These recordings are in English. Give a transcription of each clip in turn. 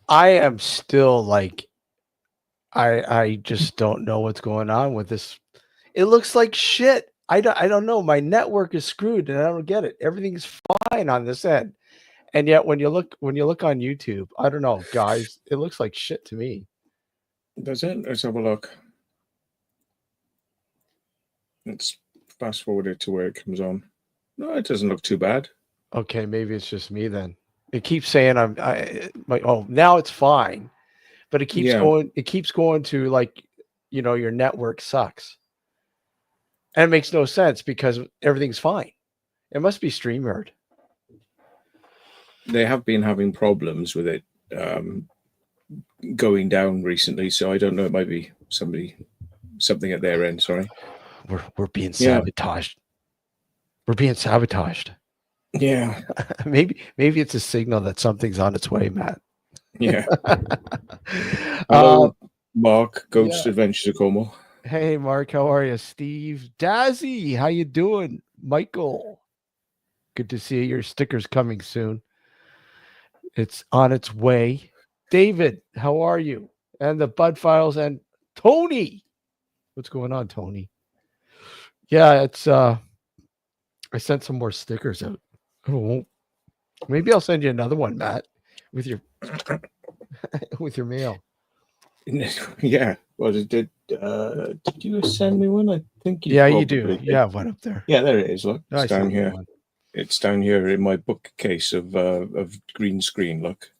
I am still like I just don't know what's going on with this. It looks like shit. I don't know. My network is screwed and I don't get it. Everything's fine on this end. And yet when you look on YouTube, I don't know, guys, it looks like shit to me. Does it? Let's have a look. Let's fast forward it to where it comes on. No, it doesn't look too bad. Okay, maybe it's just me then. It keeps saying now it's fine, but Yeah, it keeps going to like, your network sucks. And it makes no sense because everything's fine. It must be StreamYard. they have been having problems with it um, going down recently, so I don't know. It might be something at their end. Sorry. We're being Yeah, sabotaged. We're being sabotaged. yeah, Maybe it's a signal that something's on its way, Matt. yeah. uh, Hello, Mark. yeah. Ghost Adventures of Como. Hey, Mark, how are you? Steve, Dazzy, how you doing? Michael, good to see you. Your sticker's coming soon. It's on its way. David, how are you? And the Bud Files and Tony. What's going on, Tony? Yeah, it's I sent some more stickers out. Oh, maybe I'll send you another one, Matt, with your with your mail. Yeah. Well, did you send me one? I think you Yeah, you do. probably You did. have one up there. Yeah, there it is. Look, I it's see down your here. one. It's down here in my bookcase of green screen. Look,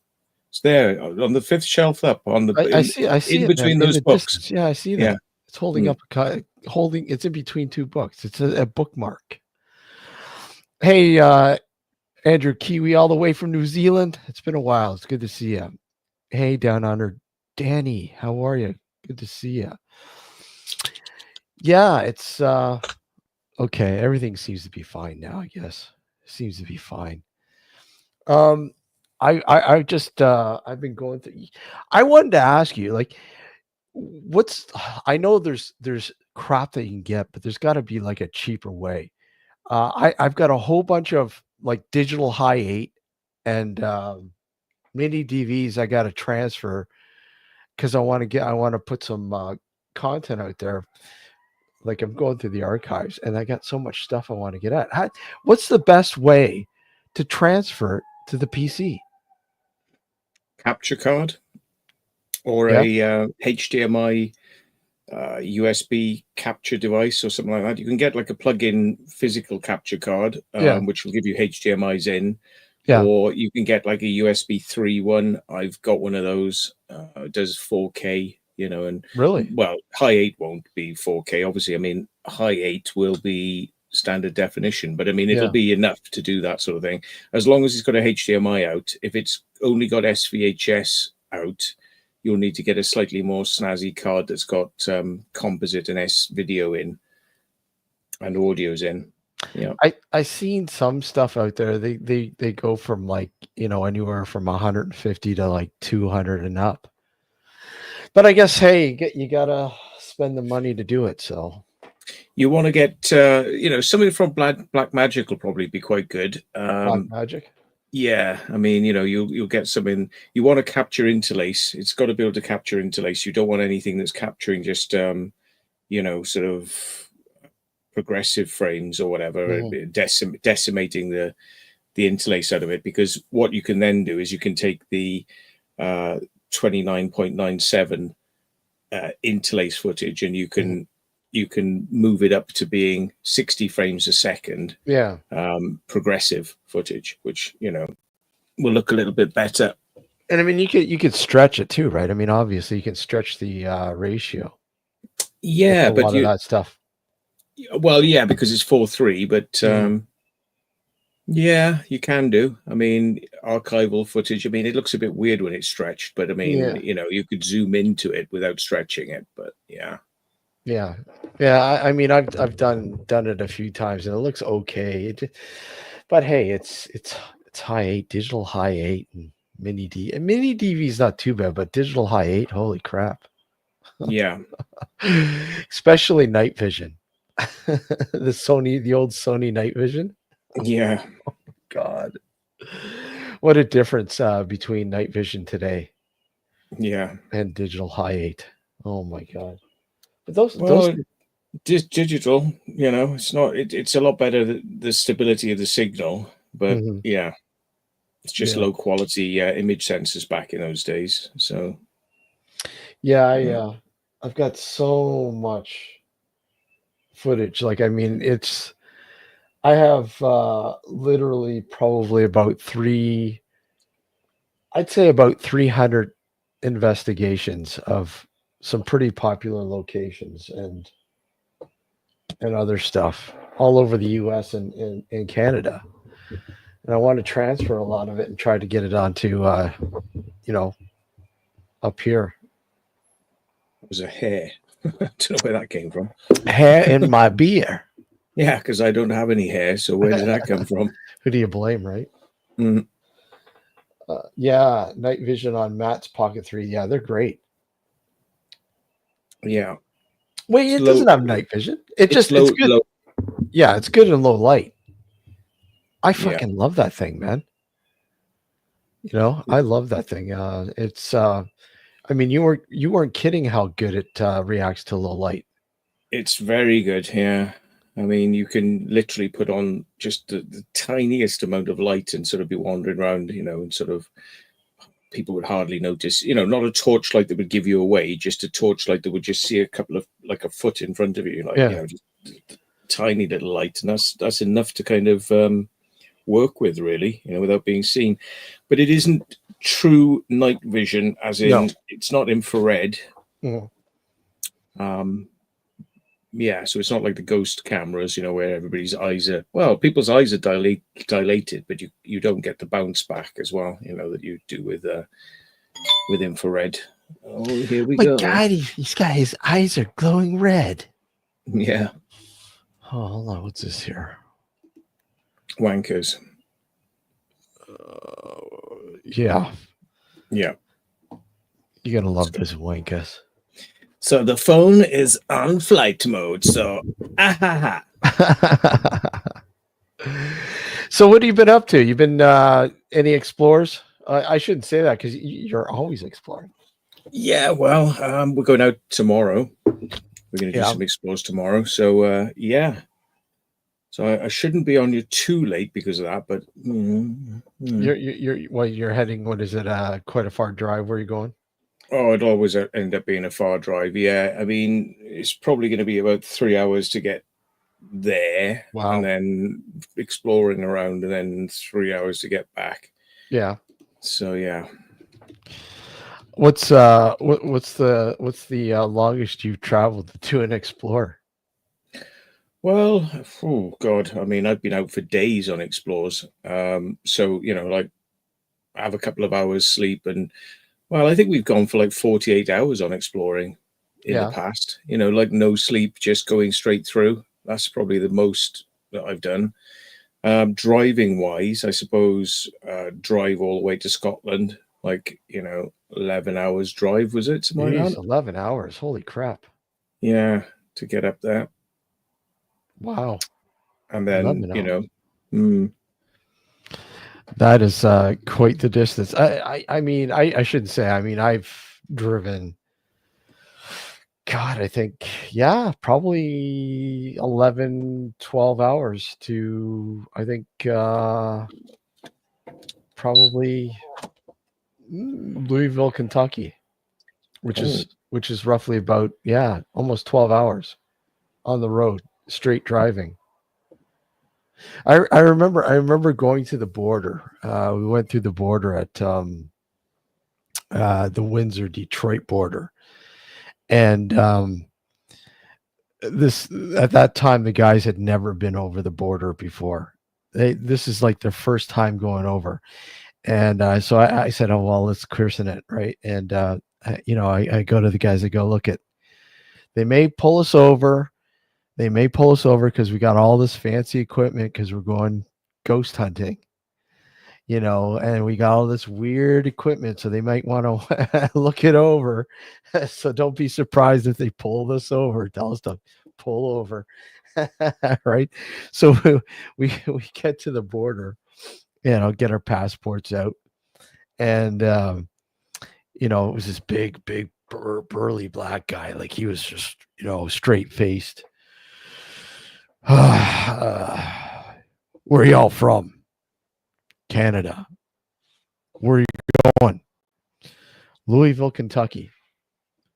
it's there on the fifth shelf up on the I see in it, man, between in those the books. distance. Yeah, I see Yeah. that. It's holding Mm. up holding. It's in between two books. It's a bookmark. Hey, Andrew Kiwi, all the way from New Zealand. It's been a while. It's good to see you. Hey, down under, Danny, how are you? Good to see you. Yeah, it's okay. Everything seems to be fine now. I guess seems to be fine. Um, I just I've been going through. I wanted to ask you, like, what's I know there's crap that you can get, but there's got to be like a cheaper way. I've got a whole bunch of like digital high eight and mini DVs I got to transfer because I want to put some content out there. Like I'm going through the archives and I got so much stuff I want to get at. What's the best way to transfer it to the PC? Capture card or Yeah, a HDMI USB capture device or something like that. You can get like a plug-in physical capture card, yeah, which will give you HDMI's in, yeah. or you can get like a USB 3 one. I've got one of those. It does 4K, and Really? well, high 8 won't be 4K. Obviously, I mean, high 8 will be standard definition, but I mean, it'll Yeah, be enough to do that sort of thing. As long as it's got a HDMI out. If it's only got SVHS out, you'll need to get a slightly more snazzy card that's got composite and S video in and audio's in. Yeah. I seen some stuff out there. They go from like anywhere from 150 to like 200 and up. But I guess hey, you gotta spend the money to do it. So You want to get, something from Black Magic will probably be quite good. Black Magic. Yeah, I mean, you'll get something. You want to capture interlace. It's got to be able to capture interlace. You don't want anything that's capturing just, sort of progressive frames or whatever, Mhm. decimating the interlace out of it. Because what you can then do is you can take the 29.97 interlace footage and Mhm. you can move it up to being 60 frames a second Yeah. progressive footage, which will look a little bit better. And I mean, you could stretch it too, right? I mean, obviously, you can stretch the ratio with Yeah, a but lot of that stuff. yeah, because it's 4:3, but Mhm. yeah, you can do. I mean, archival footage. I mean, it looks a bit weird when it's stretched, but I mean, Yeah, you could zoom into it without stretching it. But yeah, yeah, yeah. I mean, I've done it a few times, and it looks okay. But hey, it's high eight, digital high eight, and mini DV is not too bad, but digital high eight, holy crap! yeah, Especially night vision. The old Sony night vision. yeah, God, what a difference between night vision today yeah. and digital high eight. Oh my God! But those Well, digital, it's not. It's a lot better the stability of the signal, but Mhm. yeah, it's just Yeah, low quality image sensors back in those days. So yeah. yeah, I've got so much footage. Like, I mean, I have literally probably I'd say about 300 investigations of some pretty popular locations and other stuff all over the US and Canada. And I want to transfer a lot of it and try to get it onto, you know, up here. it was a hair. I don't know where that came from. Hair in my beer. Yeah, because I don't have any hair, so where did that come from? Who do you blame, right? Mm, Yeah, night vision on Matt's Pocket 3. Yeah, they're great. yeah, Wait, it's it low. doesn't have night vision. It's It's low, good. low. Yeah, it's good in low light. I Yeah, fucking love that thing, man. I love that thing. It's I mean, you weren't kidding how good it reacts to low light. it's very good. Yeah, I mean, you can literally put on just the tiniest amount of light and sort of be wandering around, and sort of people would hardly notice. Not a torchlight that would give you away, just a torchlight that would just see a couple of like a foot in front of you, like Yeah. just tiny little light, and that's enough to kind of work with, really, without being seen. But it isn't true night vision, as No. in it's not infrared. Mm. Um, yeah, so it's not like the ghost cameras, where everybody's eyes are, well, people's eyes are dilated, but you don't get the bounce back as well, that you do with infrared. Oh, here we My go. God, he's got his eyes are glowing red. Yeah, Oh, hold on. What's this here? wankers. Yeah, Yeah. you gotta love this wankus. So the phone is on flight mode. So, ah ha. So, what have you been up to? You've been any explorers? I shouldn't say that because you're always exploring. Yeah, well, we're going out tomorrow. We're going to do Yeah, some explores tomorrow. So, yeah. So I shouldn't be on you too late because of that. But you're heading. What is it? Quite a far drive. Where are you going? oh, it always end up being a far drive. Yeah, I mean, it's probably going to be about 3 hours to get there, and Wow. then exploring around, and then 3 hours to get back. Yeah. So yeah. What's what's the longest you've traveled to an explore? Well, oh God, I mean, I've been out for days on explores. So like I have a couple of hours sleep, and well, I think we've gone for like 48 hours on exploring in the Yeah. past. Like no sleep, just going straight through. That's probably the most that I've done. Driving wise, I suppose, drive all the way to Scotland, like 11 hours drive, was it, something like Jeez, that? 11 hours. Holy crap. Yeah, to get up there, Wow. and then 11 hours. mm, That is quite the distance. I mean, I shouldn't say. I mean, I've driven. God, I think, yeah, probably 11, 12 hours to, I think, probably Louisville, Kentucky, which oh, is which is roughly about, yeah, almost 12 hours on the road, straight driving. I remember going to the border. We went through the border at the Windsor Detroit border, and this at that time the guys had never been over the border before. This is like their first time going over, and so I said, "Oh well, let's christen it, right?" And I go to the guys. I go, "Look at, they may pull us over. They may pull us over because we got all this fancy equipment because we're going ghost hunting." And we got all this weird equipment, so they might want to look it over. So don't be surprised if they pull us over. Tell us to pull over, right? So we get to the border, get our passports out, and it was this big burly black guy, like he was just straight faced. Where y'all from? Canada. Where are you going? Louisville, Kentucky.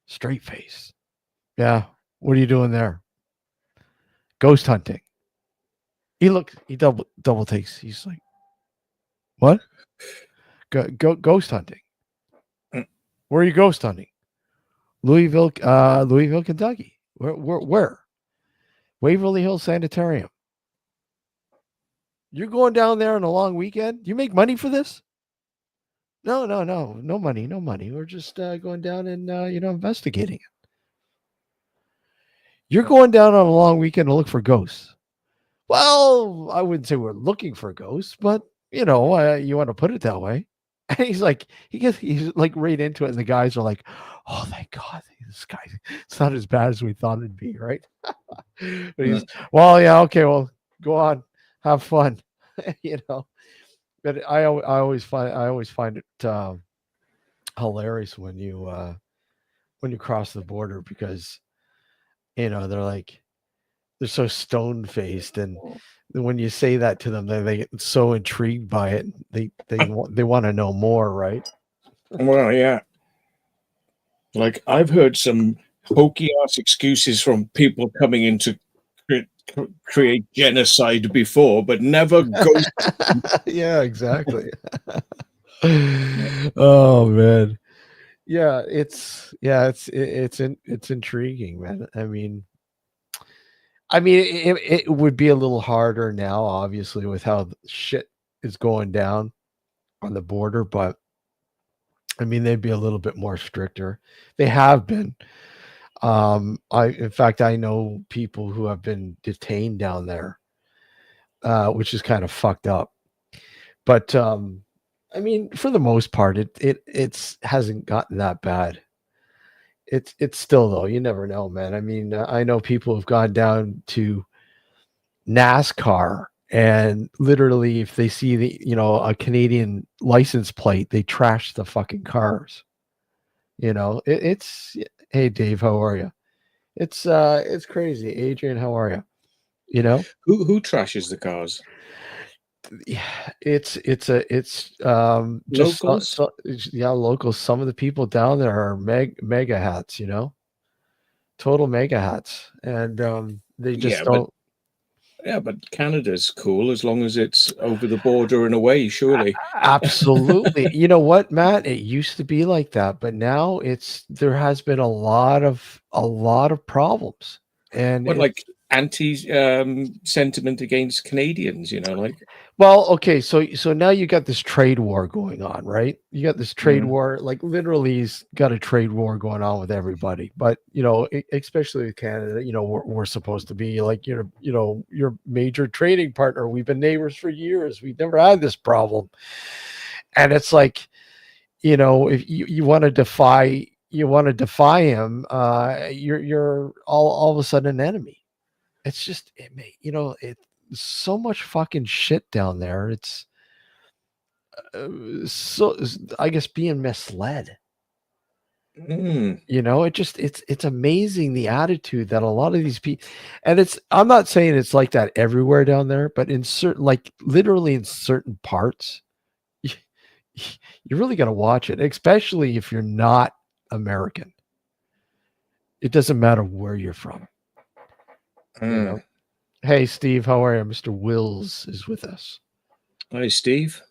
Straight face. Yeah. What are you doing there? Ghost hunting. He double takes. He's like, what? Ghost hunting. mm, Where are you ghost hunting? Louisville, Kentucky. Where? Waverly Hills Sanitarium. You're going down there on a long weekend? You make money for this? No, no money. We're just going down and investigating it. You're going down on a long weekend to look for ghosts. Well, I wouldn't say we're looking for ghosts, but you want to put it that way. And he's like right into it, and the guys are like, "Oh, thank God, this guy, it's not as bad as we thought it'd be, right?" But mm. well, yeah, okay, well, go on, have fun, you know. But I always find it hilarious when you cross the border because they're so stone faced, and when you say that to them, they get so intrigued by it. They want to know more, right? Well, yeah. Like I've heard some hokey ass excuses from people coming into create genocide before, but never go. Yeah, exactly. Oh man. It's intriguing, man. I mean, it would be a little harder now, obviously, with how shit is going down on the border, but I mean, they'd be a little bit more stricter. They have been. In fact, I know people who have been detained down there, which is kind of fucked up. But I mean, for the most part, it's hasn't gotten that bad. It's still though. You never know, man. I mean, I know people have gone down to NASCAR and literally, if they see a Canadian license plate, they trash the fucking cars. It's hey Dave, how are you? It's crazy. Adrian, how are you? You know, Who trashes the cars? yeah, it's just Locals? yeah, locals. Some of the people down there are mega hats, total mega hats, and they just Yeah, but don't. yeah, but Canada's cool as long as it's over the border and away, surely. Absolutely. You know what, Matt? It used to be like that, but now there has been a lot of problems. And What, it's like anti sentiment against Canadians, like well, okay, so now you got this trade war going on, right? You got this trade mm, war, like literally he's got a trade war going on with everybody. But, especially with Canada, we're supposed to be like your major trading partner. We've been neighbors for years. We've never had this problem. And it's like, if you want to defy him, you're all of a sudden an enemy. It's just it so much fucking shit down there. It's so I guess being misled. mm, It's amazing the attitude that a lot of these people, and I'm not saying it's like that everywhere down there, but in certain, like literally in certain parts, you, you really got to watch it, especially if you're not American. It doesn't matter where you're from, you know. mm. Hey, Steve, how are you? Mr. Wills is with us. Hi, Steve.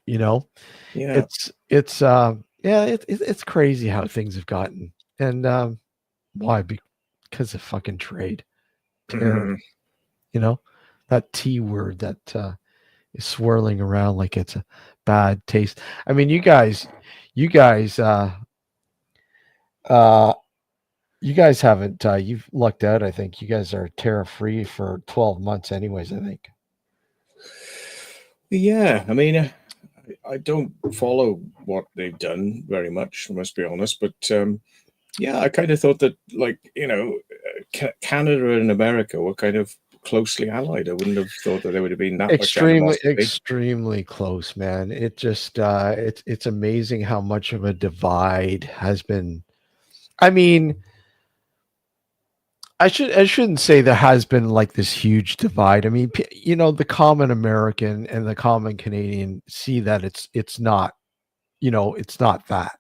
You know, Yeah. it's it's crazy how things have gotten, and why? Because of fucking trade, tariff. Mm. You know, that T word that is swirling around like it's a bad taste. I mean, uh, you guys haven't. You've lucked out. I think you guys are tariff free for 12 months, anyways. I think. Yeah, I mean, I don't follow what they've done very much, I must be honest. But yeah, I kind of thought that, like, Canada and America were kind of closely allied. I wouldn't have thought that there would have been that much Extremely, animosity. extremely close, man. It's amazing how much of a divide has been. I mean, I shouldn't say there has been like this huge divide. I mean, the common American and the common Canadian see that it's not, it's not that.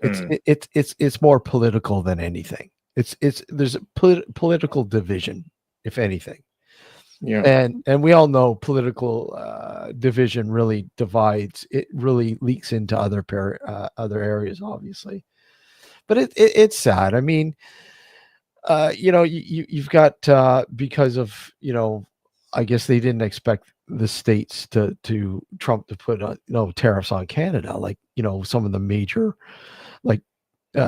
Mm. It's more political than anything. There's a political division, if anything. Yeah. And we all know political division really divides. It really leaks into other areas, obviously. But it's sad. I mean, you've got because of I guess they didn't expect the states to Trump to put tariffs on Canada, like some of the major, like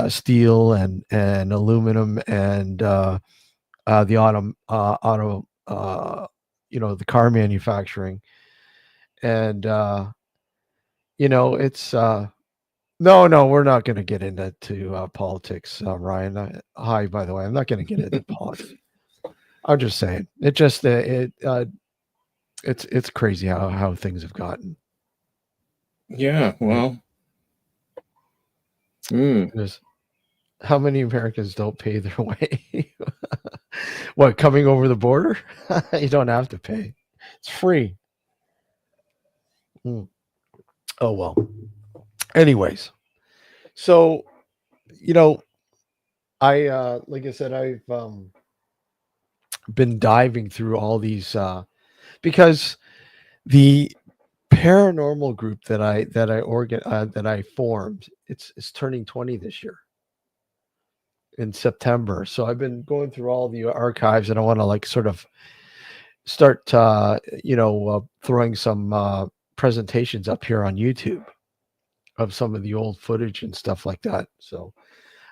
steel and aluminum and the the car manufacturing. And it's no, we're not going to get into politics, Ryan. Hi, by the way. I'm not going to get into politics. I'm just saying. It's crazy how things have gotten. Yeah. Right. Well. Mm. There's how many Americans don't pay their way? What, coming over the border? You don't have to pay. It's free. Mm. Oh well. Anyways, so you know, I like I said, been diving through all these because the paranormal group that I formed, it's turning 20 this year in September. So I've been going through all the archives, and I want to like sort of start throwing some presentations up here on YouTube of some of the old footage and stuff like that. So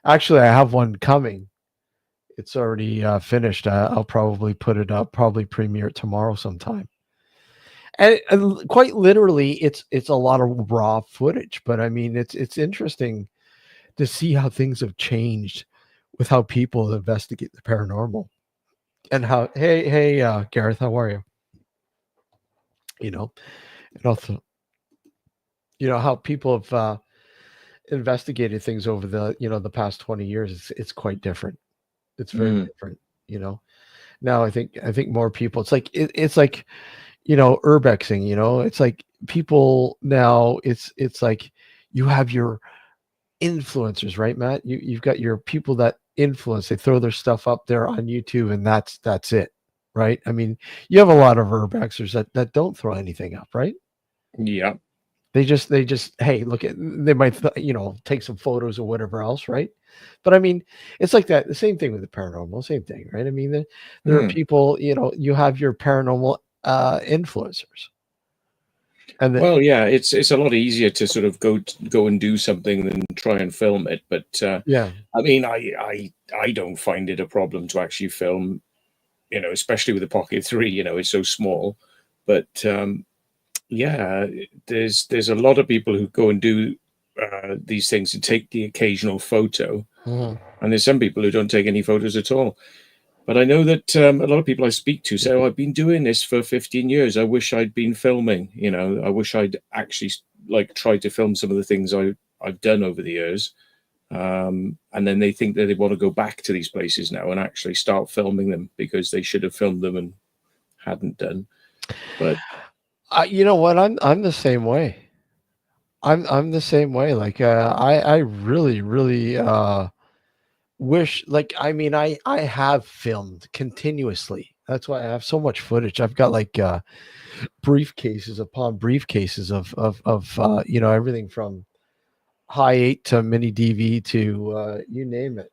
actually, I have one coming. It's already finished. I'll probably put it up, probably premiere it tomorrow sometime. And quite literally, it's a lot of raw footage. But I mean, it's interesting to see how things have changed with how people investigate the paranormal and how. Hey, Gareth, how are you? You know, and also how people have investigated things over the past 20 years. It's quite different. It's very Mm. different. You know, now I think more people. It's like urbexing. It's like people now. It's like you have your influencers, right, Matt? You've got your people that influence. They throw their stuff up there on YouTube, and that's it, right? I mean, you have a lot of urbexers that don't throw anything up, right? Yeah. They just hey, look at they might take some photos or whatever else, right? But I mean, it's like that. The same thing with the paranormal, same thing, right? I mean, there are Mm. people, you have your paranormal influencers, and Well, yeah, it's a lot easier to sort of go and do something than try and film it. But yeah, I mean, I don't find it a problem to actually film, especially with the Pocket 3. It's so small. But yeah, there's a lot of people who go and do these things and take the occasional photo, mhm. and there's some people who don't take any photos at all. But I know that a lot of people I speak to say, "Oh, I've been doing this for 15 years. I wish I'd been filming. I wish I'd actually like tried to film some of the things I've done over the years." And then they think that they want to go back to these places now and actually start filming them because they should have filmed them and hadn't done. But You know what? I'm the same way. I'm the same way. Like I really really wish, like, I mean, I have filmed continuously. That's why I have so much footage. I've got like briefcases upon briefcases of everything from high 8 to mini DV to you name it,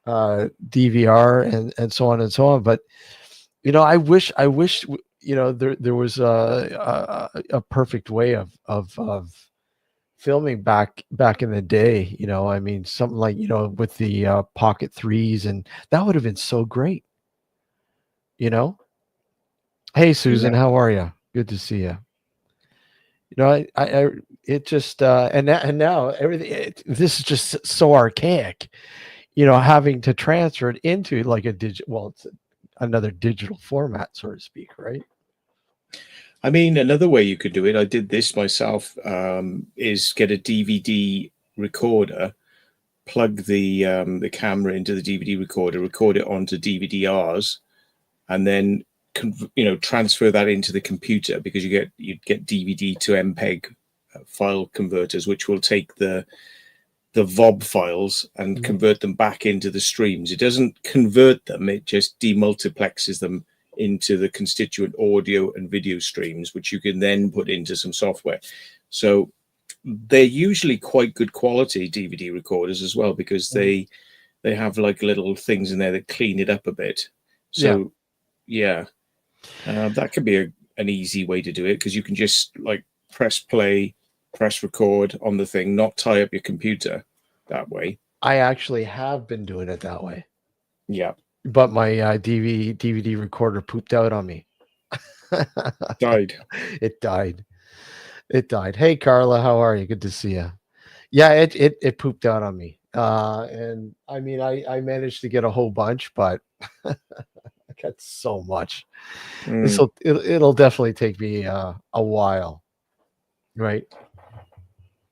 DVR and so on and so on. But I wish there was a perfect way of filming back in the day. I mean, something like, with the Pocket Threes, and that would have been so great. you know Hey, Susan, yeah, how are you? Good to see you. I it just and now everything, this is just so archaic, having to transfer it into like a digital, well, it's another digital format, so to speak, right? I mean, another way you could do it, I did this myself, is get a DVD recorder, plug the camera into the DVD recorder, record it onto DVD-Rs, and then transfer that into the computer, because you'd get DVD to MPEG file converters, which will take the VOB files and Mhm. convert them back into the streams. It doesn't convert them; it just demultiplexes them into the constituent audio and video streams, which you can then put into some software. So they're usually quite good quality DVD recorders as well, because Mhm. they have like little things in there that clean it up a bit. Yeah, So yeah, that could be an easy way to do it, because you can just like press play, press record on the thing, not tie up your computer that way. I actually have been doing it that way, Yeah, but my DVD recorder pooped out on me. died. It died. It died. Hey, Carla, how are you? Good to see you. Yeah, it pooped out on me. And I mean, I managed to get a whole bunch, but I got so much. Mm. It'll definitely take me a while, right?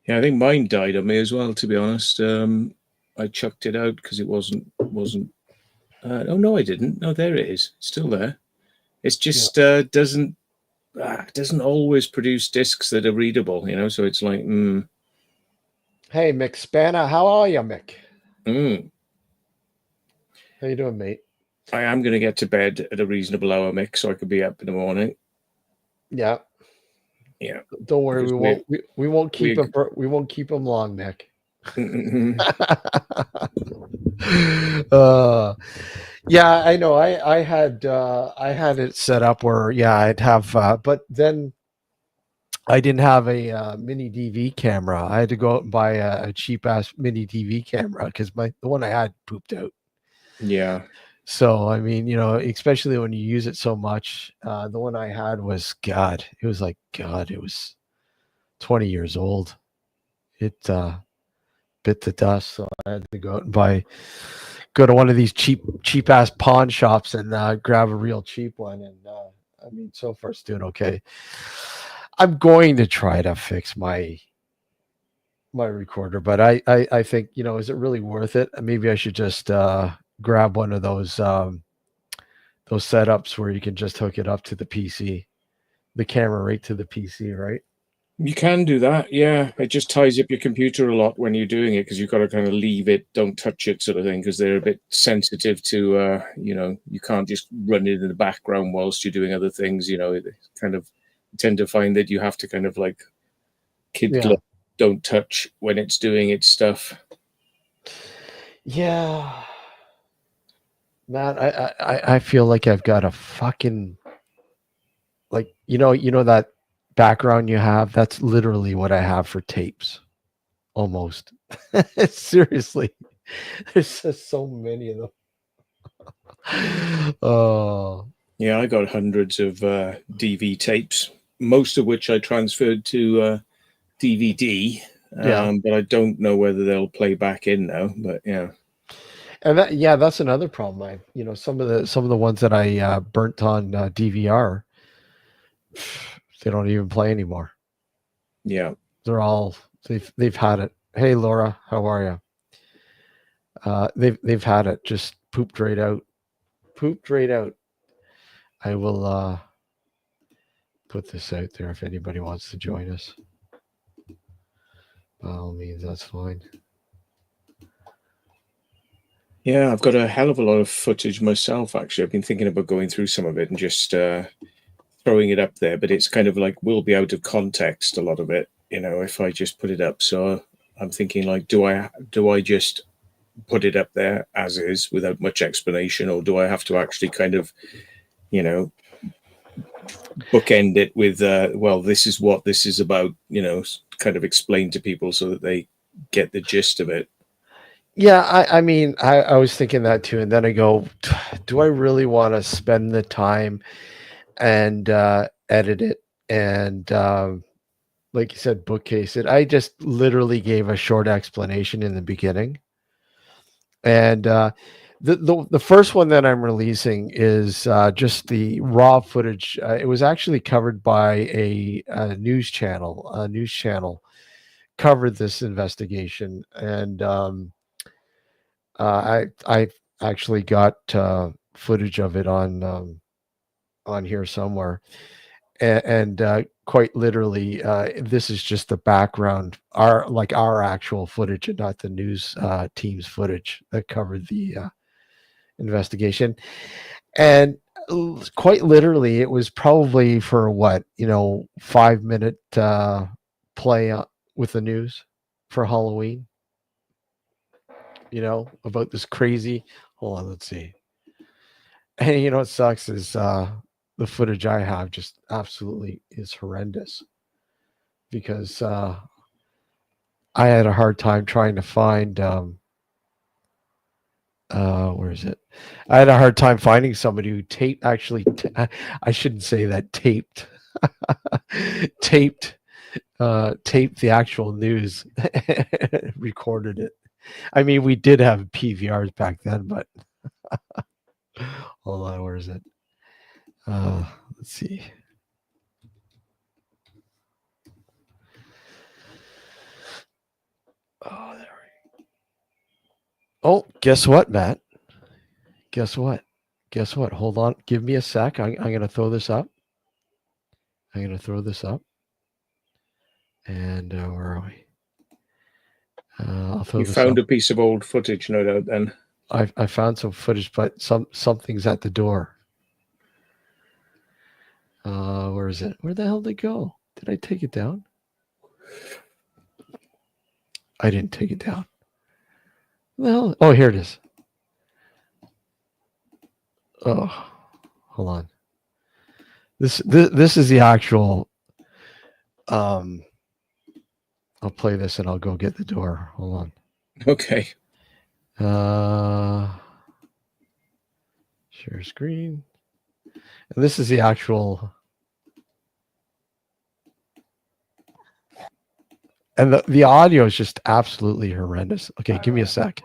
Yeah, I think mine died on me as well. To be honest, I chucked it out because it wasn't. Oh no, I didn't. No, there it is. It's still there. It's Yeah. just doesn't always produce discs that are readable. So it's like, Hey, Mick Spana, how are you, Mick? mm. How you doing, mate? I am going to get to bed at a reasonable hour, Mick, so I could be up in the morning. Yeah, Yeah, don't worry, because we won't keep we him we won't keep him long, Nick. uh, yeah, I know. I had it set up where yeah I'd have, but then I didn't have a mini DV camera. I had to go out and buy a cheap ass mini DV camera because the one I had pooped out. yeah, So I mean, especially when you use it so much, the one I had was God. It was like God. It was 20 years old. It bit the dust, so I had to go out and go to one of these cheap ass pawn shops and grab a real cheap one. And I mean, so far it's doing okay. I'm going to try to fix my recorder, but I think is it really worth it? Maybe I should just grab one of those setups where you can just hook it up to the PC, the camera right to the PC, right? you can do that. Yeah, it just ties up your computer a lot when you're doing it because you've got to kind of leave it, don't touch it, sort of thing, because they're a bit sensitive to, you can't just run it in the background whilst you're doing other things. It kind of tend to find that you have to kind of like kid Yeah. glove, don't touch when it's doing its stuff. Yeah. Man, I feel like I've got a fucking like that background you have. That's literally what I have for tapes, almost. Seriously, there's just so many of them. Oh, Yeah, I got hundreds of DV tapes, most of which I transferred to DVD, yeah, but I don't know whether they'll play back in now. But yeah, and that's another problem. Some of the ones that I burnt on DVR, they don't even play anymore. yeah, They're all they've had it. Hey Laura, how are you? They've had it, just pooped right out. Pooped right out. I will put this out there if anybody wants to join us. By all means, that's fine. yeah. I've got a hell of a lot of footage myself. Actually, I've been thinking about going through some of it and just throwing it up there. But it's kind of like will be out of context a lot of it. If I just put it up. So I'm thinking like, do I just put it up there as is without much explanation, or do I have to actually kind of you know bookend it with well, this is what this is about, kind of explain to people so that they get the gist of it. Yeah, I mean, I was thinking that too, and then I go, do I really want to spend the time and edit it and like you said, bookcase it? I just literally gave a short explanation in the beginning, and the first one that I'm releasing is just the raw footage. It was actually covered by a news channel. A news channel covered this investigation, and I actually got footage of it on here somewhere, and quite literally, this is just the background, our actual footage, and not the news team's footage that covered the investigation. And quite literally, it was probably for what 5 minute play with the news for Halloween. About this crazy. Hold on, let's see. And what sucks is the footage I have just absolutely is horrendous because I had a hard time trying to find where is it? I had a hard time finding somebody who I shouldn't say that taped taped taped the actual news, recorded it. I mean, we did have PVRs back then, but hold on, where is it? Let's see. Oh, there we Oh, guess what, Matt? Guess what? Guess what? Hold on. Give me a sec. I'm going to throw this up. I'm going to throw this up. And where are we? I'll throw You this found up. a piece of old footage, no doubt, then. I found some footage, but something's at the door. Where is it? Where the hell did it go? Did I take it down? I didn't take it down. Well, oh, here it is. Oh, hold on. This is the actual. I'll play this and I'll go get the door. Hold on. Okay. Share screen. And this is the actual. And the audio is just absolutely horrendous. Okay, give me a sec.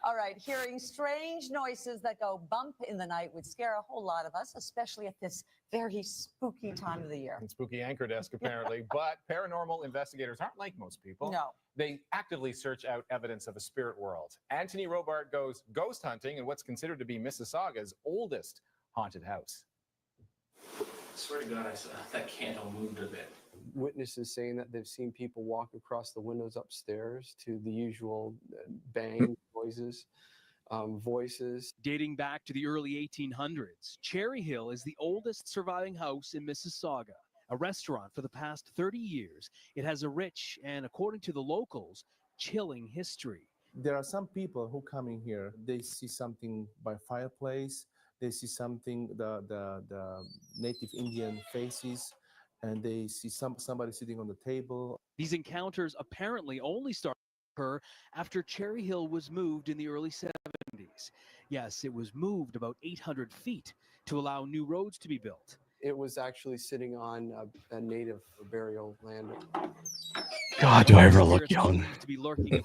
All right, hearing strange noises that go bump in the night would scare a whole lot of us, especially at this very spooky time of the year. And spooky anchor desk, apparently. But paranormal investigators aren't like most people. No. They actively search out evidence of a spirit world. Anthony Robart goes ghost hunting in what's considered to be Mississauga's oldest haunted house. I swear to God, I saw that candle moved a bit. Witnesses saying that they've seen people walk across the windows upstairs to the usual bang noises, voices. Dating back to the early 1800s, Cherry Hill is the oldest surviving house in Mississauga. A restaurant for the past 30 years, it has a rich and, according to the locals, chilling history. There are some people who come in here, they see something by fireplace, they see something, the native Indian faces, and they see somebody sitting on the table. These encounters apparently only started to occur after Cherry Hill was moved in the early 70s. Yes, it was moved about 800 feet to allow new roads to be built. It was actually sitting on a native burial land. God, do I ever look young? To be lurking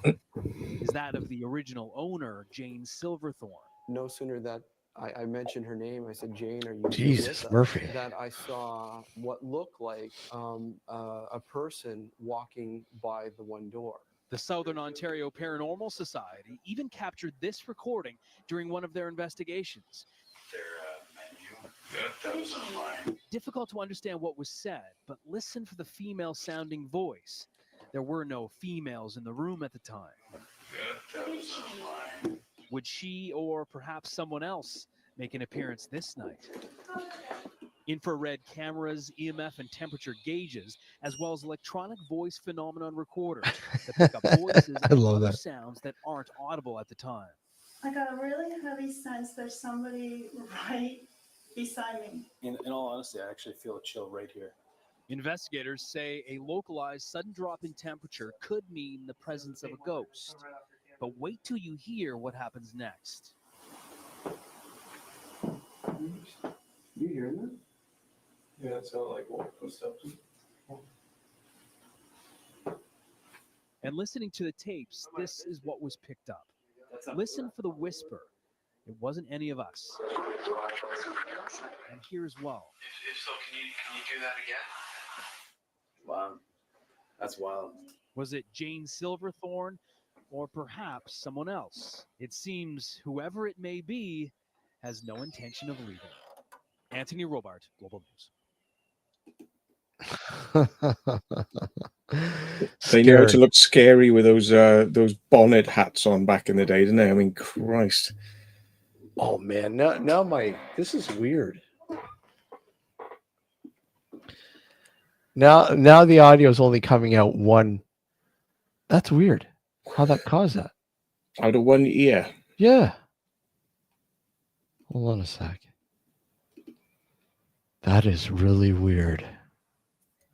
is that of the original owner, Jane Silverthorne. No sooner that I mentioned her name, I said, Jane, are you Jesus, Murphy. That I saw what looked like a person walking by the one door. The Southern Ontario Paranormal Society even captured this recording during one of their investigations. Difficult to understand what was said, but listen for the female-sounding voice. There were no females in the room at the time. Would she, or perhaps someone else, make an appearance this night? Infrared cameras, EMF and temperature gauges, as well as electronic voice phenomenon recorders that pick up voices and other sounds that aren't audible at the time. I got a really heavy sense there's somebody right beside me. In all honesty, I actually feel a chill right here. Investigators say a localized sudden drop in temperature could mean the presence of a ghost. But wait till you hear what happens next. You hearing that? Yeah, it sounded like footsteps. And listening to the tapes, this is what was picked up. Listen for the whisper. It wasn't any of us. And here as well. If so, can you do that again? Wow. That's wild. Was it Jane Silverthorne or perhaps someone else? It seems whoever it may be has no intention of leaving. Anthony Robart, Global News. They knew how to look scary with those bonnet hats on back in the day, didn't they? I mean, Christ. Oh man, now this is weird. Now the audio is only coming out one. That's weird. How that caused that? Out of one ear. Yeah. Hold on a sec. That is really weird.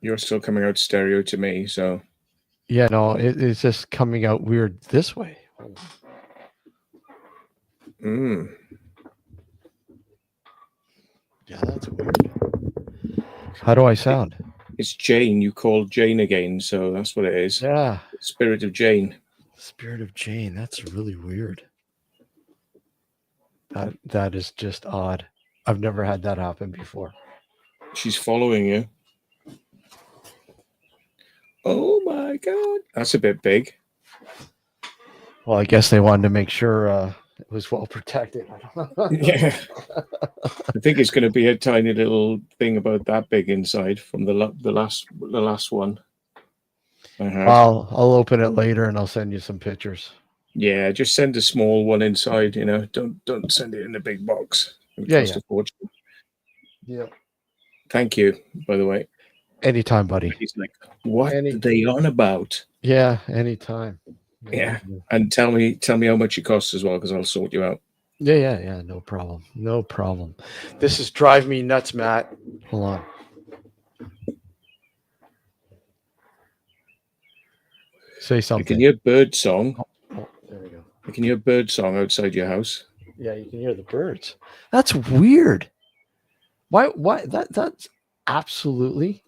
You're still coming out stereo to me, so. Yeah, no, it's just coming out weird this way. Mm. Yeah, that's weird. How do I sound? It's Jane. You called Jane again, so that's what it is. Yeah. Spirit of Jane. Spirit of Jane. That's really weird. That is just odd. I've never had that happen before. She's following you. Oh my God. That's a bit big. Well, I guess they wanted to make sure it was well protected. Yeah. I think it's going to be a tiny little thing about that big inside from the last one. I'll open it later and I'll send you some pictures. Yeah, just send a small one inside. You know, don't send it in a big box. It would Yeah, cost yeah. a fortune. Yeah. Thank you, by the way. Anytime, buddy. He's like, what Any- are they on about? Yeah, anytime. Yeah, and tell me how much it costs as well, because I'll sort you out. Yeah. No problem. No problem. This is Drive Me Nuts, Matt. Hold on. Say You something. can hear bird song. Oh, there we go. You can hear bird song outside your house. Yeah, you can hear the birds. That's weird. Why that's absolutely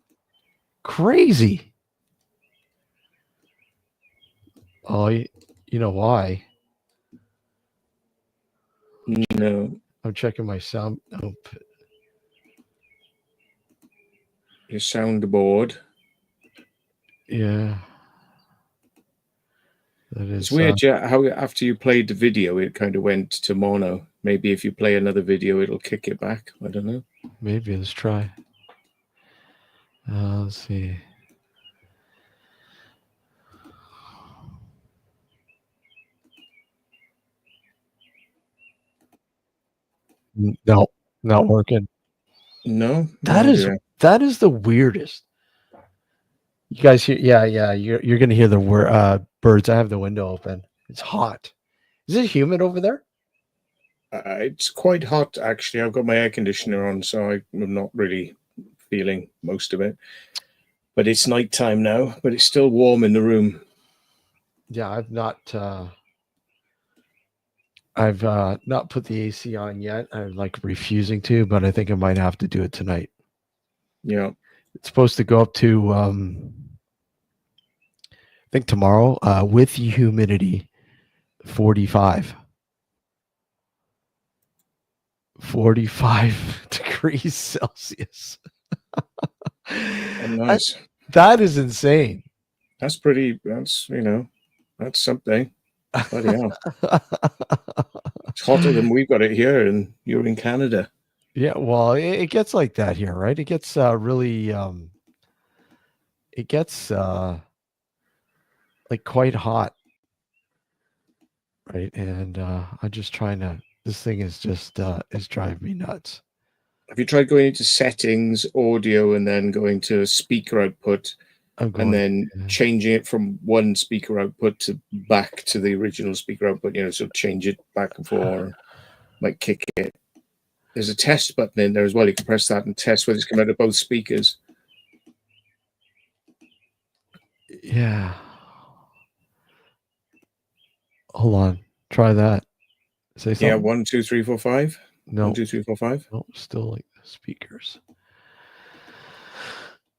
crazy. Oh, you know why? No, I'm checking my sound. Nope. your soundboard. Yeah. That is It's weird, how after you played the video, it kind of went to mono. Maybe if you play another video, it'll kick it back. I don't know. Maybe let's try. Let's see. No, not working. No, That is the weirdest. You guys hear? Yeah. You're gonna hear the birds. I have the window open. It's hot. Is it humid over there? It's quite hot, actually. I've got my air conditioner on, so I'm not really feeling most of it. But it's nighttime now, but it's still warm in the room. Yeah, I've not put the AC on yet. I'm like refusing to, but I think I might have to do it tonight. Yeah. It's supposed to go up to I think tomorrow with humidity 45 degrees Celsius. Oh, nice. That is insane. That's pretty. That's something. Bloody hell. It's hotter than we've got it here, and you're in Canada. Yeah, well, it gets like that here, right? It gets really it gets like quite hot, right? And I'm just trying to. This thing is just is driving me nuts. Have you tried going into settings, audio, and then going to speaker output, and then changing it from one speaker output to back to the original speaker output? So change it back and forth, like kick it. There's a test button in there as well. You can press that and test whether it's coming out of both speakers. Yeah. Hold on. Try that. Say something. Yeah, 1, 2, 3, 4, 5. No. 1, 2, 3, 4, 5. No, still like the speakers.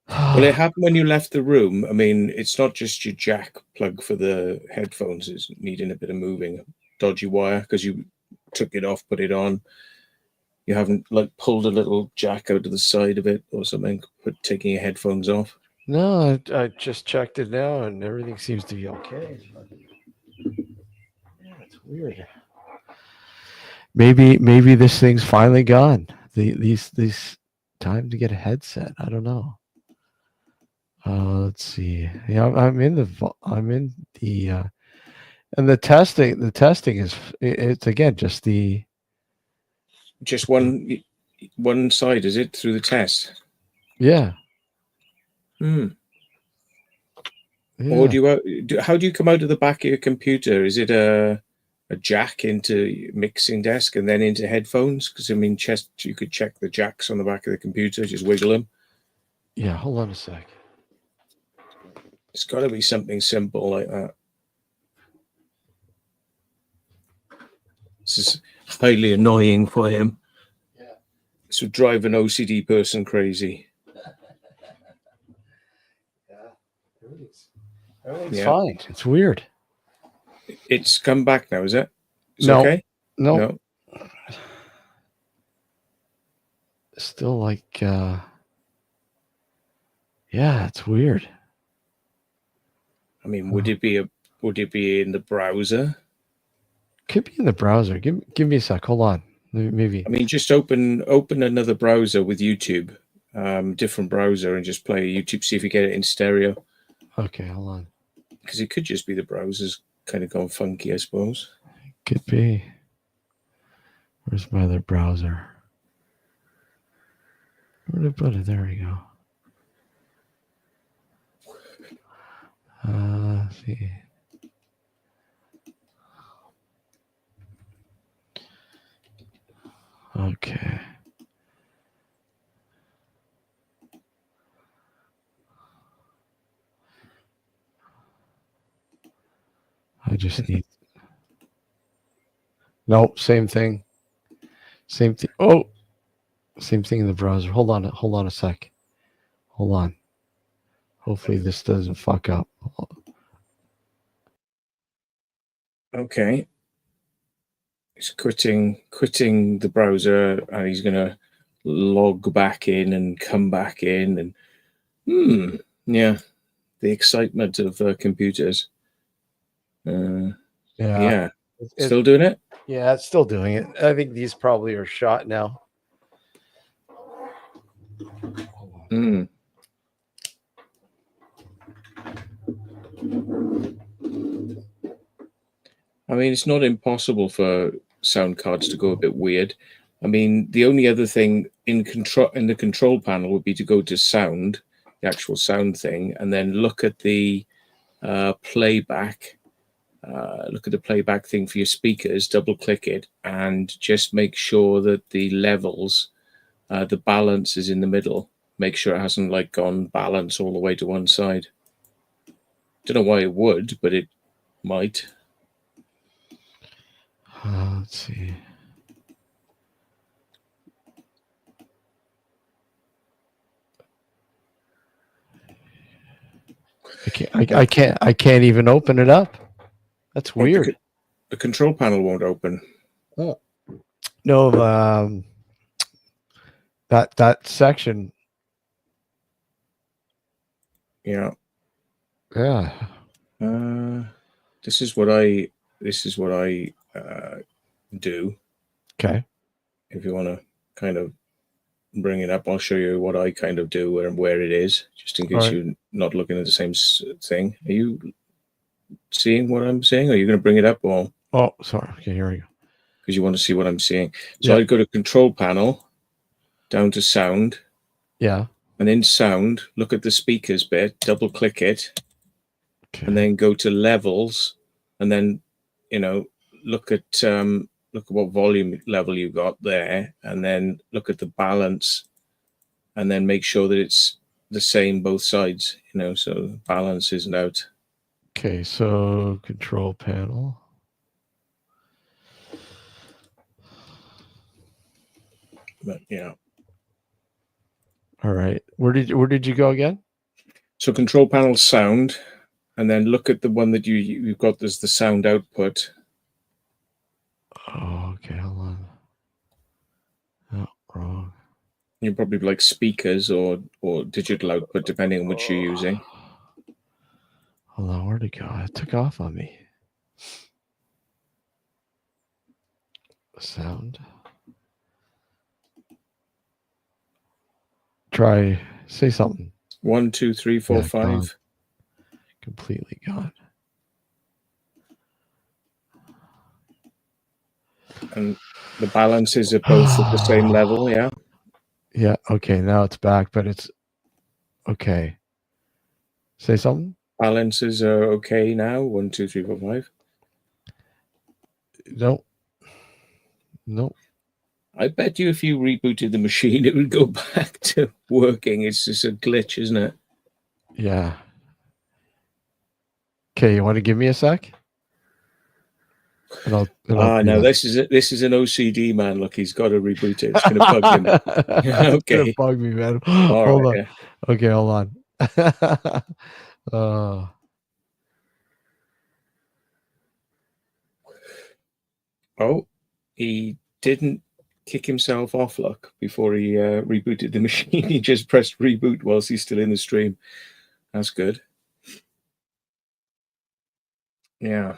Well, it happened when you left the room. I mean, it's not just your jack plug for the headphones is needing a bit of moving. Dodgy wire because you took it off, put it on. You haven't like pulled a little jack out of the side of it or something, taking your headphones off. No, I just checked it now and everything seems to be okay. Yeah, it's weird. Maybe this thing's finally gone. These time to get a headset. I don't know. Let's see. Yeah, I'm in the and the testing. The testing is it's again just one side, is it, through the test? Yeah. Yeah. Yeah. Or how do you come out of the back of your computer? Is it a jack into mixing desk and then into headphones? Because I mean, you could check the jacks on the back of the computer, just wiggle them. Yeah, hold on a sec. It's got to be something simple like that. This is highly annoying for him. Yeah. This would drive an OCD person crazy. Yeah. Everything's fine. It's weird. It's come back now, is it? It's No. okay? No. Still like yeah, it's weird. I mean, would it be in the browser? Could be in the browser. Give me a sec. Hold on. Maybe. I mean, just open another browser with YouTube, different browser, and just play YouTube. See if you get it in stereo. Okay, hold on. Because it could just be the browser's kind of gone funky, I suppose. Could be. Where's my other browser? Where did I put it? There we go. Let's see. Okay. I just need. Nope, same thing. Same thing. Oh, same thing in the browser. Hold on a sec. Hold on. Hopefully this doesn't fuck up. Okay. He's quitting the browser, and he's gonna log back in and come back in, and yeah, the excitement of computers. Yeah, still doing it. Yeah, it's still doing it. I think these probably are shot now. I mean, it's not impossible for sound cards to go a bit weird. I mean, the only other thing in the control panel would be to go to sound, the actual sound thing, and then look at the playback. Look at the playback thing for your speakers. Double click it and just make sure that the levels, the balance is in the middle. Make sure it hasn't like gone balance all the way to one side. Don't know why it would, but it might. Let's see. I can't even open it up. That's weird. The control panel won't open. Oh. No, that section. Yeah. Yeah. This is what I do. Okay. If you want to kind of bring it up, I'll show you what I kind of do and where it is, just in case you're not looking at the same thing. Are you seeing what I'm saying? Are you going to bring it up? Or oh, sorry. Okay, here we go. Because you want to see what I'm seeing. So I'd go to control panel, down to sound. Yeah. And in sound, look at the speakers bit, double click it, and then go to levels, and then look at what volume level you got there, and then look at the balance, and then make sure that it's the same both sides, so the balance isn't out. Okay, so control panel. But yeah. All right. Where did you go again? So control panel sound, and then look at the one that you've got as the sound output. Oh, okay, hold on. No, wrong. You're probably like speakers or digital output, depending on which you're using. Hold on, where'd it go? It took off on me. Sound. Try, say something. 1, 2, 3, 4, 5. Gone. Completely gone. And the balances are both at the same level, yeah? Yeah, okay, now it's back, but it's okay. Say something? Balances are okay now. 1, 2, 3, 4, 5. Nope. Nope. I bet you if you rebooted the machine, it would go back to working. It's just a glitch, isn't it? Yeah. Okay, you want to give me a sec? No, this is an OCD man. Look, he's got to reboot it. It's going to bug him. Okay, it's gonna bug me, man. Hold on. Yeah. Okay, hold on. Oh, he didn't kick himself off, look, before he rebooted the machine. He just pressed reboot whilst he's still in the stream. That's good. Yeah.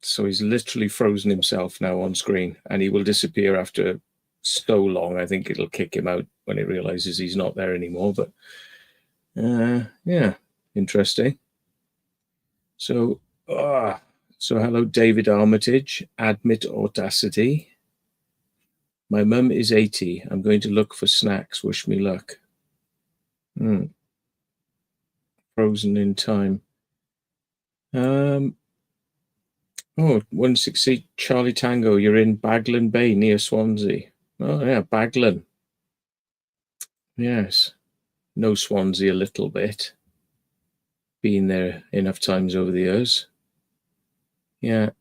So he's literally frozen himself now on screen, and he will disappear after so long. I think it'll kick him out when it realizes he's not there anymore. But yeah, interesting. So So hello, David Armitage. Admit audacity. My mum is 80. I'm going to look for snacks. Wish me luck. Frozen in time. 160 Charlie Tango. You're in Baglan Bay near Swansea. Oh yeah, Baglan. Yes. Know Swansea a little bit. Been there enough times over the years. Yeah.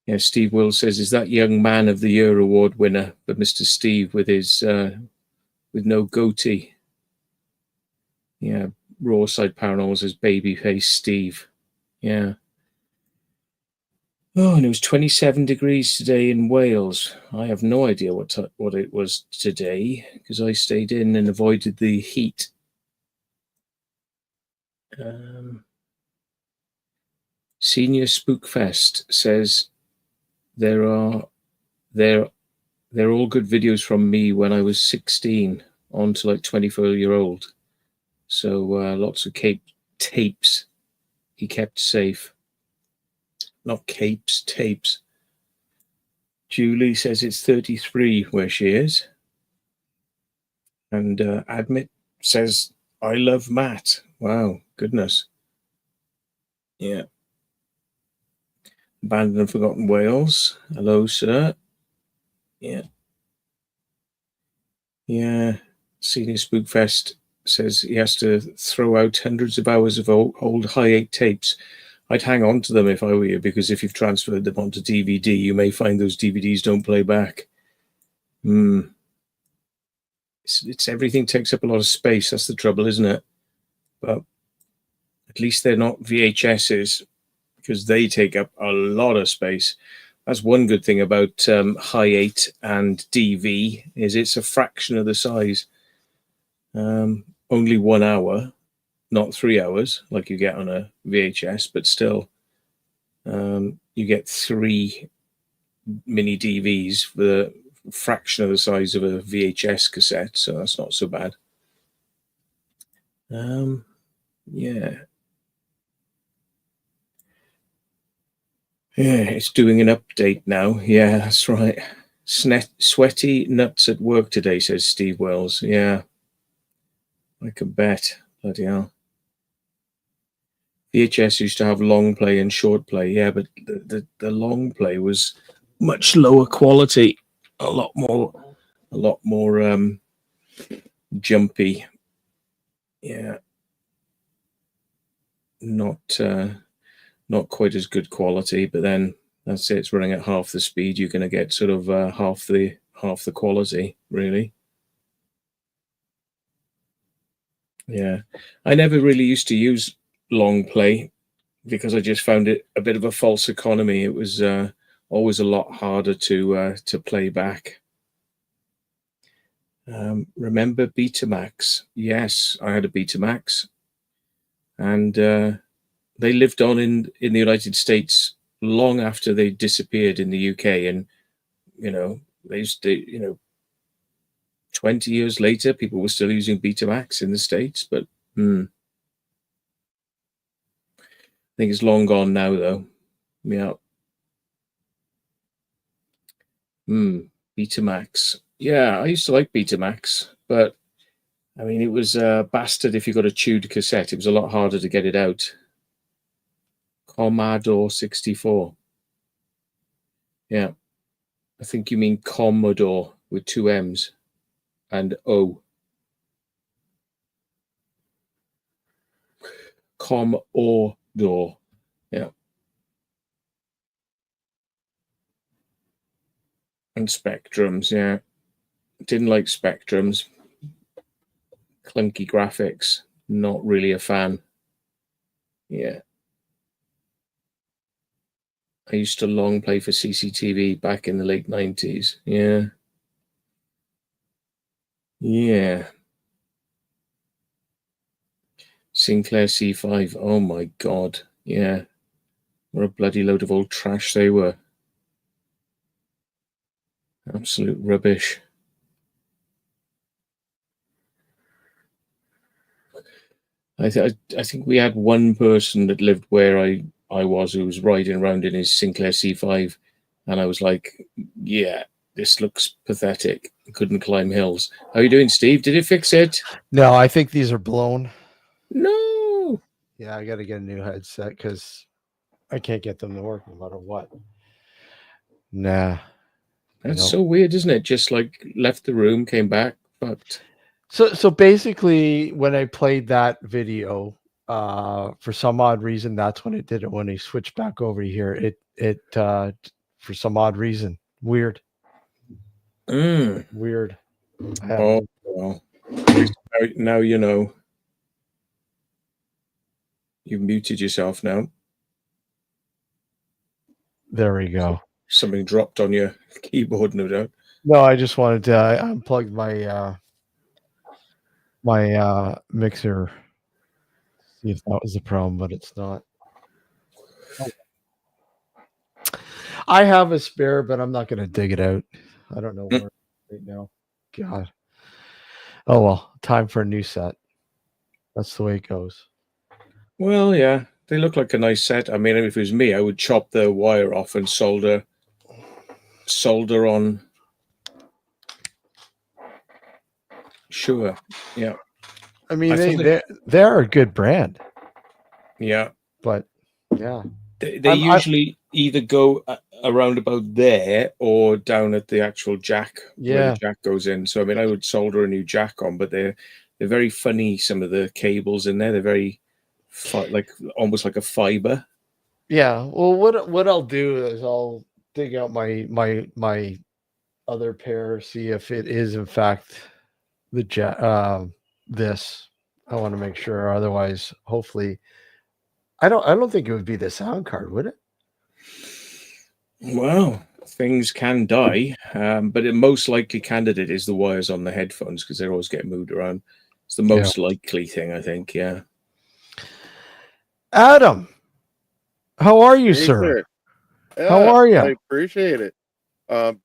Yeah, Steve Will says, is that Young Man of the Year award winner, but Mr. Steve with his with no goatee. Yeah, Rawside Paranormal says babyface Steve. Yeah. Oh, and it was 27 degrees today in Wales. I have no idea what it was today because I stayed in and avoided the heat. Senior Spookfest says they're all good videos from me when I was 16 on to like 24-year-old. So lots of tapes he kept safe. Not capes, tapes. Julie says it's 33 where she is. And Admit says, I love Matt. Wow, goodness. Yeah. Abandoned and Forgotten Wales. Hello, sir. Yeah. Yeah. Senior Spookfest says he has to throw out hundreds of hours of old Hi8 tapes. I'd hang on to them if I were you, because if you've transferred them onto DVD, you may find those DVDs don't play back. It's everything takes up a lot of space. That's the trouble, isn't it? But at least they're not VHSs, because they take up a lot of space. That's one good thing about Hi8 and DV, is it's a fraction of the size. Only 1 hour, not 3 hours like you get on a VHS, but still you get 3 mini DVs for the fraction of the size of a VHS cassette, so that's not so bad. Yeah, it's doing an update now. Yeah, that's right. Sweaty nuts at work today, says Steve Wells. Yeah, I can bet. Bloody hell. VHS used to have long play and short play. Yeah, but the long play was much lower quality, a lot more jumpy. Yeah, not quite as good quality. But then that's it. It's running at half the speed. You're going to get sort of half the quality, really. Yeah, I never really used to use long play because I just found it a bit of a false economy. It was always a lot harder to play back. Remember Betamax? Yes, I had a Betamax, and they lived on in the United States long after they disappeared in the UK. And they used to, 20 years later, people were still using Betamax in the States, but I think it's long gone now, though. Yeah. Betamax. Yeah, I used to like Betamax, but I mean, it was a bastard if you got a chewed cassette. It was a lot harder to get it out. Commodore 64. Yeah. I think you mean Commodore with 2 M's and O. Commodore. Yeah. And Spectrums, yeah. Didn't like Spectrums. Clunky graphics. Not really a fan. Yeah. I used to long play for CCTV back in the late 90s. Yeah. Yeah. Sinclair C5. Oh my God. Yeah. What a bloody load of old trash they were. Absolute rubbish. I think we had one person that lived where I was who was riding around in his Sinclair C5, and I was like, yeah, this looks pathetic. Couldn't climb hills. How are you doing, Steve? Did it fix it? No, I think these are blown. No. Yeah, I got to get a new headset because I can't get them to work no matter what. Nah. That's know. so weird, isn't it? Just like left the room, came back, fucked. So basically, when I played that video, for some odd reason, that's when it did it. When he switched back over here, it for some odd reason, weird. Weird. Oh, well. Now you know. You've muted yourself now. There we go. Something dropped on your keyboard, no doubt. No, I just wanted to unplug my my mixer. See if that was the problem, but it's not. I have a spare, but I'm not going to dig it out. I don't know where right now. God. Oh well, time for a new set. That's the way it goes. Well, yeah, they look like a nice set. I mean, if it was me, I would chop the wire off and solder on. Sure. Yeah. I mean, they're a good brand. Yeah. But yeah. They usually either go around about there or down at the actual jack where the jack goes in. So I mean, I would solder a new jack on, but they're very funny. Some of the cables in there, they're very like almost like a fiber. Yeah. Well, what I'll do is I'll dig out my other pair, see if it is in fact the jack. This I want to make sure. Otherwise, hopefully, I don't think it would be the sound card, would it? Well, things can die, but the most likely candidate is the wires on the headphones because they're always getting moved around. It's the most likely thing, I think. Yeah. Adam, how are you, sir? Yeah, how are you? I appreciate it.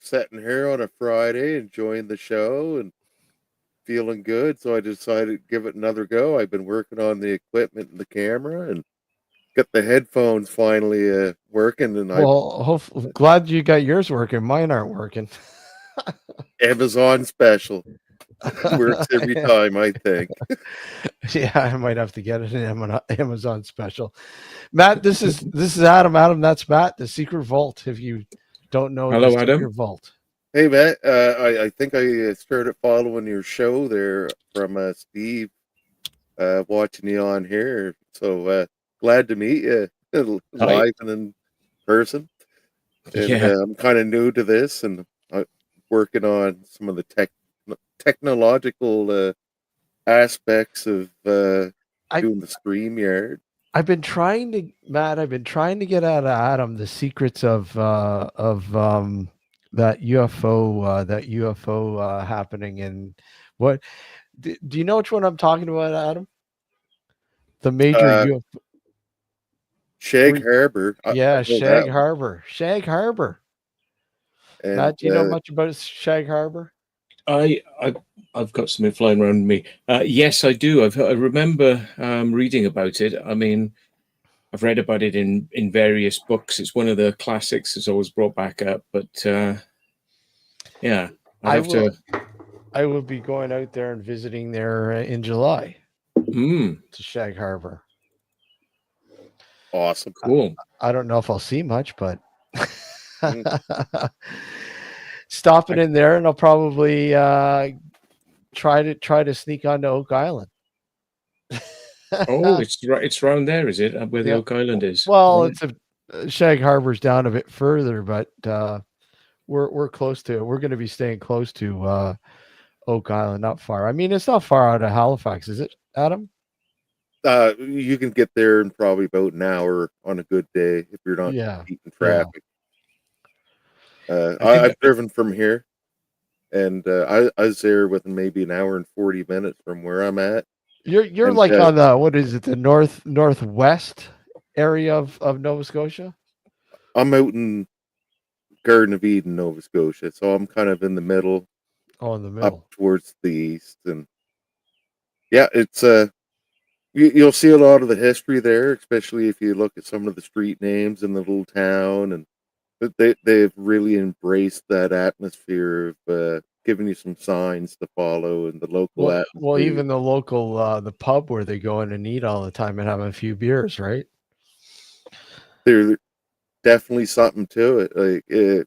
Sitting here on a Friday, enjoying the show and feeling good. So I decided to give it another go. I've been working on the equipment and the camera and got the headphones finally working. And glad you got yours working. Mine aren't working. Amazon special. Works every time, I think. Yeah, I might have to get it in Amazon special. Matt, this is Adam. Adam, that's Matt, the secret vault. If you don't know, hello, the Adam. Secret vault. Hey, Matt. I think I started following your show there from Steve. Watching you on here, so glad to meet you live and in person. And I'm kind of new to this, and I'm working on some of the technological aspects of doing the StreamYard. I've been trying to get out of Adam the secrets of that UFO happening. And what do you know which one I'm talking about, Adam? The major UFO. Shag Harbor. Shag Harbor. Shag Harbor. And, Matt, do you know much about Shag Harbor? I've got something flying around me. Yes, I do. I remember reading about it. I mean, I've read about it in various books. It's one of the classics that's always brought back up. But yeah, I will be going out there and visiting there in July to Shag Harbor. Awesome, cool. I don't know if I'll see much, but stopping in there, and I'll probably try to sneak onto Oak Island. Oh, it's around there, is it? Where the Oak Island is? Well, it's Shag Harbor's down a bit further, but we're close to it. We're going to be staying close to Oak Island, not far. I mean, it's not far out of Halifax, is it, Adam? You can get there in probably about an hour on a good day if you're not beating traffic. I've driven from here, and I was there within maybe an hour and 40 minutes from where I'm at. You're like on the what is it, the northwest area of Nova Scotia? I'm out in Garden of Eden, Nova Scotia, so I'm kind of in the middle. Oh, in the middle, up towards the east, and yeah, it's You'll see a lot of the history there, especially if you look at some of the street names in the little town, and they've really embraced that atmosphere of giving you some signs to follow and the local Well, atmosphere. even the local the pub where they go in and eat all the time and have a few beers, right? There's definitely something to it.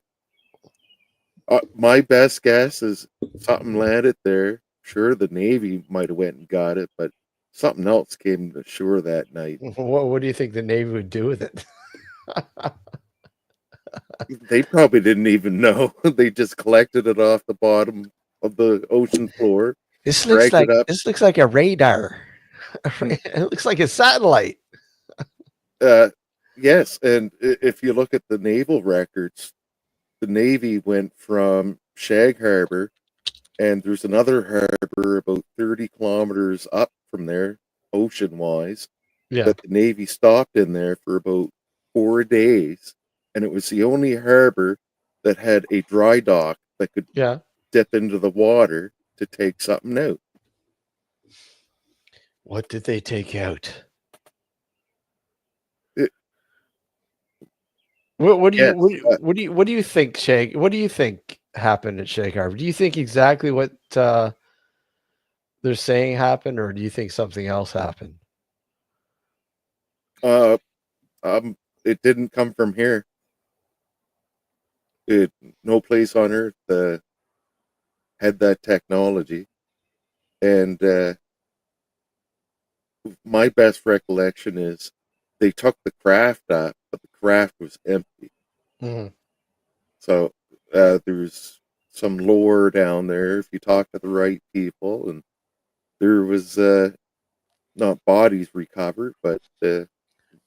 My best guess is something landed there. Sure, the Navy might have went and got it, but something else came to shore that night. What do you think the Navy would do with it? They probably didn't even know. They just collected it off the bottom of the ocean floor. This looks dragged it like up. a radar. It looks like a satellite. Yes, and if you look at the naval records, the Navy went from Shag Harbor, and there's another harbor about 30 kilometers up from there, ocean-wise, Yeah. that the Navy stopped in there for about 4 days, and it was the only harbor that had a dry dock that could Yeah. dip into the water to take something out. What did they take out? What do you Yes, what do you think, Shag? What do you think happened at Shag Harbor? Do you think exactly what they're saying happened, or do you think something else happened? It didn't come from here. No place on earth had that technology, and my best recollection is they took the craft up, but the craft was empty. Mm-hmm. So there's some lore down there if you talk to the right people, and there was not bodies recovered, but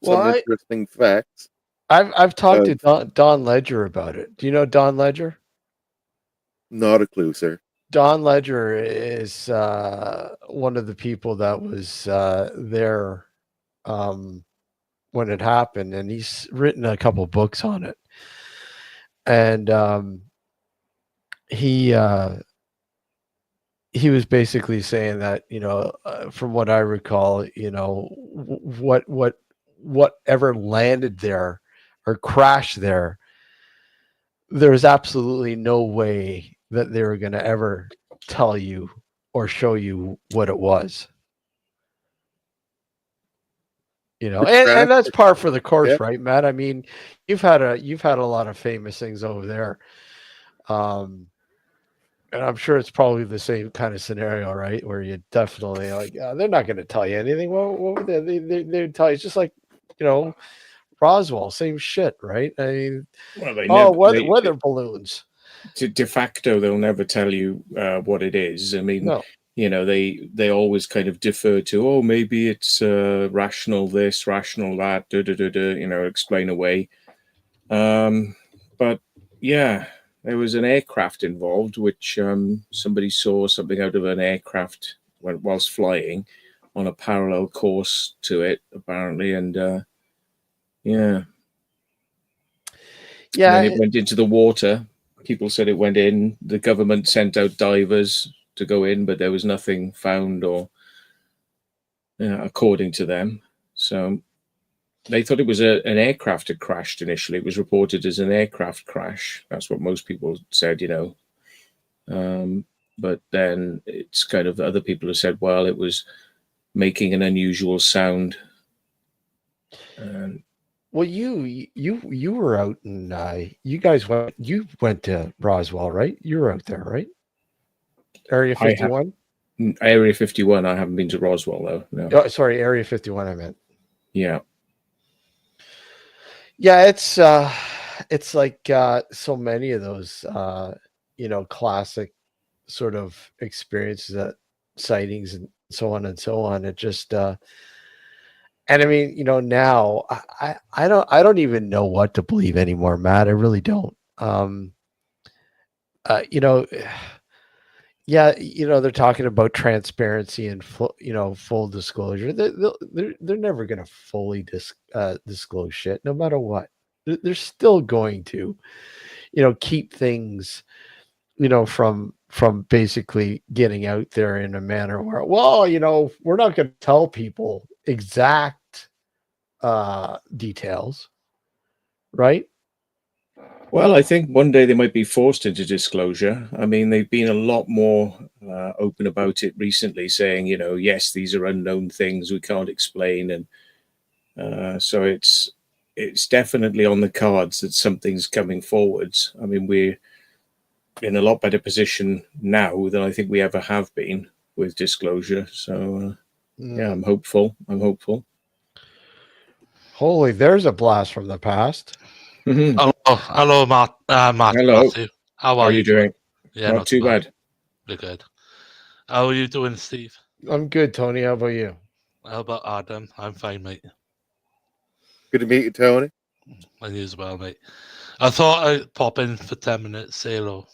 some interesting facts. I've talked to Don Ledger about it. Do you know Don Ledger? Not a clue, sir. Don Ledger is one of the people that was there when it happened, and he's written a couple books on it. And he was basically saying that, from what I recall, whatever landed there or crashed there, there's absolutely no way that they were going to ever tell you or show you what it was. And that's par for the course, right, Matt? I mean, you've had a lot of famous things over there. And I'm sure it's probably the same kind of scenario, right? Where you definitely they're not going to tell you anything. What would they'd tell you? It's just like, Roswell, same shit, right? I mean, weather balloons. De facto, they'll never tell you what it is. I mean, No. They always kind of defer to, maybe it's rational this, rational that, explain away. But yeah, there was an aircraft involved, which somebody saw something out of an aircraft whilst flying on a parallel course to it, apparently, and yeah. Yeah. And then it went into the water. People said it went in. The government sent out divers to go in, but there was nothing found, or according to them. So they thought it was an aircraft had crashed initially. It was reported as an aircraft crash. That's what most people said, but then it's kind of other people have said, well, it was making an unusual sound. Well, you were out, and you guys went to Roswell, right? You were out there, right? Area 51. Area 51. I haven't been to Roswell though. No. Oh, sorry, Area 51. I meant. Yeah. Yeah, it's like so many of those classic sort of experiences, that sightings and so on and so on. It just and I mean, now I don't even know what to believe anymore, Matt. I really don't. Yeah, they're talking about transparency and full disclosure. They're never going to fully disclose shit, no matter what. They're still going to, keep things, from from basically getting out there in a manner where, well, we're not going to tell people exact details, right? Well, I think one day they might be forced into disclosure. I mean, they've been a lot more open about it recently, saying, yes, these are unknown things we can't explain, and so it's definitely on the cards that something's coming forwards. I mean, we're in a lot better position now than I think we ever have been with disclosure. So, yeah, I'm hopeful. Holy, there's a blast from the past. Hello, Matt. Hello. Matthew. How How are you doing? Yeah, Not too bad. You're good. How are you doing, Steve? I'm good, Tony. How about you? How about Adam? I'm fine, mate. Good to meet you, Tony. And you as well, mate. I thought I'd pop in for 10 minutes, say hello.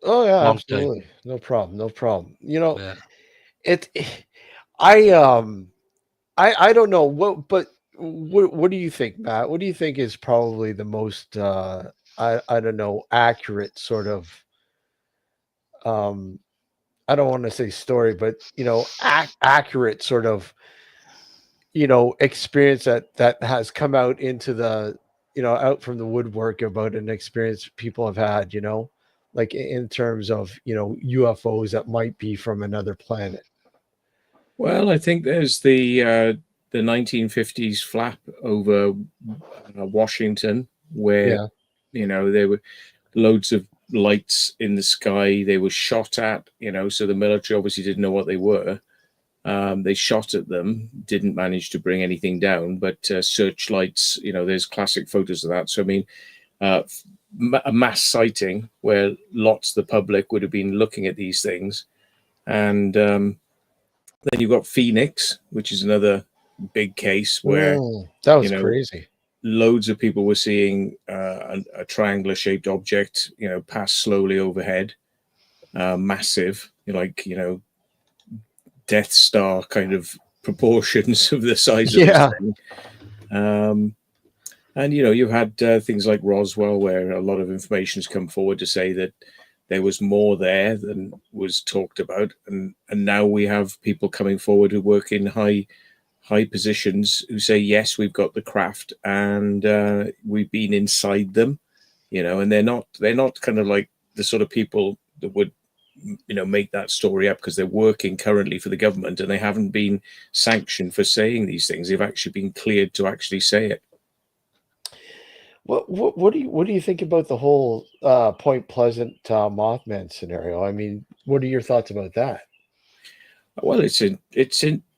Oh yeah, Long absolutely. time. No problem. No problem. Yeah. I don't know what do you think, Matt? What do you think is probably the most I don't know, accurate sort of I don't want to say story, but accurate sort of experience that has come out into the out from the woodwork about an experience people have had, like in terms of UFOs that might be from another planet. Well, I think there's the 1950s flap over Washington, where Yeah. there were loads of lights in the sky. They were shot at, so the military obviously didn't know what they were. They shot at them, didn't manage to bring anything down, but searchlights, there's classic photos of that. So, I mean, a mass sighting where lots of the public would have been looking at these things. And then you've got Phoenix, which is another big case where that was crazy. Loads of people were seeing a triangular shaped object, pass slowly overhead, massive, Death Star kind of proportions of the size of this thing. And you've had things like Roswell, where a lot of information has come forward to say that there was more there than was talked about, and now we have people coming forward who work in high positions who say, yes, we've got the craft and we've been inside them, and they're not kind of like the sort of people that would make that story up because they're working currently for the government and they haven't been sanctioned for saying these things. They've actually been cleared to actually say it. What do you think about the whole Point Pleasant Mothman scenario? I mean, what are your thoughts about that? Well, it's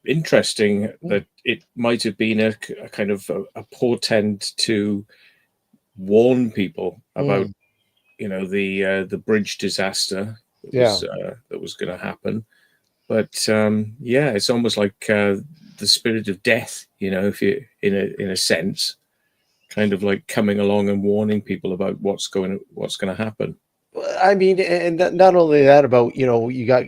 interesting that it might have been a kind of a portent to warn people about the bridge disaster that was going to happen. But it's almost like the spirit of death, if you in a sense, kind of like coming along and warning people about what's going to happen. I mean, and not only that, about you got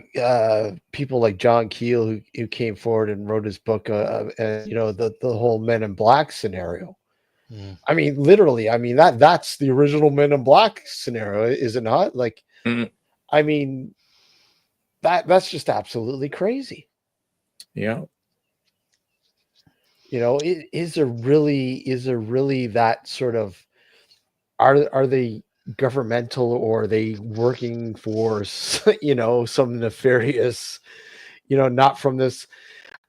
people like John Keel who came forward and wrote his book, and the whole Men in Black scenario. I mean, literally, I mean that's the original Men in Black scenario, is it not? Like, I mean, that's just absolutely crazy. Yeah. Is there really that sort of are they governmental, or are they working for some nefarious, not from this?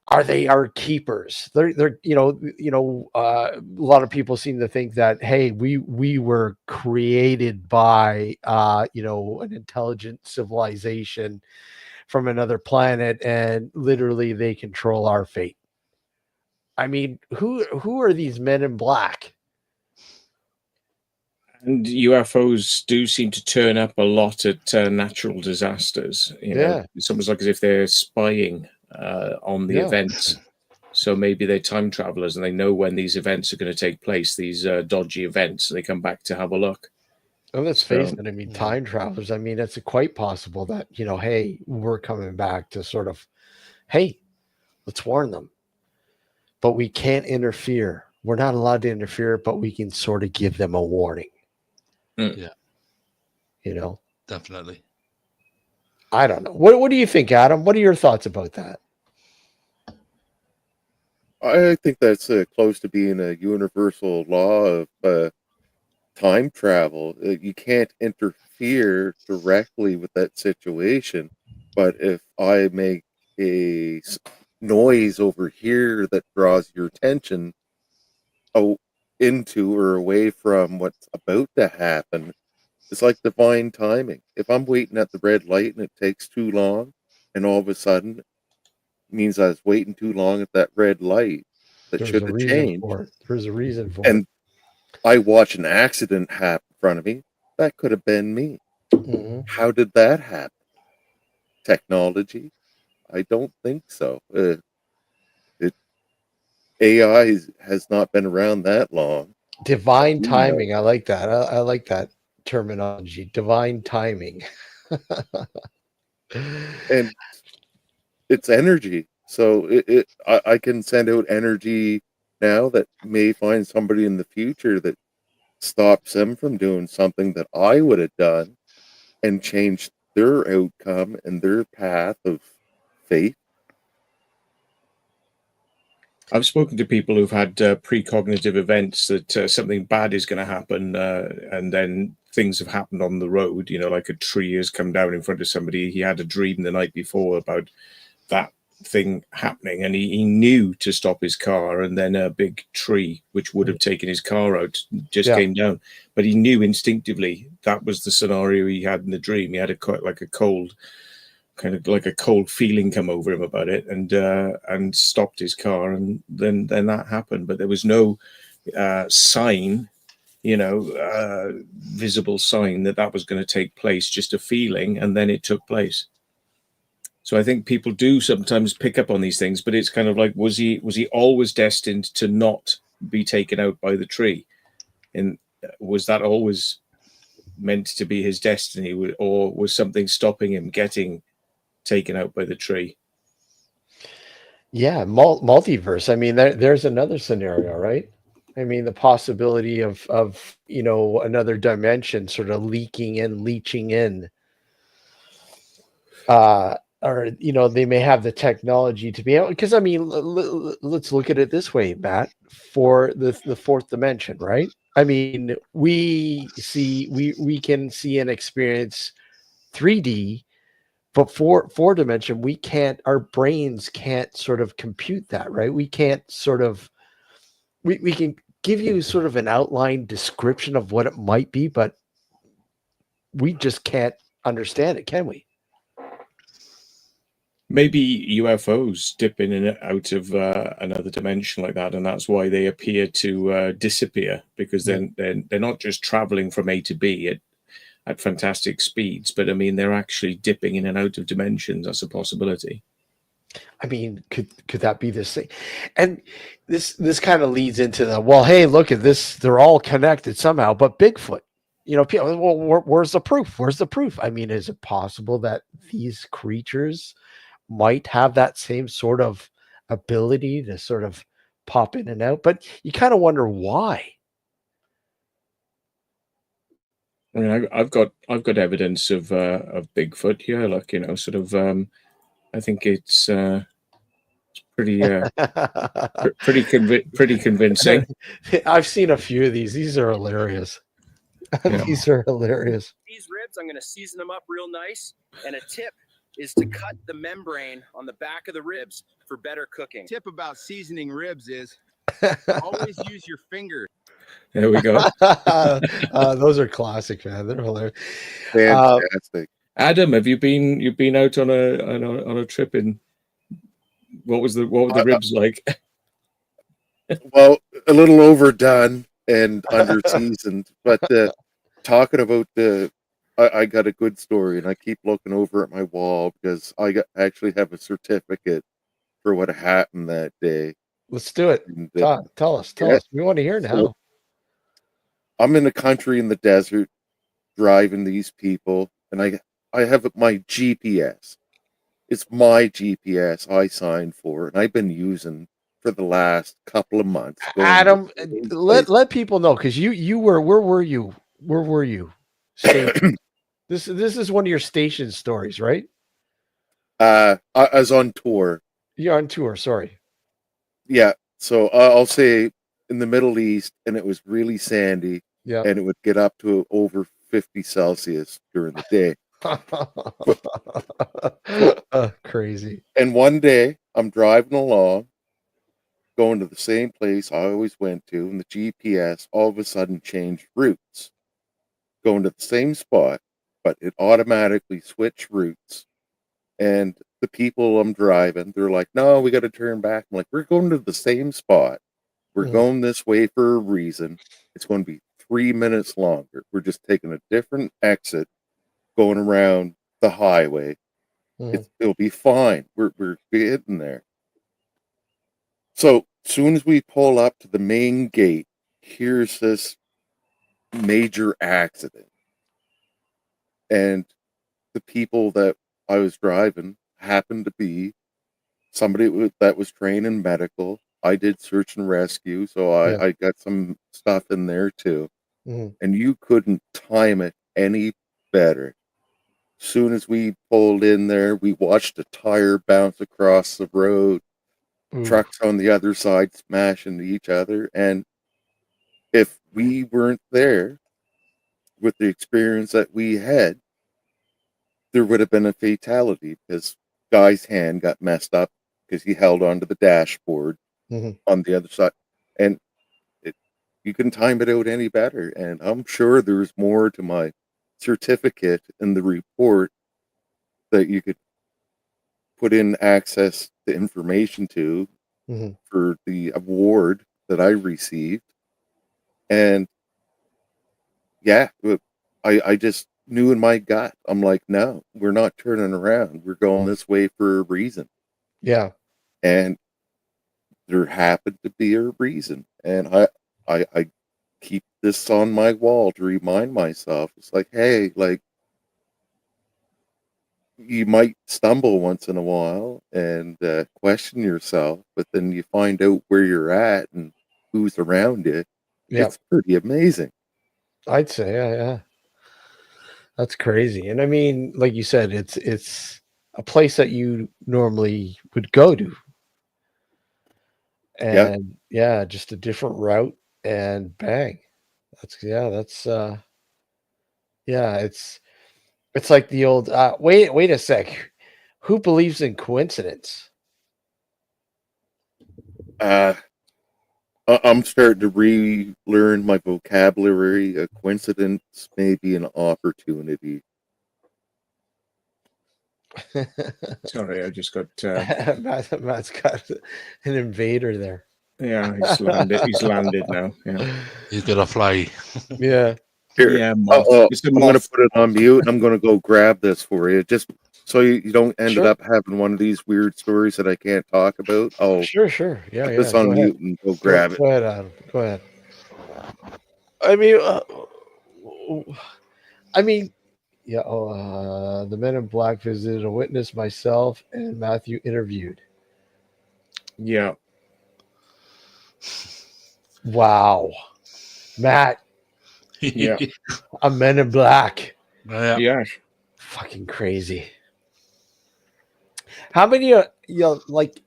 Are they our keepers? They're a lot of people seem to think that, hey, we were created by an intelligent civilization from another planet, and literally they control our fate. I mean, who are these Men in Black? And UFOs do seem to turn up a lot at natural disasters. It's almost like as if they're spying on the events. So maybe they're time travelers and they know when these events are going to take place, these dodgy events, and they come back to have a look. Oh, let's face it. I mean, time travelers. I mean, it's quite possible that, hey, we're coming back to sort of, hey, let's warn them. But we can't interfere. We're not allowed to interfere, but we can sort of give them a warning. Yeah. You know? Definitely. I don't know. What do you think, Adam? What are your thoughts about that? I think that's close to being a universal law of time travel. You can't interfere directly with that situation, but if I make a noise over here that draws your attention out into or away from what's about to happen, it's like divine timing. If I'm waiting at the red light and it takes too long, and all of a sudden it means I was waiting too long at that red light that There's should a have reason changed, for it. There's a reason for and I watch an accident happen in front of me, that could have been me. it. Mhm. How did that happen? Technology? I don't think so. It AI has not been around that long. Divine We know. timing. I like that. I like that terminology. Divine timing. And it's energy. So I can send out energy now that may find somebody in the future that stops them from doing something that I would have done and changed their outcome and their path of fate. I've spoken to people who've had precognitive events that something bad is going to happen, and then things have happened on the road. You know, like a tree has come down in front of somebody. He had a dream the night before about that thing happening, and he knew to stop his car, and then a big tree, which would have taken his car out, just came down. But he knew instinctively that was the scenario he had in the dream. He had a cold feeling come over him about it, and stopped his car, and then that happened. But there was no sign, visible sign that was going to take place, just a feeling, and then it took place. So I think people do sometimes pick up on these things, but it's kind of like, was he always destined to not be taken out by the tree? And was that always meant to be his destiny, or was something stopping him getting taken out by the tree? Yeah, multiverse. I mean, there's another scenario, right? I mean, the possibility of another dimension sort of leaking in, leaching in. Or they may have the technology to be able, because I mean, let's look at it this way, Matt, for the fourth dimension, right? I mean, we can see and experience 3D, but four dimension, we can't, our brains can't sort of compute that, right? We can't sort of, we can give you sort of an outline description of what it might be, but we just can't understand it, can we? Maybe UFOs dip in and out of another dimension like that, and that's why they appear to disappear, because then they're not just traveling from A to B at fantastic speeds, but I mean, they're actually dipping in and out of dimensions. That's a possibility. I mean, could that be this thing? And this kind of leads into the, well, hey, look at this, they're all connected somehow, but Bigfoot, people, well, where's the proof? Where's the proof? I mean, is it possible that these creatures might have that same sort of ability to sort of pop in and out? But you kind of wonder why. I mean, I've got evidence of Bigfoot here, like, sort of. I think it's pretty pretty convincing. I've seen a few of these. These are hilarious. Yeah. These are hilarious. These ribs, I'm going to season them up real nice, and a tip is to cut the membrane on the back of the ribs for better cooking. Tip about seasoning ribs is always use your finger. There we go. Those are classic, man. They're hilarious. Fantastic. Adam, have you been out on a trip in? What were the ribs like? Well, a little overdone and under seasoned, but talking about I got a good story, and I keep looking over at my wall because actually have a certificate for what happened that day. Let's do it. And, Tell us. We want to hear now. So I'm in the country in the desert driving these people, and I have my GPS. It's my GPS I signed for, and I've been using for the last couple of months. Adam, let people know, because you were, where were you? This is one of your station stories, right? I was on tour. You're on tour. Sorry. Yeah. So I'll say in the Middle East, and it was really sandy, Yeah. and it would get up to over 50 Celsius during the day. Crazy. And one day I'm driving along, going to the same place I always went to, and the GPS all of a sudden changed routes, going to the same spot, but it automatically switched routes. And the people I'm driving, they're like, no, we got to turn back. I'm like, we're going to the same spot. We're Mhm. going this way for a reason. It's going to be 3 minutes longer. We're just taking a different exit going around the highway. Mhm. It'll be fine. We're getting there. So soon as we pull up to the main gate, here's this major accident. And the people that I was driving happened to be somebody that was trained in medical. I did search and rescue, so Yeah. I got some stuff in there too. Mhm. And you couldn't time it any better. Soon as we pulled in there, we watched a tire bounce across the road, Ooh. trucks on the other side smash into each other. And if we weren't there with the experience that we had, there would have been a fatality because guy's hand got messed up because he held onto the dashboard Mhm. on the other side. And it, you can time it out any better. And I'm sure there's more to my certificate in the report that you could put in access to information to Mhm. for the award that I received. And yeah, I just knew in my gut, I'm like, no, we're not turning around. We're going this way for a reason. Yeah. And there happened to be a reason. And I keep this on my wall to remind myself. It's like, hey, like you might stumble once in a while and question yourself, but then you find out where you're at and who's around you. Yeah. It's pretty amazing. I'd say, yeah. That's crazy. And I mean, like you said, it's a place that you normally would go to. Yeah. And yeah, just a different route and bang. That's yeah, it's like the old wait a sec. Who believes in coincidence? Uh, I'm starting to relearn my vocabulary. A coincidence may be an opportunity. Sorry, I just got. Matt's got an invader there. Yeah, he's landed. He's landed now. Yeah. He's gonna fly. Yeah. Here, Yeah, moth. It's a I'm going to moth. put it on mute. And I'm going to go grab this for you, just so you don't end Sure. up having one of these weird stories that I can't talk about. I'll Sure. Yeah, put yeah. this Go on ahead. mute and go grab it. Go ahead, Adam. Go ahead. I mean, I mean, yeah. The Men in Black visited a witness, myself, and Matthew interviewed. Yeah. Wow, Matt, Yeah. a Men in Black. Yeah. Fucking crazy. How many? Like,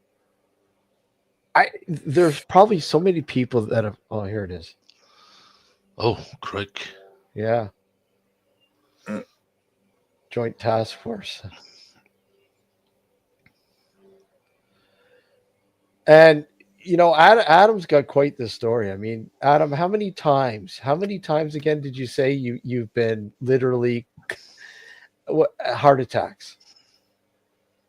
there's probably so many people that have. Oh, here it is. Oh, crick. Yeah. Joint Task Force. And Adam's got quite the story. I mean, Adam, how many times again did you say you've been literally heart attacks?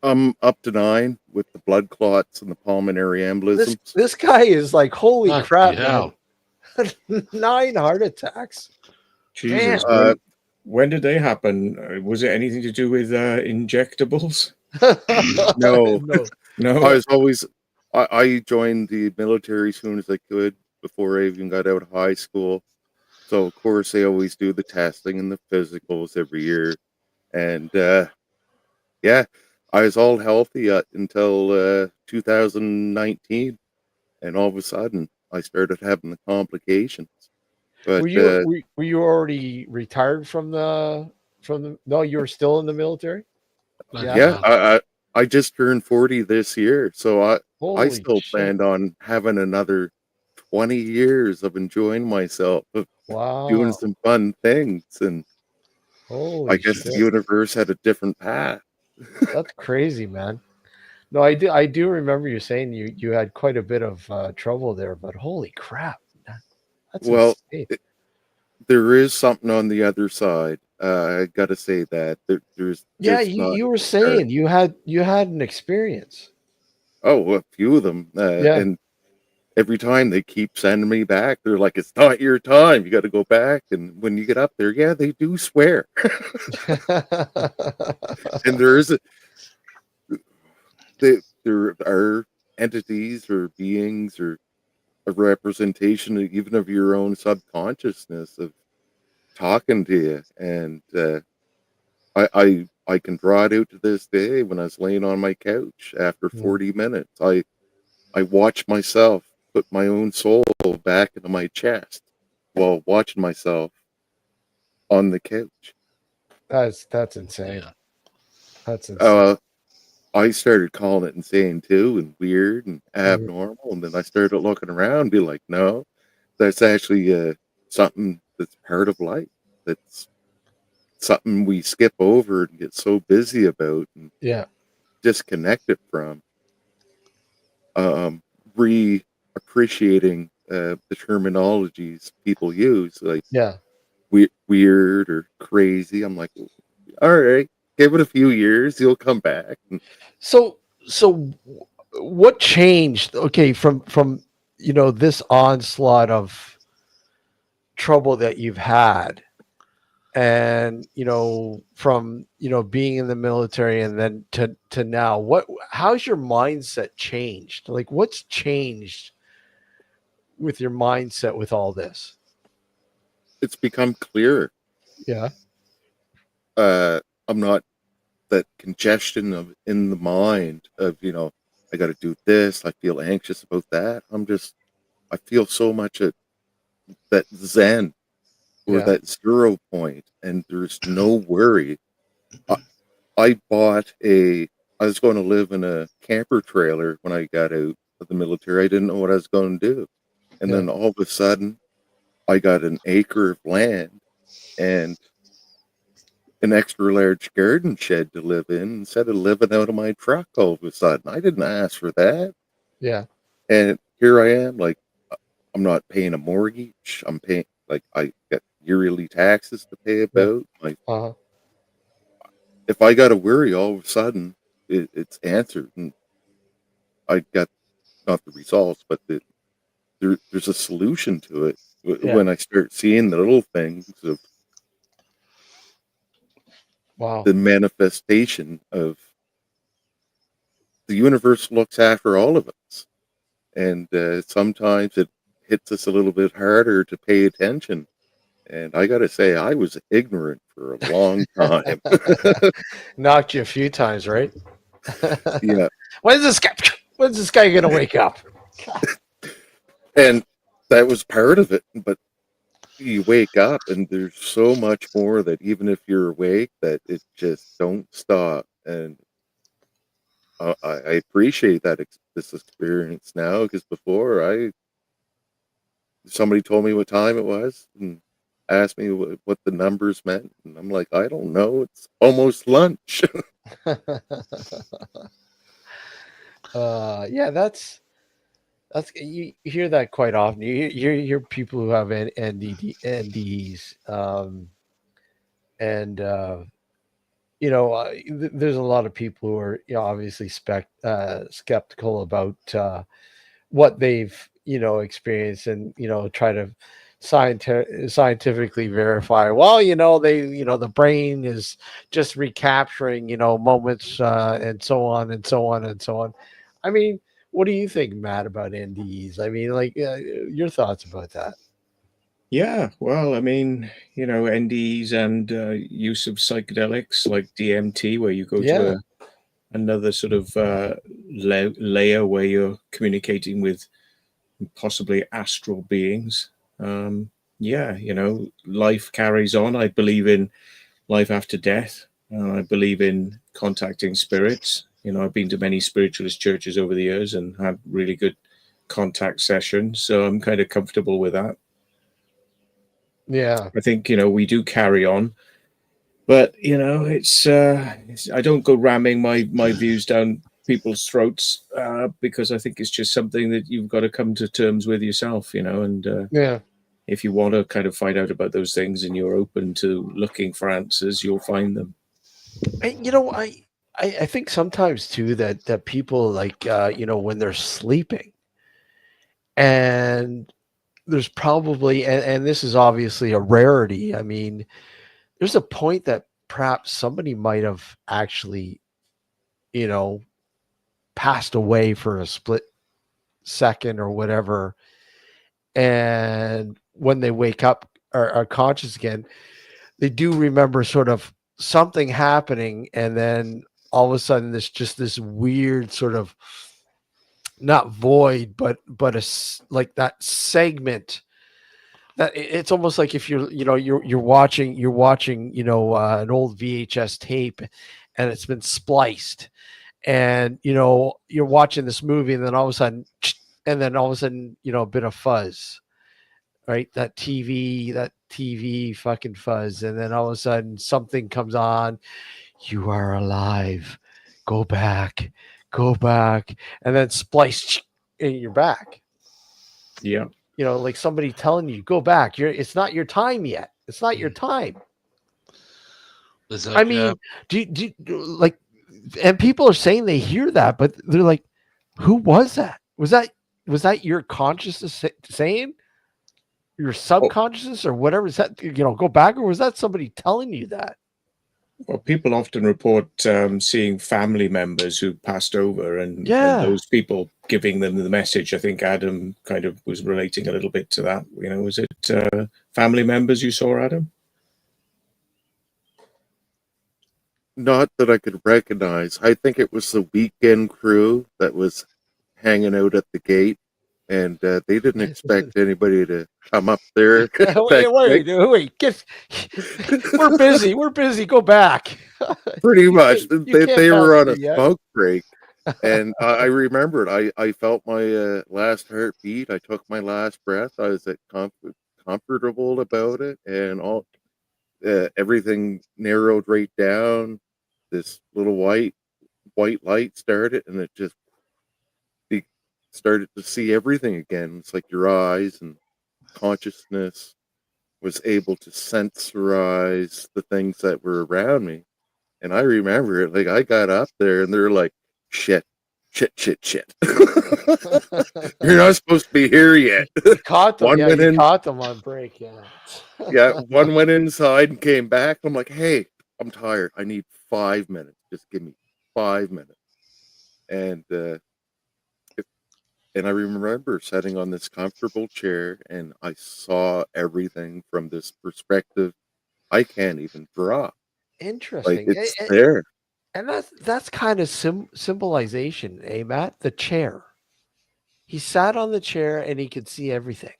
I'm up to 9 with the blood clots and the pulmonary embolisms. This guy is like, holy crap, yeah. man. 9 heart attacks. Jesus. Damn. When did they happen? Was it anything to do with injectables? No, No. I was always. I joined the military as soon as I could before I even got out of high school. So of course they always do the testing and the physicals every year, and yeah, I was all healthy until 2019, and all of a sudden I started having the complications. But were you already retired from the no, you were still in the military? yeah, I just turned 40 this year, so I Holy still shit! planned on having another 20 years of enjoying myself, of doing Wow! some fun things, and I Holy guess the shit! universe had a different path. That's crazy, man. No, I do remember you saying you had quite a bit of trouble there, but holy crap, that's Well, insane. there is something on the other side. I gotta say that there's Yeah, just you not. you were Uh, saying you had an experience. oh, a few of them, Yeah. and every time they keep sending me back. They're like, "It's not your time. You got to go back." And when you get up there, yeah, they do swear. And there are entities or beings or a representation even of your own subconsciousness of talking to you, and I can draw it out to this day. When I was laying on my couch after Mm, 40 minutes, I watched myself put my own soul back into my chest while watching myself on the couch. that's insane. Yeah. That's insane. Uh, I started calling it insane too, and weird and Mhm. abnormal, and then I started looking around and be like, no, that's actually something that's part of life. That's something we skip over and get so busy about and Yeah. disconnect it from. Um, Re-appreciating the terminologies people use, like Yeah. weird or crazy. I'm like, all right, give it a few years, you'll come back. And So what changed? Okay, from this onslaught of trouble that you've had, and from being in the military and then to now, how's your mindset changed? Like, what's changed with your mindset with all this? it's become clearer. Yeah. I'm not that congestion of in the mind of, I got to do this. I feel anxious about that. I feel so much at that Zen or Yeah. that 0 point, and there's no worry. I, I I was going to live in a camper trailer when I got out of the military. I didn't know what I was going to do. And Yeah. then all of a sudden, I got an acre of land and an extra large garden shed to live in instead of living out of my truck all of a sudden. I didn't ask for that. Yeah. And here I am, like, I'm not paying a mortgage. I'm paying, like, I got yearly taxes to pay Yeah. about. Like, Uh-huh. if I got to worry, all of a sudden, it's answered. And I got not the results, but there's a solution to it Yeah. when I start seeing the little things of Wow. the manifestation of the universe looks after all of us. And sometimes it hits us a little bit harder to pay attention. And I got to say, I was ignorant for a long time. Knocked you a few times, right? Yeah. When's this guy? When's this guy gonna wake up? And that was part of it. But you wake up and there's so much more that even if you're awake, that it just don't stop. And I appreciate this experience now, because before somebody told me what time it was and asked me what the numbers meant, and I'm like, I don't know. It's almost lunch. Yeah, that's you hear that quite often. You hear people who have NDEs, and there's a lot of people who are obviously skeptical about what they've experienced, and try to scientifically verify, well, the brain is just recapturing moments, and so on and so on and so on. I mean, what do you think, Matt, about NDEs? I mean, like, your thoughts about that? Yeah, well, I mean, NDs and use of psychedelics like DMT, where you go to Yeah. another sort of layer where you're communicating with possibly astral beings. Yeah, life carries on. I believe in life after death. I believe in contacting spirits. I've been to many spiritualist churches over the years and had really good contact sessions, so I'm kind of comfortable with that. Yeah. I think, we do carry on, but it's I don't go ramming my views down people's throats, because I think it's just something that you've got to come to terms with yourself, and Yeah. if you want to kind of find out about those things and you're open to looking for answers, you'll find them. I think sometimes too that people like when they're sleeping, and there's probably, and this is obviously a rarity. I mean, there's a point that perhaps somebody might have actually, passed away for a split second or whatever, and when they wake up or are conscious again, they do remember sort of something happening, and then all of a sudden this weird sort of, not void, but like that segment that it's almost like if you're watching an old VHS tape, and it's been spliced, and you're watching this movie, and then all of a sudden a bit of fuzz, right? That TV fucking fuzz, and then all of a sudden something comes on. You are alive. Go back, and then splice, and you're back. Yeah. Like somebody telling you, go back. It's not your time yet. It's not your time. I mean, do like, and people are saying they hear that, but they're like, who was that? Was that your consciousness saying? Your subconsciousness or whatever? Is that, go back, or was that somebody telling you that? Well, people often report seeing family members who passed over, and those people giving them the message. I think Adam kind of was relating a little bit to that. Was it family members you saw, Adam? Not that I could recognize. I think it was the weekend crew that was hanging out at the gate, and they didn't expect anybody to come up there. Wait, we're busy. We're busy. Go back. Pretty much. They were on a yet. smoke break. And I remembered, I felt my last heartbeat. I took my last breath. I was comfortable about it, and everything narrowed right down. This little white light started, and it just started to see everything again. It's like your eyes and consciousness was able to sensorize the things that were around me. And I remember it, like I got up there and they're like, shit. You're not supposed to be here yet. You caught them. One caught them on break. Yeah. Yeah, one went inside and came back. I'm like, hey, I'm tired. I need 5 minutes. Just give me 5 minutes. And I remember sitting on this comfortable chair, and I saw everything from this perspective I can't even draw. Interesting. Like, it's there. And that's kind of symbolization, eh, Matt? The chair. He sat on the chair and he could see everything.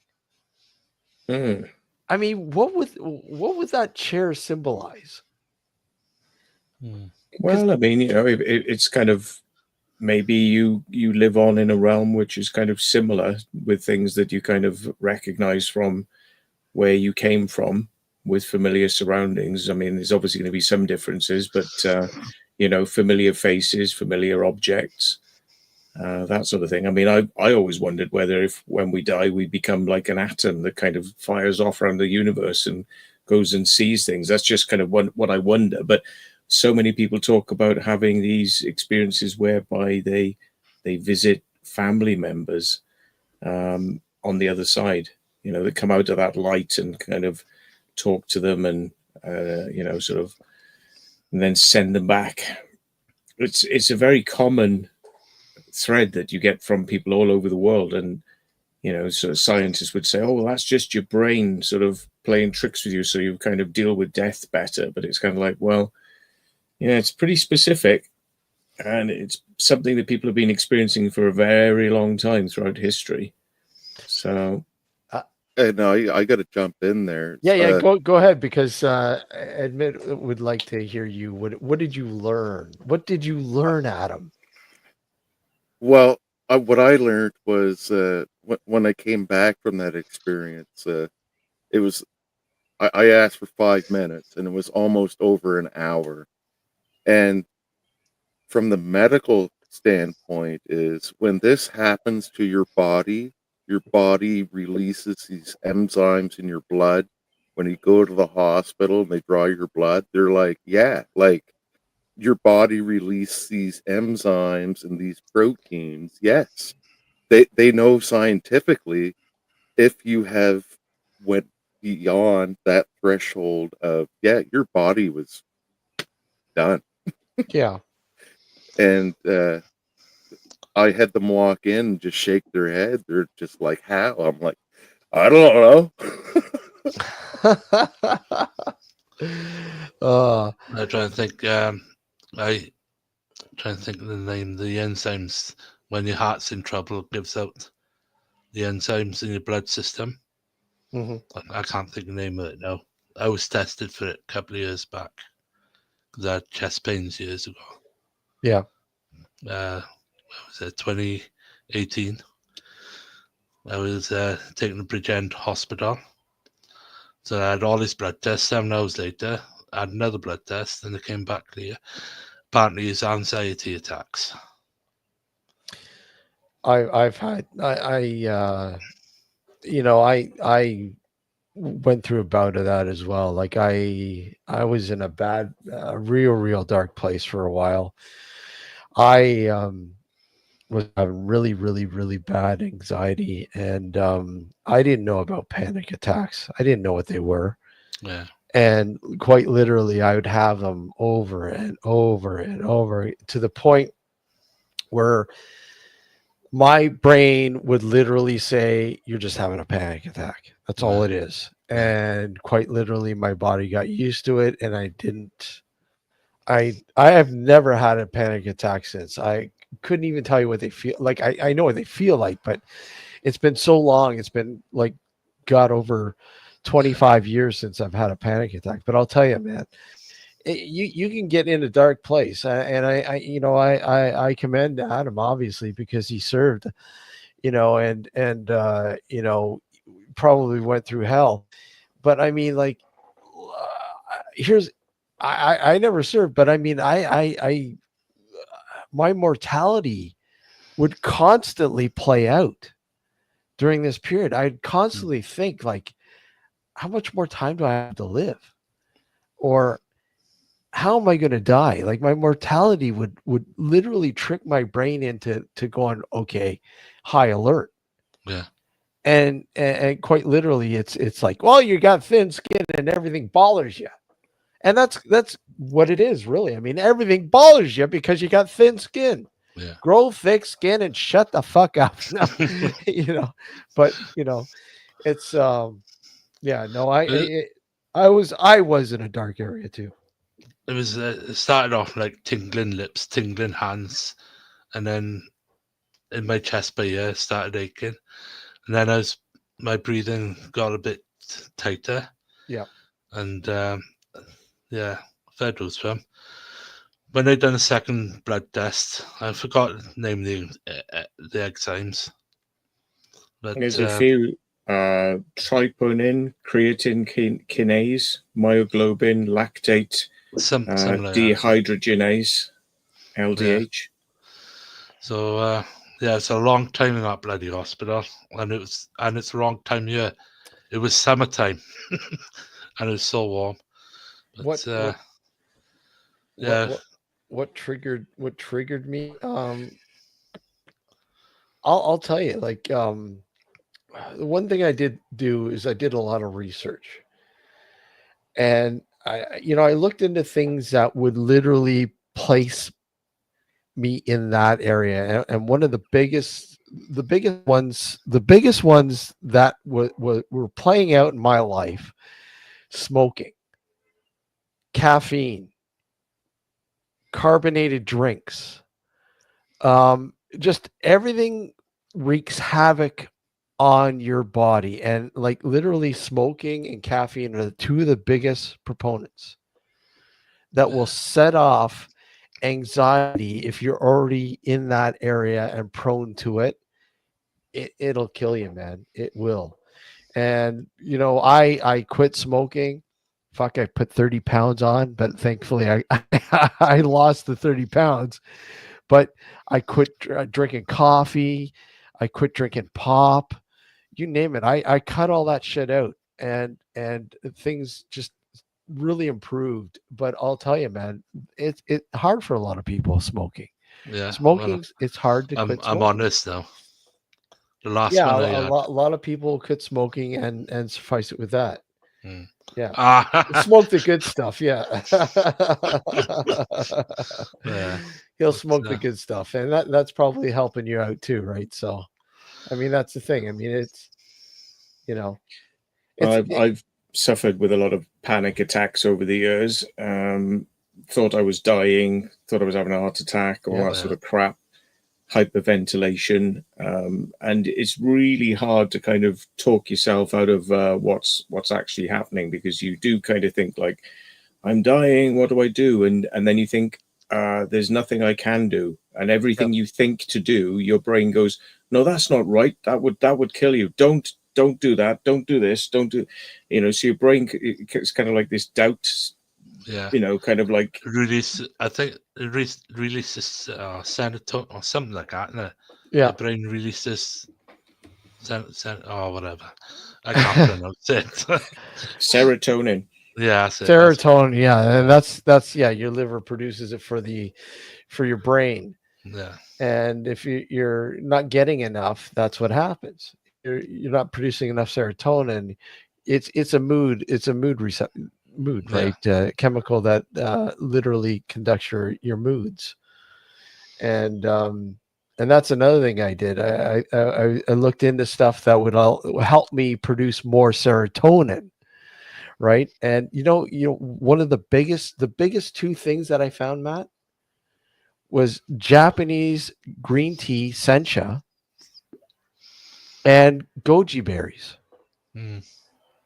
I mean, what would that chair symbolize? Well, I mean, it's kind of, maybe you live on in a realm which is kind of similar, with things that you kind of recognize from where you came from, with familiar surroundings. I mean, there's obviously going to be some differences, but familiar faces, familiar objects, that sort of thing. I mean, I always wondered whether, if when we die, we become like an atom that kind of fires off around the universe and goes and sees things. That's just kind of what I wonder. But so many people talk about having these experiences whereby they visit family members on the other side, they come out of that light and kind of talk to them, and sort of, and then send them back. It's a very common thread that you get from people all over the world. And sort of scientists would say, oh, well, that's just your brain sort of playing tricks with you, so you kind of deal with death better. But it's kind of like, well, it's pretty specific, and it's something that people have been experiencing for a very long time throughout history. So No, I got to jump in there. Yeah. Go ahead, because Admit would like to hear you. What did you learn? What did you learn, Adam? Well, what I learned was when I came back from that experience, it was I asked for 5 minutes, and it was almost over an hour. And from the medical standpoint, is when this happens to your body releases these enzymes in your blood. When you go to the hospital and they draw your blood, they're like, yeah, like your body release these enzymes and these proteins. Yes, they know scientifically if you have went beyond that threshold of, yeah, your body was done. Yeah. And I had them walk in and just shake their head. They're just like, how? I'm like, I don't know. I try and think. I try and think of the name. The enzymes when your heart's in trouble, it gives out the enzymes in your blood system. Mhm. I can't think of the name of it now. I was tested for it a couple of years back because I had chest pains years ago. Yeah. What was it, 2018? I was taken to Bridgend Hospital. So I had all these blood tests. 7 hours later, I had another blood test, and it came back clear. Apparently, it's anxiety attacks. I've had I went through a bout of that as well. Like I was in a bad, real dark place for a while. I was having really bad anxiety, and I didn't know about panic attacks. I didn't know what they were. Yeah. And quite literally, I would have them over and over and over, to the point where my brain would literally say, "You're just having a panic attack. That's all it is." And quite literally, my body got used to it, and I didn't. I have never had a panic attack since. I couldn't even tell you what they feel like. I know what they feel like, but it's been so long. It's been like, got over 25 years since I've had a panic attack. But I'll tell you, man, you can get in a dark place, and I commend Adam, obviously, because he served, and probably went through hell. But I mean, like, here's I never served, but I mean, I my mortality would constantly play out during this period. I'd constantly think, like, how much more time do I have to live? Or how am I going to die? Like, my mortality would literally trick my brain into going, okay, high alert. Yeah. And quite literally, it's like, well, you got thin skin and everything bothers you. And that's what it is, really. I mean, everything bothers you because you got thin skin. Yeah. Grow thick skin and shut the fuck up. No, but it's yeah, no, I was in a dark area too. It was it started off like tingling lips, tingling hands, and then in my chest by here started aching, and then as my breathing got a bit tighter, Yeah. and yeah, Federal's from. When I done a second blood test, I forgot the name of the enzymes. But There's a few: troponin, creatine kinase, myoglobin, lactate, some like that. dehydrogenase, LDH. So yeah, it's a long time in that bloody hospital, and it's a long time here. It was summertime, and it was so warm. But yeah, What triggered me? I'll tell you, like, the one thing I did do is I did a lot of research, and I looked into things that would literally place me in that area, and one of the biggest ones that were playing out in my life: smoking, caffeine, carbonated drinks, just everything wreaks havoc on your body. And like literally smoking and caffeine are the two of the biggest proponents that will set off anxiety if you're already in that area and prone to it. It'll kill you, man. It will. And I quit smoking. Fuck, I put 30 pounds on, but thankfully I lost the 30 pounds. But I quit drinking coffee. I quit drinking pop. You name it. I cut all that shit out, and things just really improved. But I'll tell you, man, it's hard for a lot of people smoking. Yeah, Smoking's it's hard to quit I'm smoking. on this now. The last Yeah, one a I had. lot of people quit smoking and suffice it with that. Mm. Yeah. Ah. Smoke the good stuff. Yeah. Yeah. He'll But, smoke the good stuff. And that's probably helping you out too, right? So, I mean, that's the thing. I mean, it's, I've suffered with a lot of panic attacks over the years. Thought I was dying, thought I was having a heart attack, all that sort of crap, hyperventilation, and it's really hard to kind of talk yourself out of what's actually happening, because you do kind of think like, I'm dying, what do I do? And then you think, there's nothing I can do, and everything you think to do, your brain goes, no, that's not right. That would kill you. Don't do that. Don't do this. Don't do, So your brain, it's kind of like this doubt. Yeah. Kind of like release. I think it releases serotonin or something like that. And Yeah. the brain releases whatever. I can't pronounce it. Serotonin. Yeah, that's it. Serotonin. Yeah, and that's your liver produces it for your brain. Yeah. And if you're not getting enough, that's what happens. You're not producing enough serotonin. It's a mood mood, right? Chemical that literally conducts your moods. And that's another thing I did. I looked into stuff that would help me produce more serotonin, right? And one of the biggest two things that I found, Matt, was Japanese green tea sencha and goji berries. Mm.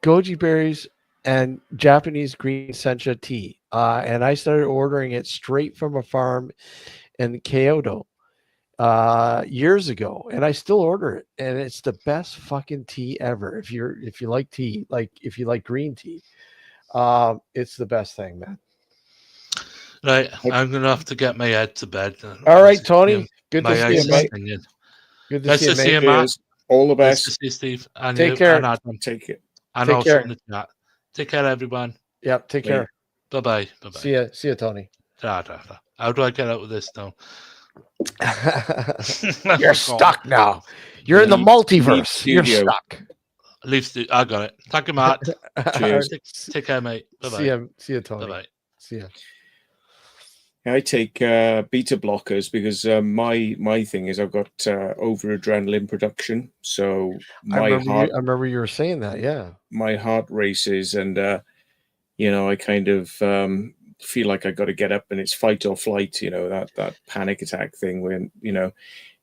Goji berries and Japanese green sencha tea. And I started ordering it straight from a farm in Kyoto years ago, and I still order it, and it's the best fucking tea ever. If you like tea, like if you like green tea, it's the best thing, man. Right, I'm gonna have to get my head to bed. All right, Tony. Good to see you, mate. Good to Nice see you, to see mate. you, Matt. All the Nice to best. see you, Steve. And Take you, care. and Adam. Take it. And Take also care. in the chat. Take care, everyone. Yep. Take care. Bye bye. Bye bye. See ya, Tony. Da. How do I get out of this now? You're stuck now. You're in the multiverse. You're studio. stuck. I got it. Thank you, Matt. Cheers. Take care, mate. Bye bye. See ya, Tony. Bye bye. See ya. I take beta blockers because my thing is I've got over adrenaline production, so I remember you were saying that. Yeah, my heart races, and I kind of feel like I got to get up, and it's fight or flight. That panic attack thing. When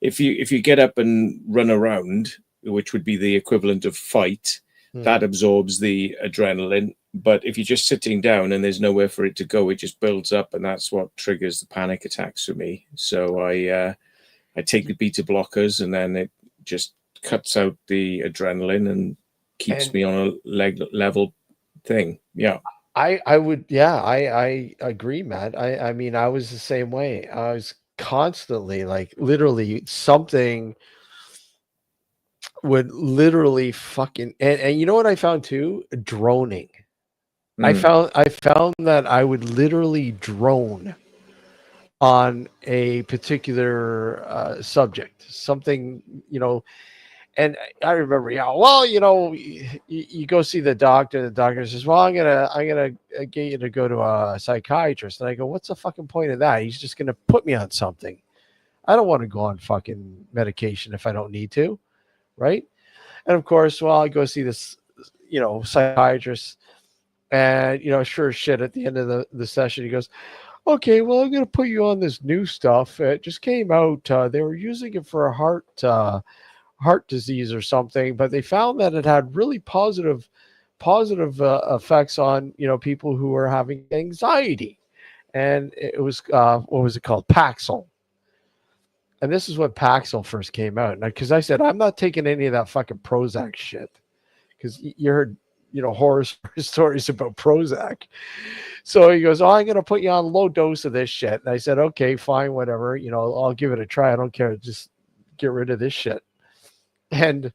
if you get up and run around, which would be the equivalent of fight, that absorbs the adrenaline. But if you're just sitting down and there's nowhere for it to go, it just builds up, and that's what triggers the panic attacks for me. So I take the beta blockers, and then it just cuts out the adrenaline and keeps me on a level thing. Yeah. I would. Yeah, I agree, Matt. I mean, I was the same way. I was constantly, like, literally something would literally fucking and you know what I found too? Droning. I found that I would literally drone on a particular subject, something, and I remember, you go see the doctor. The doctor says, well, I'm gonna get you to go to a psychiatrist. And I go, what's the fucking point of that? He's just gonna put me on something. I don't want to go on fucking medication if I don't need to, right? And of course, well, I go see this, psychiatrist. And, sure as shit, at the end of the session, he goes, okay, well, I'm going to put you on this new stuff. It just came out. They were using it for heart heart disease or something, but they found that it had really positive effects on people who were having anxiety, and it was what was it called, Paxil. And this is when Paxil first came out, because I said I'm not taking any of that fucking Prozac shit, because you heard horror stories about Prozac. So he goes, "Oh, I'm going to put you on low dose of this shit." And I said, "Okay, fine, whatever. I'll give it a try. I don't care. Just get rid of this shit." And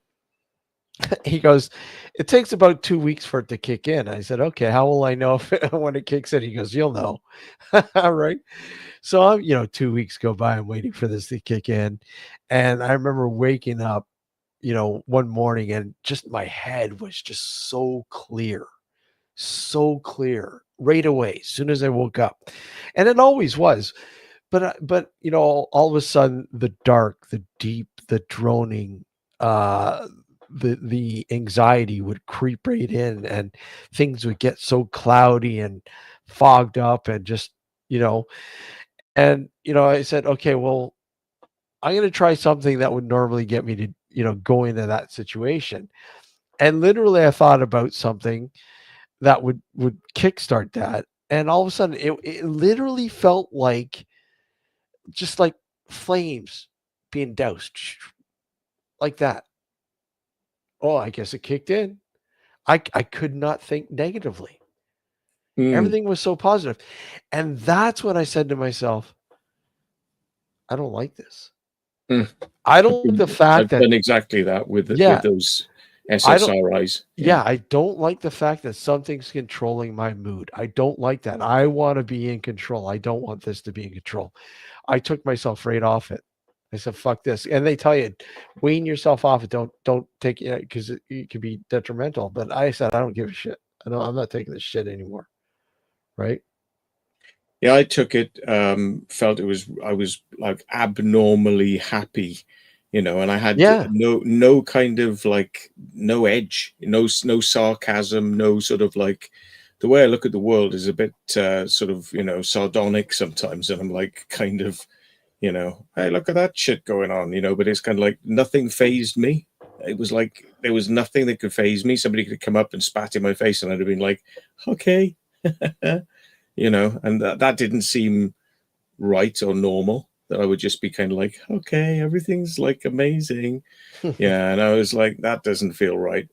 he goes, "It takes about 2 weeks for it to kick in." I said, "Okay, how will I know if when it kicks in?" He goes, "You'll know." All right. So I'm, 2 weeks go by. I'm waiting for this to kick in. And I remember waking up, one morning, and just my head was just so clear right away as soon as I woke up. And it always was. But all of a sudden, the dark, the deep, the droning, uh, the anxiety would creep right in, and things would get so cloudy and fogged up, and just you know and I said, "Okay, well, I'm going to try something that would normally get me to go into that situation." And literally I thought about something that would kickstart that, and all of a sudden it literally felt like, just like flames being doused like that. Oh, I guess it kicked in. I could not think negatively. Mm. Everything was so positive. And that's when I said to myself, I don't like this. Mm. I don't like the fact I've that, done exactly that with yeah, those I don't, SSRIs. yeah, I don't like the fact that something's controlling my mood. I don't like that. I want to be in control. I don't want this to be in control. I took myself right off it. I said, "Fuck this." And they tell you, wean yourself off it. Don't take it, because it can be detrimental. But I said, I don't give a shit. I'm not taking this shit anymore. Right? Yeah, I took it, felt I was like abnormally happy, and I had Yeah. no kind of like no edge, no sarcasm, no sort of like the way I look at the world is a bit sort of, sardonic sometimes. And I'm like, kind of, hey, look at that shit going on, but it's kind of like nothing phased me. It was like there was nothing that could phase me. Somebody could come up and spat in my face, and I'd have been like, okay. And that didn't seem right or normal. That I would just be kind of like, okay, everything's like amazing. Yeah. And I was like, that doesn't feel right.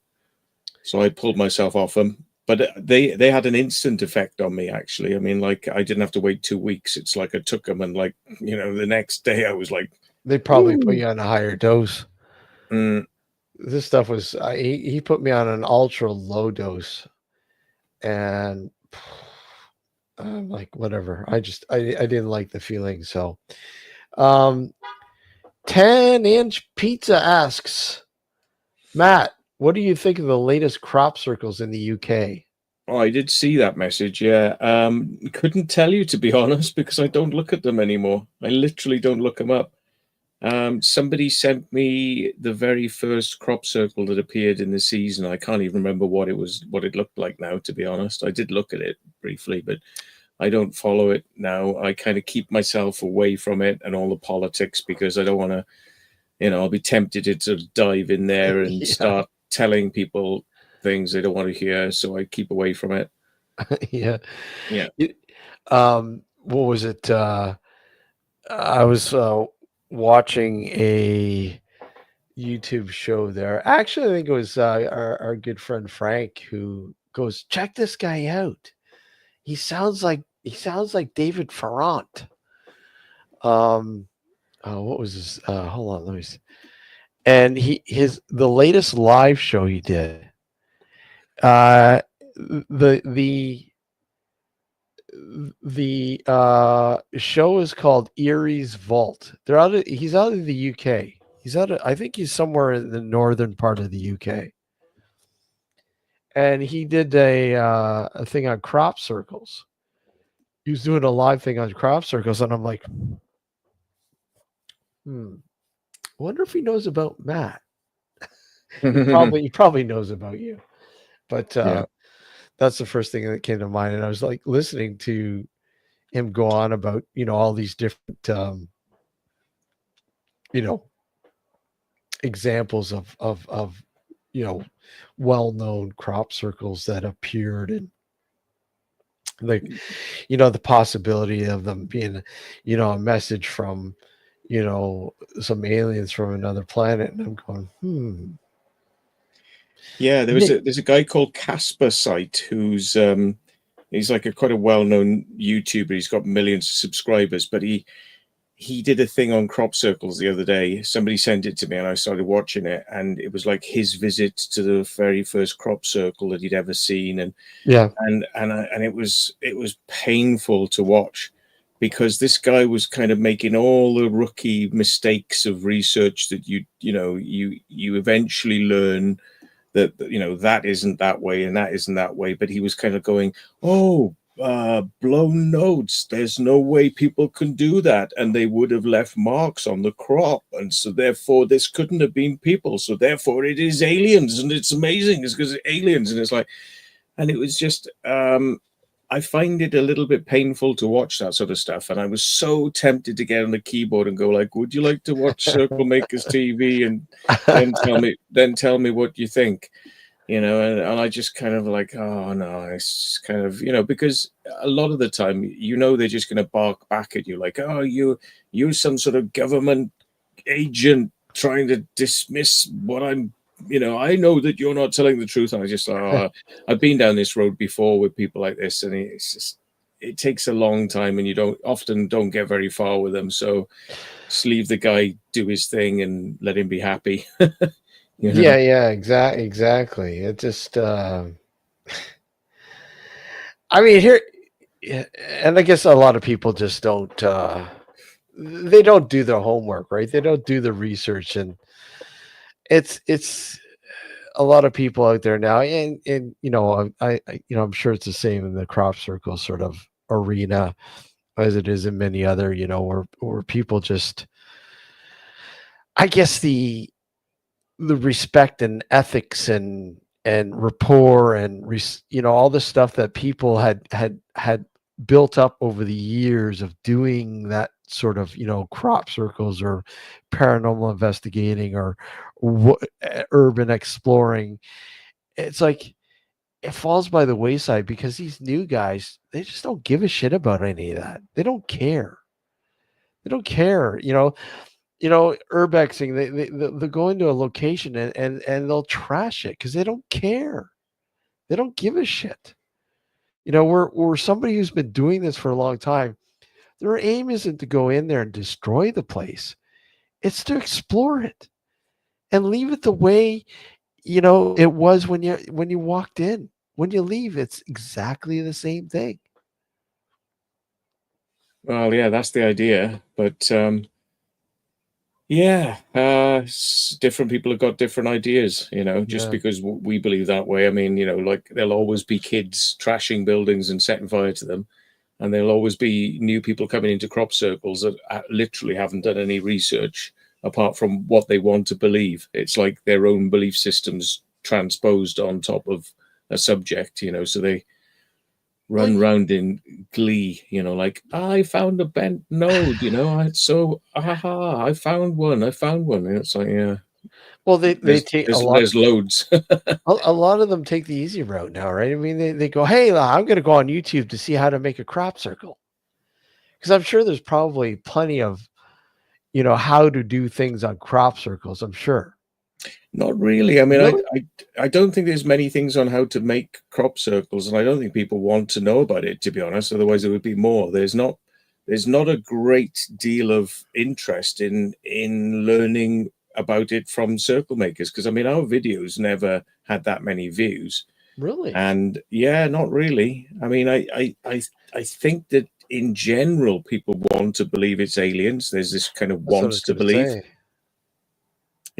So I pulled myself off them. But they had an instant effect on me, actually. I mean, like, I didn't have to wait 2 weeks. It's like I took them, and like, the next day I was like, They probably put you on a higher dose. mm. This stuff was, he put me on an ultra low dose, and I'm like, whatever. I didn't like the feeling. So, 10-inch pizza asks, Matt, what do you think of the latest crop circles in the UK? Oh, I did see that message. Yeah. Couldn't tell you, to be honest, because I don't look at them anymore. I literally don't look them up. Somebody sent me the very first crop circle that appeared in the season. I can't even remember what it looked like now, to be honest. I did look at it briefly, but I don't follow it now. I kind of keep myself away from it and all the politics, because I don't want to, I'll be tempted to sort of dive in there and Yeah. start telling people things they don't want to hear. So I keep away from it. Yeah. Yeah. What was it? I was watching a YouTube show there. Actually, I think it was our good friend Frank who goes, "Check this guy out. He sounds like David Ferrant." What was his? Hold on, let me see. And the latest live show he did. The show is called Erie's Vault. He's out of the UK. I think he's somewhere in the northern part of the UK. And he did a thing on crop circles. He was doing a live thing on crop circles, and I'm like, I wonder if he knows about Matt. He probably knows about you. But Yeah. that's the first thing that came to mind. And I was like listening to him go on about, all these different, you know, examples of well-known crop circles that appeared, and the possibility of them being a message from some aliens from another planet, and I'm going. Yeah, there's a guy called Casper Site who's he's like quite a well-known YouTuber. He's got millions of subscribers, but he did a thing on crop circles the other day. Somebody sent it to me and I started watching it, and it was like his visit to the very first crop circle that he'd ever seen. And it was painful to watch, because this guy was kind of making all the rookie mistakes of research that you eventually learn that that isn't that way and that isn't that way. But he was kind of going, blown nodes, there's no way people can do that, and they would have left marks on the crop, and so therefore this couldn't have been people, so therefore it is aliens, and it's amazing, it's because it's aliens. And it's like, and it was just I find it a little bit painful to watch that sort of stuff, and I was so tempted to get on the keyboard and go like, would you like to watch Circle Makers TV, and then tell me what you think. And I just kind of like, oh no, it's just kind of, because a lot of the time, they're just going to bark back at you like, oh, you're some sort of government agent trying to dismiss what I'm, I know that you're not telling the truth. And I just, I've been down this road before with people like this, and it takes a long time, and you often don't get very far with them. So just leave the guy do his thing and let him be happy. Yeah, exactly. It just, I mean, here, and I guess a lot of people just don't, they don't do their homework, right? They don't do the research, and it's a lot of people out there now, and I'm sure it's the same in the crop circle sort of arena as it is in many other, where people just, I guess the respect and ethics and rapport and all the stuff that people had built up over the years of doing that sort of crop circles or paranormal investigating or urban exploring. It's like it falls by the wayside because these new guys, they just don't give a shit about any of that. They don't care. Urbexing, they go into a location and they'll trash it because they don't care. They don't give a shit. We're somebody who's been doing this for a long time. Their aim isn't to go in there and destroy the place. It's to explore it and leave it the way it was when you walked in. When you leave, it's exactly the same thing. Well, yeah, that's the idea, but different people have got different ideas, just because we believe that way. I mean, like there'll always be kids trashing buildings and setting fire to them, and there'll always be new people coming into crop circles that literally haven't done any research apart from what they want to believe. It's like their own belief systems transposed on top of a subject, so they run round in glee, like, I found a bent node, I found one. And it's like, yeah. Well, they take there's loads. A lot of them take the easy route now, right? I mean, they go, hey, I'm going to go on YouTube to see how to make a crop circle. Because I'm sure there's probably plenty of, how to do things on crop circles, I'm sure. Not really. I mean, Really? I don't think there's many things on how to make crop circles, and I don't think people want to know about it, to be honest. Otherwise, there would be more. There's not a great deal of interest in learning about it from circle makers, because I mean, our videos never had that many views. Really? And yeah, not really. I mean, I think that in general, people want to believe it's aliens. There's this kind of want to believe.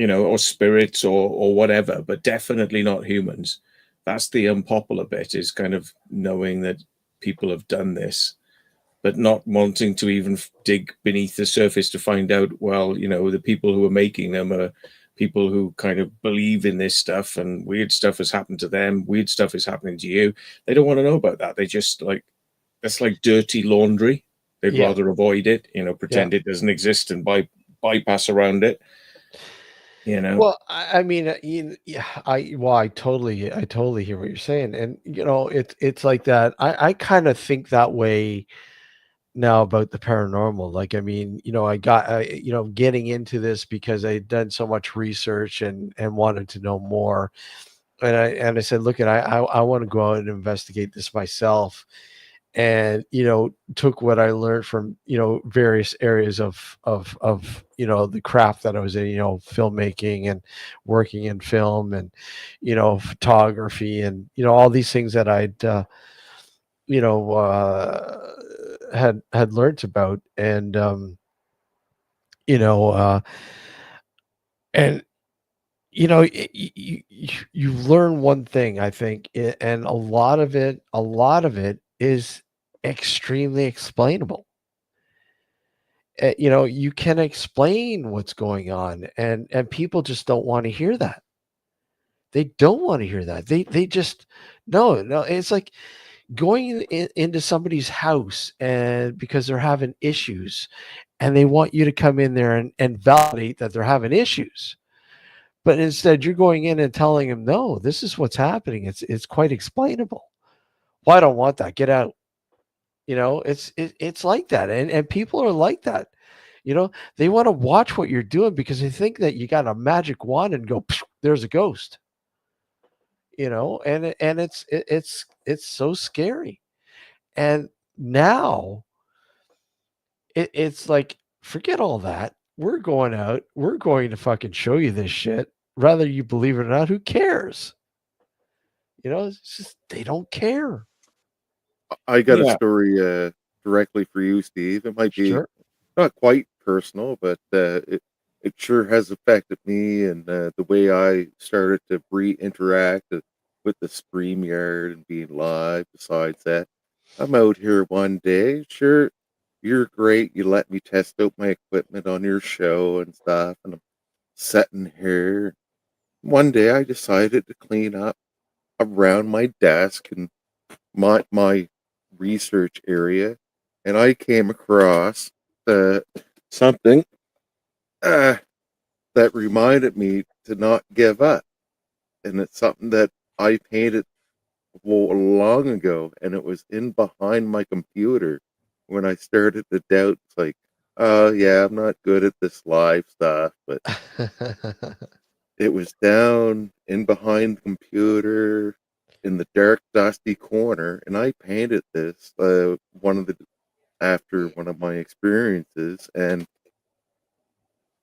Or spirits or whatever, but definitely not humans. That's the unpopular bit, is kind of knowing that people have done this, but not wanting to even dig beneath the surface to find out, well, the people who are making them are people who kind of believe in this stuff, and weird stuff has happened to them. Weird stuff is happening to you. They don't want to know about that. They just that's like dirty laundry. They'd rather avoid it, pretend it doesn't exist and bypass around it. You know. Well, I mean, yeah, I totally hear what you're saying, and it's like that. I kind of think that way now about the paranormal. Like, I mean, getting into this because I'd done so much research and wanted to know more, and I said, look, I want to go out and investigate this myself, and took what I learned from various areas of the craft that I was in, filmmaking and working in film and photography and all these things that I'd you know had learned about, and you know uh and you learn one thing, I think, and a lot of it is extremely explainable. You can explain what's going on, and people just don't want to hear that. They don't want to hear that. They just no. It's like going into somebody's house, and because they're having issues, and they want you to come in there and validate that they're having issues. But instead, you're going in and telling them, no, this is what's happening. It's quite explainable. Well, I don't want that. Get out. It's like that, and people are like that. They want to watch what you're doing because they think that you got a magic wand and go, "Psh, there's a ghost." And it's so scary. And now it's like, forget all that. We're going out. We're going to fucking show you this shit. Whether you believe it or not, who cares? It's just they don't care. I got a Yeah. story directly for you, Steve. It might be Sure. not quite personal, but it sure has affected me and the way I started to interact with the stream yard and being live. Besides that, I'm out here one day. Sure, you're great. You let me test out my equipment on your show and stuff, and I'm sitting here. One day, I decided to clean up around my desk and my research area, and I came across something uh, that reminded me to not give up, and it's something that I painted long ago, and it was in behind my computer. When I started to doubt, it's like, oh yeah, I'm not good at this live stuff, but it was down in behind the computer in the dark, dusty corner, and I painted this after one of my experiences, and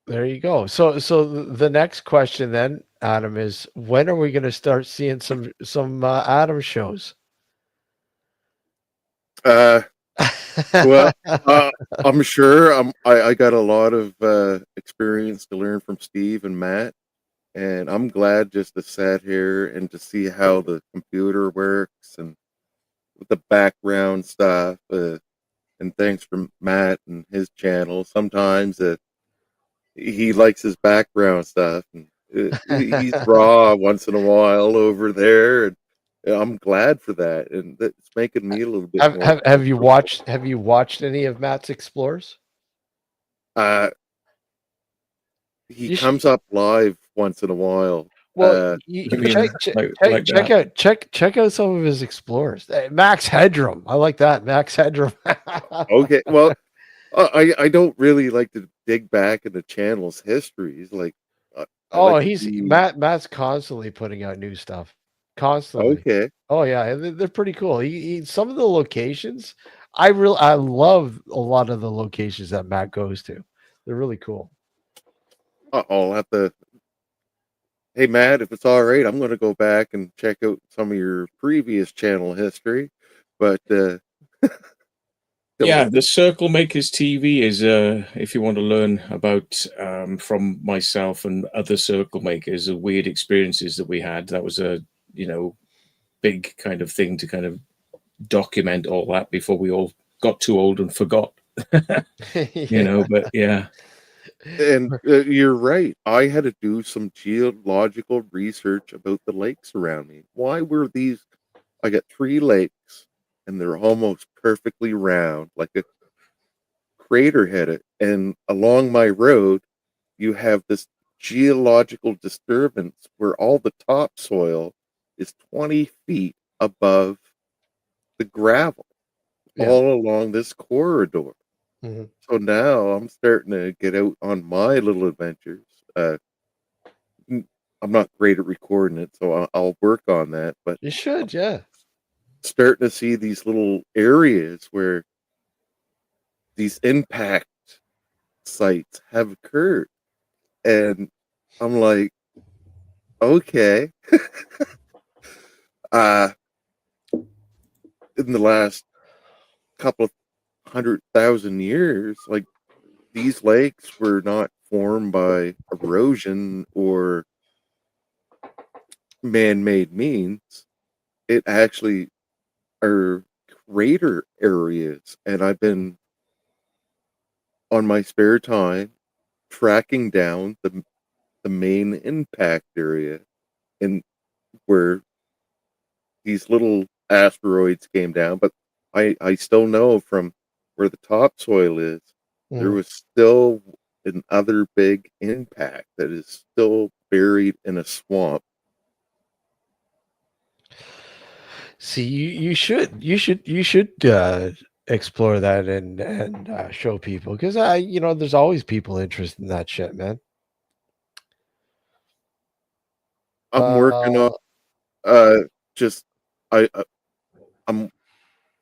There you go. So the next question then, Adam, is when are we going to start seeing some Adam shows? uh, well, uh, I'm sure I got a lot of experience to learn from Steve and Matt, and I'm glad just to sit here and to see how the computer works and with the background stuff. And thanks from Matt and his channel. Sometimes he likes his background stuff, and he's raw once in a while over there, and I'm glad for that, and that's making me a little bit have, more have have you comfortable. watched any of Matt's Explorers? Uh, he You should. comes up live once in a while. Well, You you check mean check like check that? out check out some of his Explorers. Max Headroom, I like that. Max Headroom. Okay, well, I don't really like to dig back into channels' histories. Like I Oh, like to he's see. Matt's constantly putting out new stuff. Constantly. Okay, Oh yeah, and they're pretty cool. Some of the locations, I love a lot of the locations that Matt goes to. They're really cool. I'll have to. Hey Matt, if it's all right, I'm going to go back and check out some of your previous channel history. But Yeah, don't. the Circle Makers TV is if you want to learn about from myself and other circle makers, the weird experiences that we had. That was a big kind of thing to kind of document all that before we all got too old and forgot. Yeah. But yeah. And you're right. I had to do some geological research about the lakes around me. Why were these? I got 3 lakes, and they're almost perfectly round, like a crater hit it. And along my road, you have this geological disturbance where all the topsoil is 20 feet above the gravel Yeah. all along this corridor. Mhm. So now I'm starting to get out on my little adventures. I'm not great at recording it, so I'll work on that. But You should, yeah. starting to see these little areas where these impact sites have occurred. And I'm like, okay. uh in the last couple of 100,000 years, like these lakes were not formed by erosion or man-made means. It actually are crater areas, and I've been on my spare time tracking down the main impact area and where these little asteroids came down. But I still know from where the topsoil is, there Mhm. was still another big impact that is still buried in a swamp. See, you should explore that and show people because there's always people interested in that shit, man. I'm working on Uh, uh just I I'm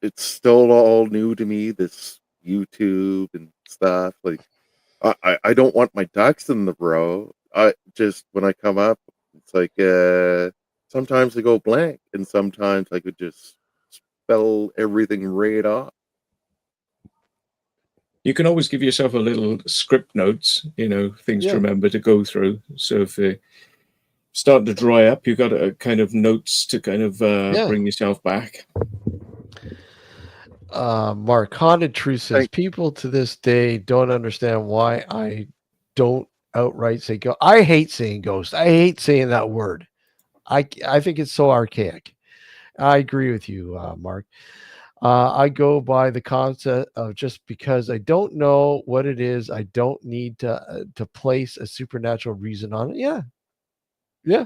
it's still all new to me, this YouTube and stuff. Like I don't want my ducks in the row. I just when I come up, it's like sometimes I go blank and sometimes I could just spell everything right off. You can always give yourself a little script notes, things to Yeah. remember to go through. So if they start to dry up, you've got a kind of notes to kind of Yeah. bring yourself back. Mark, Haunted Truth says Thank people to this day don't understand why I don't outright say ghost. I hate saying ghost. I hate saying that word. I think it's so archaic. I agree with you, Mark. I go by the concept of just because I don't know what it is, I don't need to place a supernatural reason on it. Yeah, yeah.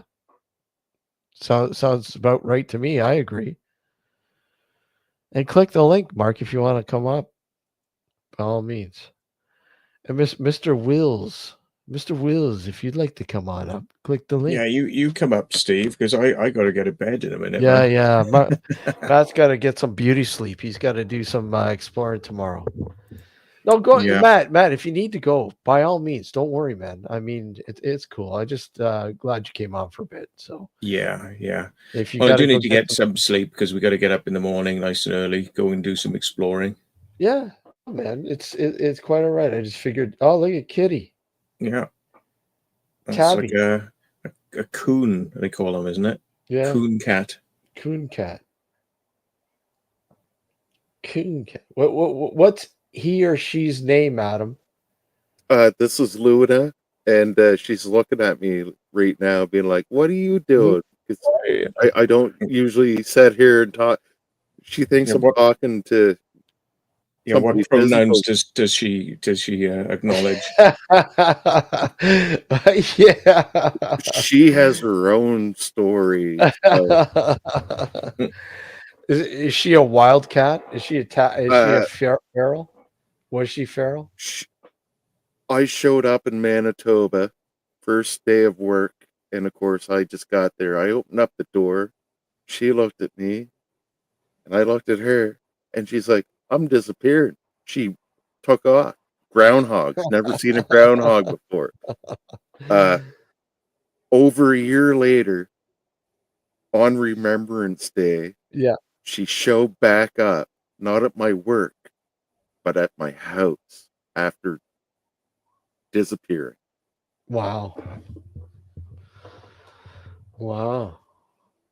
Sounds about right to me. I agree. And click the link, Mark, if you want to come up. By all means. And Mr. Wills, if you'd like to come on up, click the link. Yeah, you come up, Steve, because I got to go to bed in a minute, Yeah, man. yeah. Matt's got to get some beauty sleep. He's got to do some exploring tomorrow. No, go, Yeah. Matt. If you need to go, by all means, don't worry, man. I mean, it's cool. I just glad you came on for a bit. So Yeah, yeah. if you Well, I got to do go need to get get some, some sleep because we got to get up in the morning nice and early, go and do some exploring. yeah, man, it's quite all right. I just figured. Oh, look at Kitty, Yeah. That's like Tabby, a coon, they call them, isn't it? yeah, Coon cat. Coon Cat, Coon Cat. What's he or she's name, Adam? This is Luna, and she's looking at me right now, being like, "What are you doing?" Because I don't usually sit here and talk. She thinks Yeah, I'm what talking to what somebody pronouns physical. does she acknowledge? Yeah. She has her own story. So, Is she a wildcat? Is she is she a uh, feral? Was she feral? sh I showed up in Manitoba, first day of work, and of course, I just got there. I opened up the door. She looked at me, and I looked at her, and she's like, "I'm disappeared." She took off. Groundhogs. Never seen a groundhog before. Uh, over a year later, on Remembrance Day, Yeah. she showed back up, not at my work, but at my house after disappearing. Wow. Wow.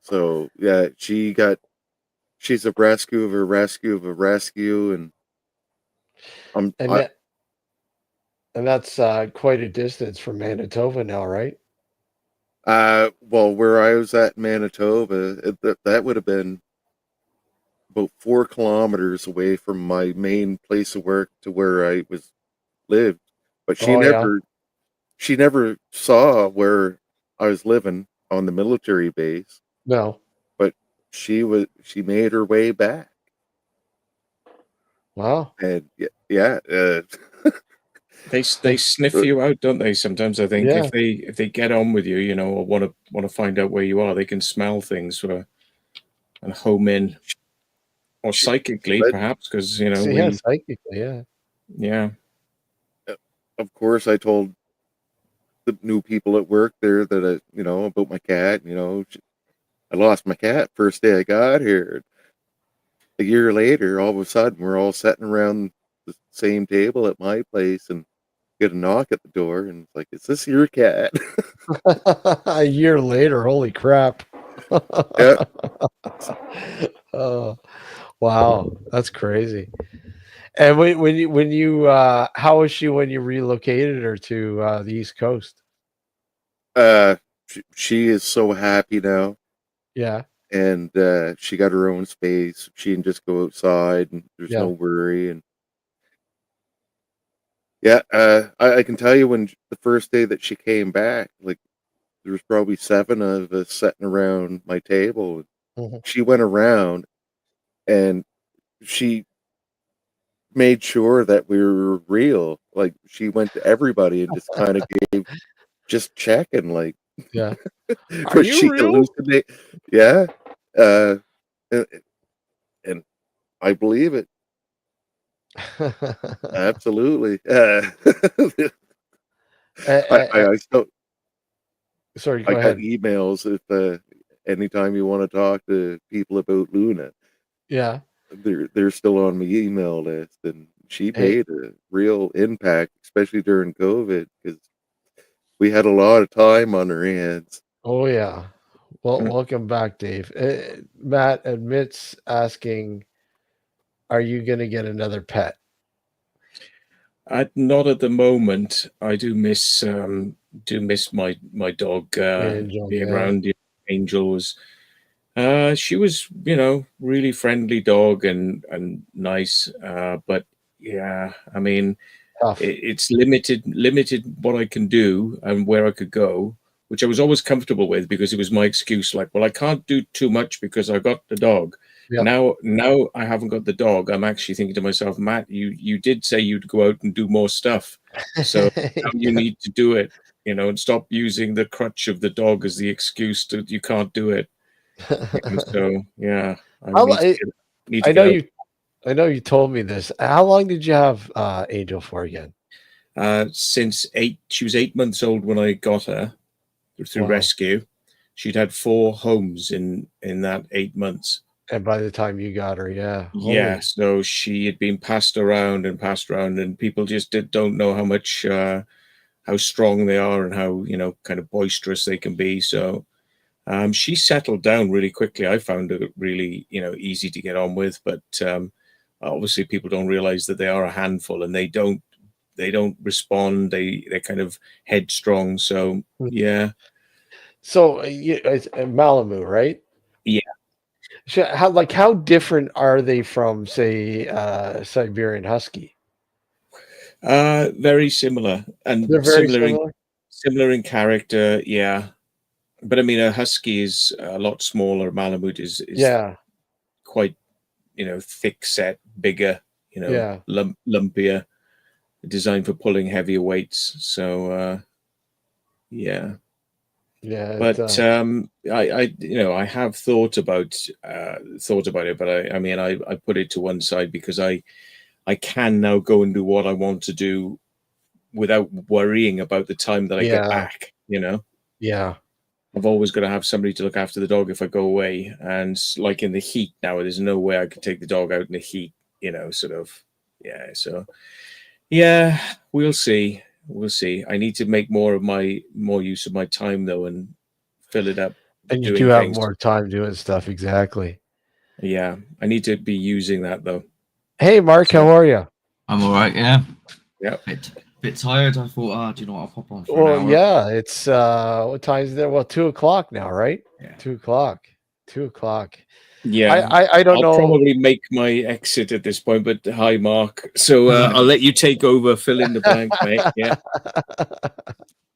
So yeah, she's a rescue of a rescue of a rescue, and I'm And I that and that's quite a distance from Manitoba now, right? well, where I was at in Manitoba, that would have been about 4 kilometers away from my main place of work to where I was lived. But she Oh yeah. never she never saw where I was living on the military base, No. but she made her way back. Wow. And yeah, They sniff you out, don't they? Sometimes I think Yeah. if they get on with you, you know, or want to find out where you are, they can smell things and home in, or psychically but perhaps, because you know So, yeah, psychically, yeah. yeah. of course, I told the new people at work there that about my cat. I lost my cat first day I got here. A year later, all of a sudden, we're all sitting around the same table at my place and get a knock at the door, and it's like, "Is this your cat?" A year later, holy crap. Yeah. Oh, wow, that's crazy. And when you how was she when you relocated her to the East Coast? She is so happy now, Yeah, and she got her own space. She can just go outside, and there's no yeah. worry. And yeah, I can tell you when the first day that she came back, like there was probably 7 of us sitting around my table. Mhm. She went around and she made sure that we were real. Like she went to everybody and just kind of gave, just checking, like, Yeah. Are was you she real? hallucinate? Yeah, uh, and, and I believe it absolutely. I still Sorry, I go got ahead. emails if anytime you want to talk to people about Luna, Yeah. they're still on my email list, and she Hey, made a real impact, especially during COVID, because we had a lot of time on our hands. oh yeah. Well, Mm. welcome back, Dave. Matt admits asking, "Are you going to get another pet?" Not at the moment. I do miss my dog Angel, being yeah. around. Angel was she was, you know, really friendly dog and nice. But yeah, I mean, Tough. it's limited what I can do and where I could go, which I was always comfortable with because it was my excuse. Like, well, I can't do too much because I got the dog. Yep. Now I haven't got the dog. I'm actually thinking to myself, Matt, you did say you'd go out and do more stuff, so now you Yeah. need to do it. You know, and stop using the crutch of the dog as the excuse that you can't do it. And so yeah, I How, need to I get know out. you told me this. How long did you have Angel for again? Since she was 8 months old when I got her through Wow. rescue. She'd had 4 homes in that 8 months. And by the time you got her, yeah. Yeah, Holy. so she had been passed around, and people just don't know how much how strong they are and how, you know, kind of boisterous they can be. So she settled down really quickly. I found her really, you know, easy to get on with, but obviously people don't realize that they are a handful, and they don't respond. They're kind of headstrong. So Mm. yeah, So it's Malamu, right? yeah. So how different are they from, say, Siberian Husky? Very similar and They're very similar. similar in character. Yeah, but I mean, a husky is a lot smaller. Malamute is Yeah, quite, you know, thick set, bigger. You know, yeah, lumpier, designed for pulling heavier weights. So yeah. yeah. But you know, I have thought about it, but I mean, I put it to one side because I can now go and do what I want to do without worrying about the time that I get yeah, back. You know, yeah, I've always got to have somebody to look after the dog if I go away. And like in the heat now, there's no way I could take the dog out in the heat. You know, sort of. Yeah. So yeah, we'll see. We'll see. I need to make more use of my time though, and fill it up and you do doing have things. more time doing stuff. Exactly. Yeah, I need to be using that though. Hey, Mark, how So are you? I'm all right. Yeah. yeah. Bit tired. I thought, do you know what? I'll pop on for Well, an hour. yeah. It's what time is there? Well, 2 o'clock now, right? Yeah. 2 o'clock. 2 o'clock. Yeah, I don't I'll know. probably make my exit at this point, but hi, Mark. So I'll let you take over, fill in the blank, mate. Yeah.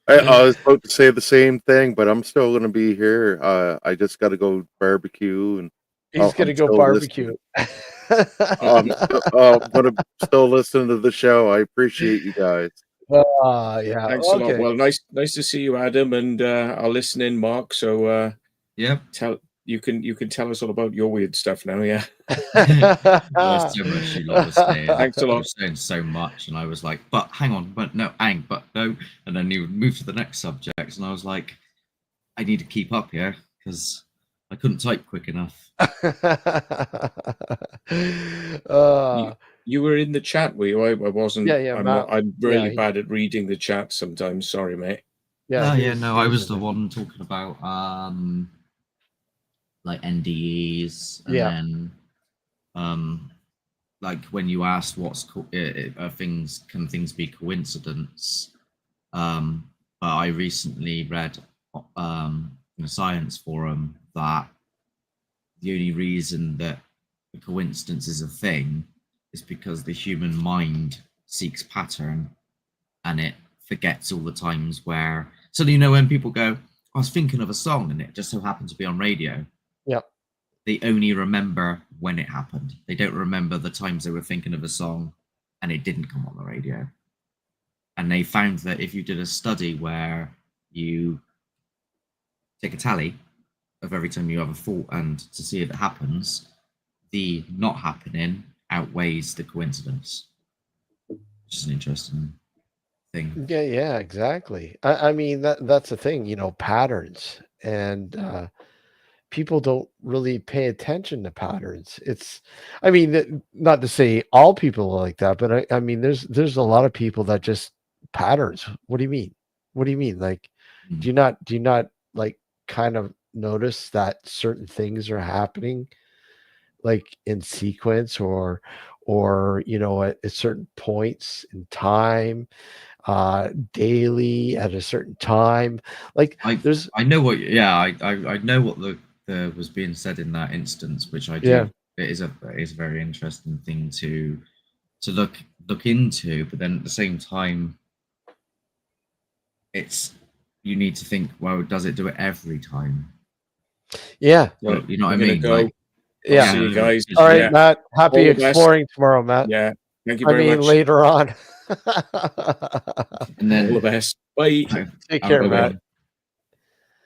I was about to say the same thing, but I'm still going to be here. I just got to go barbecue, and He's gonna I'm go still barbecue. I'm going to still listen to the show. I appreciate you guys. Yeah. Thanks a lot. Okay. Well, nice to see you, Adam, and I'll listen in, Mark. So Yep. You can tell us all about your weird stuff now. Yeah. There's so much you lot were saying. Thanks a You lot. were saying so much, and I was like, but hang on, but no, but no. And then you moved to the next subject, and I was like, I need to keep up here because I couldn't type quick enough. You were in the chat, were you? I wasn't. Yeah, Matt. I'm really Yeah, bad at reading the chat sometimes. Sorry, mate. Yeah. I was the one talking about like NDEs, and Yeah. then like when you asked what's things be coincidence, but I recently read in a science forum that the only reason that a coincidence is a thing is because the human mind seeks pattern, and it forgets all the times where, so when people go, I was thinking of a song and it just so happened to be on radio. Yep. They only remember when it happened. They don't remember the times they were thinking of a song and it didn't come on the radio. And they found that if you did a study where you take a tally of every time you have a thought and to see if it happens, the not happening outweighs the coincidence, which is an interesting thing. Yeah, exactly. I mean that's the thing, patterns, and people don't really pay attention to patterns. I mean, not to say all people are like that, but I mean, there's a lot of people that just patterns. What do you mean? What do you mean? Like, do you not like kind of notice that certain things are happening, like in sequence or at certain points in time, daily at a certain time, like there's I know what I know what the was being said in that instance, which I do. Yeah. It is a very interesting thing to look into, but then at the same time, you need to think, well, does it do it every time? Yeah. Well, You know what I I'm gonna mean? go. Like, Yeah. See you guys. All right, Yeah. Matt. Happy All the best. exploring tomorrow, Matt. Yeah. Thank you I very mean, much. later on. And then all the best. Bye. Take care, Matt.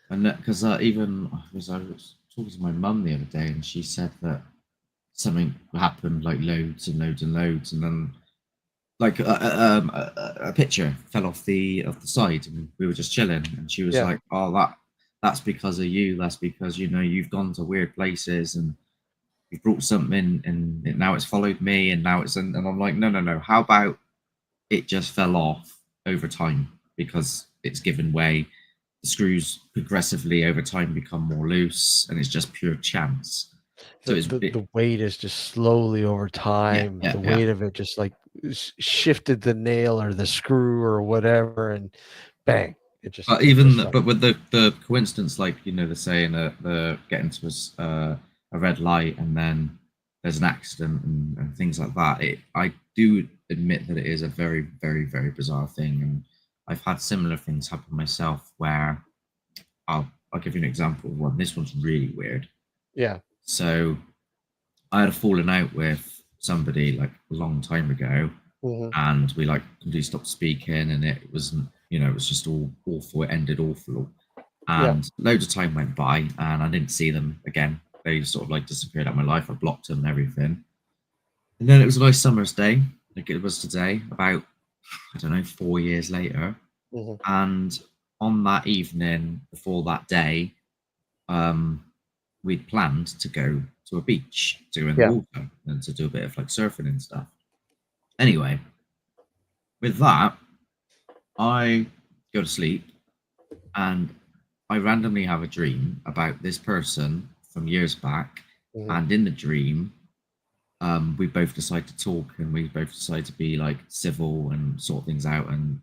And because even I was talking to my mum the other day, and she said that something happened like loads and loads and loads, and then like a picture fell off the side, and we were just chilling, and she was Yeah. like, "Oh, that's because of you. That's because you've gone to weird places and you've brought something, and now it's followed me, and now it's." And I'm like, no. How about it just fell off over time because it's given way. The screws progressively over time become more loose, and it's just pure chance. So The weight is just slowly over time. yeah, the yeah. weight of it just like shifted the nail or the screw or whatever, and bang, it just. But with the coincidence, like the saying the getting to a red light and then there's an accident and things like that. I do admit that it is a very, very, very bizarre thing, and I've had similar things happen myself where I'll give you an example of one. This one's really weird. Yeah. So I had a falling out with somebody like a long time ago, and we like completely stopped speaking, and it wasn't, it was just all awful. It ended awful, and loads of time went by, and I didn't see them again. They sort of like disappeared out of my life. I blocked them and everything. And then it was a nice summer's day, like it was today, about, I don't know, 4 years later. And on that evening before that day, we'd planned to go to a beach to go in the water and to do a bit of like surfing and stuff. Anyway, with that, I go to sleep and I randomly have a dream about this person from years back. And in the dream, we both decide to talk, and we both decide to be like civil and sort things out and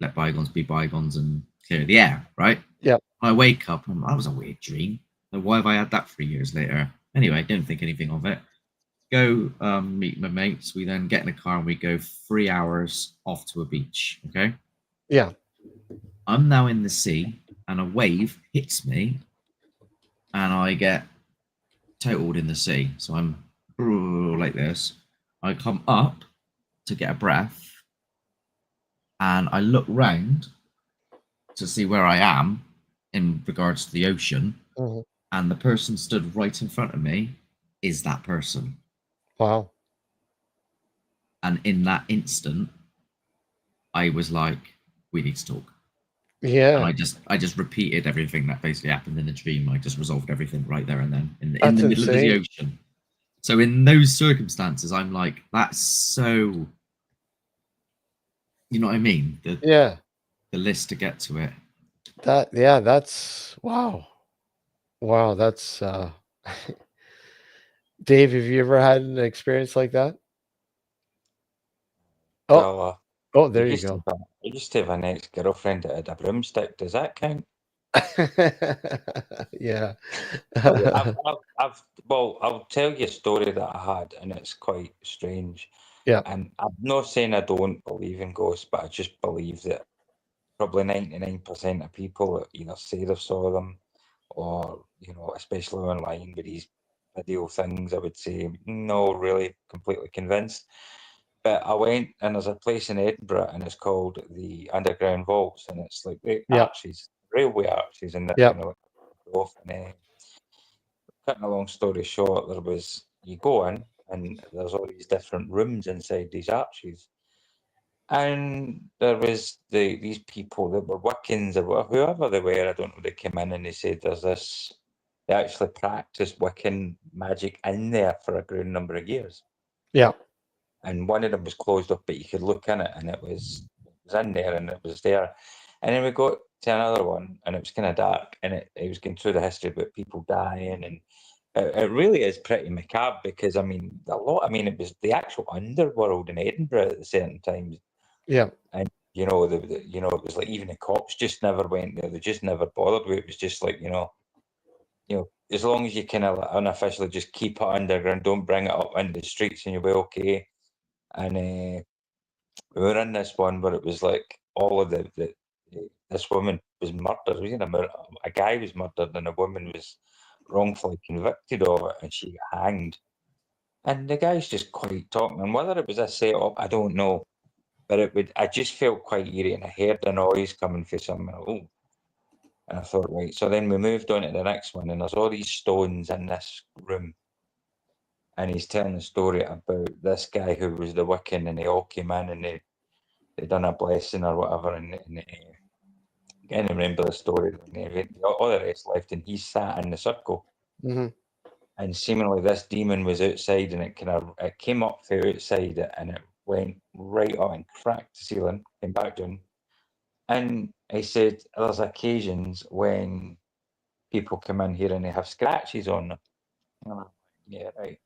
let bygones be bygones and clear the air, right? Yeah. I wake up and that was a weird dream. So why have I had that 3 years later? Anyway, don't think anything of it. Go meet my mates. We then get in a car and we go 3 hours off to a beach. Okay. Yeah. I'm now in the sea, and a wave hits me, and I get totaled in the sea. So I'm like this. I come up to get a breath, and I look round to see where I am in regards to the ocean, Mhm. and the person stood right in front of me is that person. Wow. And in that instant, I was like, we need to talk. Yeah. And I just repeated everything that basically happened in the dream. I just resolved everything right there and then in That's the middle of the insane. ocean. So in those circumstances, I'm like, that's so, you know what I mean? Yeah. The list to get to it. That's wow. Wow, that's Dave, have you ever had an experience like that? Oh, Well, oh, I there you used to go. have I used to have an ex-girlfriend that had a broomstick. Does that count? Yeah. Well, I'll tell you a story that I had, and it's quite strange. Yeah. And I'm not saying I don't believe in ghosts, but I just believe that probably 99% of people either say they saw them, or especially online with these video things, I would say no, really completely convinced. But I went, and there's a place in Edinburgh, and it's called the Underground Vaults, and it's like the Yeah. arches, railway arches, and they're Yeah. kind of like off. And cutting a long story short, you go in, and there's all these different rooms inside these arches, and there was these people that were Wiccans or whoever they were. I don't know. They came in and they said there's this. They actually practiced Wiccan magic in there for a good number of years. Yeah. And one of them was closed up, but you could look in it, and it was in there, and it was there. And then we got to another one, and it was kind of dark, and it was going through the history about people dying, and it really is pretty macabre because I mean it was the actual underworld in Edinburgh at certain times, Yeah. and it was like even the cops just never went there; they just never bothered with it. It was just like as long as you kind of unofficially just keep it underground, don't bring it up into the streets, and you'll be okay. And we were in this one where it was like all of this woman was murdered. A guy was murdered, and a woman was wrongfully convicted of it, and she got hanged. And the guy's just quite talking, and whether it was a set up, I don't know. But I just felt quite eerie, and I heard the noise coming from somewhere. Oh, and I thought, right. So then we moved on to the next one, and there's all these stones in this room, and he's telling a story about this guy who was the Wiccan, and they all came in, and they done a blessing or whatever, and I can't remember the story. And all the rest left, and he sat in the circle, Hmm. and seemingly this demon was outside, and it came up from outside it, and it went right up and cracked the ceiling, came back down. And he said there's occasions when people come in here and they have scratches on them. And I'm like, yeah, right.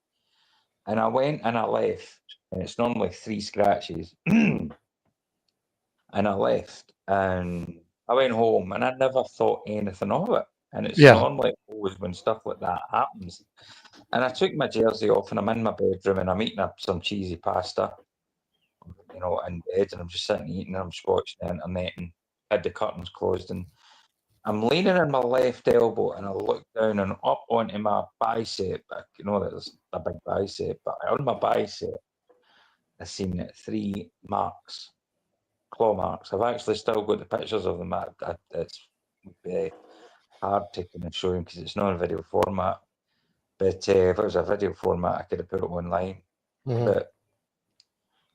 And I went and I left, and it's normally 3 scratches. And I left, and I went home, and I never thought anything of it. And it's Yeah. normally always when stuff like that happens. And I took my jersey off, and I'm in my bedroom, and I'm eating up some cheesy pasta, in bed, and I'm just sitting eating, and I'm just watching the internet, and had the curtains closed, and I'm leaning on my left elbow, and I look down and up onto my bicep. There's a big bicep, but on my bicep, I seen 3 marks, claw marks. I've actually still got the pictures of them. It's hard to kind of show them because it's not a video format. But if it was a video format, I could have put it online. Mhm.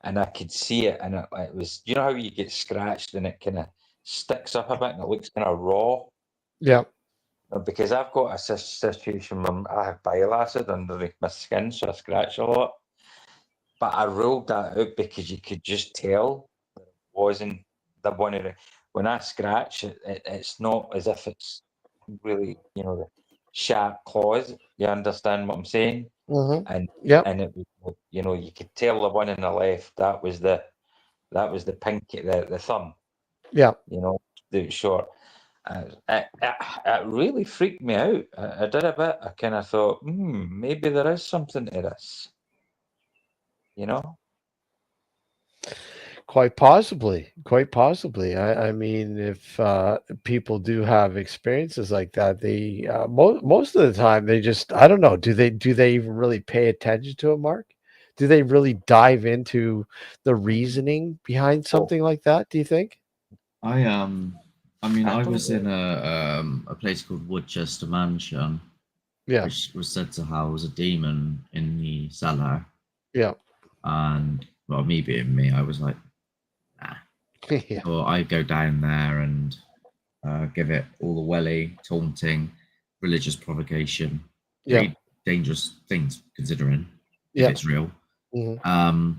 And I could see it, and it was, how you get scratched and it kind of sticks up a bit and it looks kind of raw. Yeah. Because I've got a situation where I have bile acid underneath my skin, so I scratch a lot. But I ruled that out because you could just tell that it wasn't the one of the. When I scratch, it's not as if it's really, the sharp claws. You understand what I'm saying? Mhm. And Yep. and it was, you could tell the one on the left. That was the pinky, the thumb. Yeah. The short. It really freaked me out. I did a bit. I kind of thought, maybe there is something to this. Quite possibly, quite possibly. I mean, if people do have experiences like that, they most of the time they just I don't know. Do they even really pay attention to it, Mark? Do they really dive into the reasoning behind something like that? Do you think? I mean, I I don't was in know. a place called Woodchester Mansion, Yeah, which was said to house a demon in the cellar. yeah, And well, me being me, I was like, nah. yeah, So I go down there and give it all the welly, taunting, religious provocation, yeah, pretty dangerous things considering if yeah. it's real. Mhm.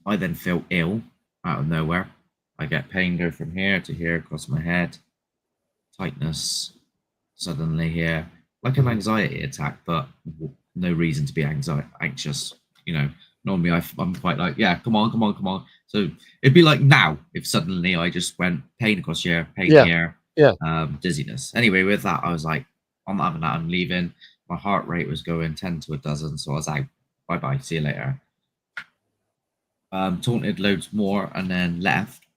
I then feel ill out of nowhere. I get pain go from here to here across my head, tightness suddenly here, like an Mhm. anxiety attack, but no reason to be anxious. You know, normally I'm quite like, yeah, come on, come on, come on. So it'd be like now if suddenly I just went pain across here, pain Yeah, here, yeah, dizziness. Anyway, with that, I was like, I'm not having that. I'm leaving. My heart rate was going 10 to a dozen, so I was like, bye bye, see you later. Taunted loads more and then left.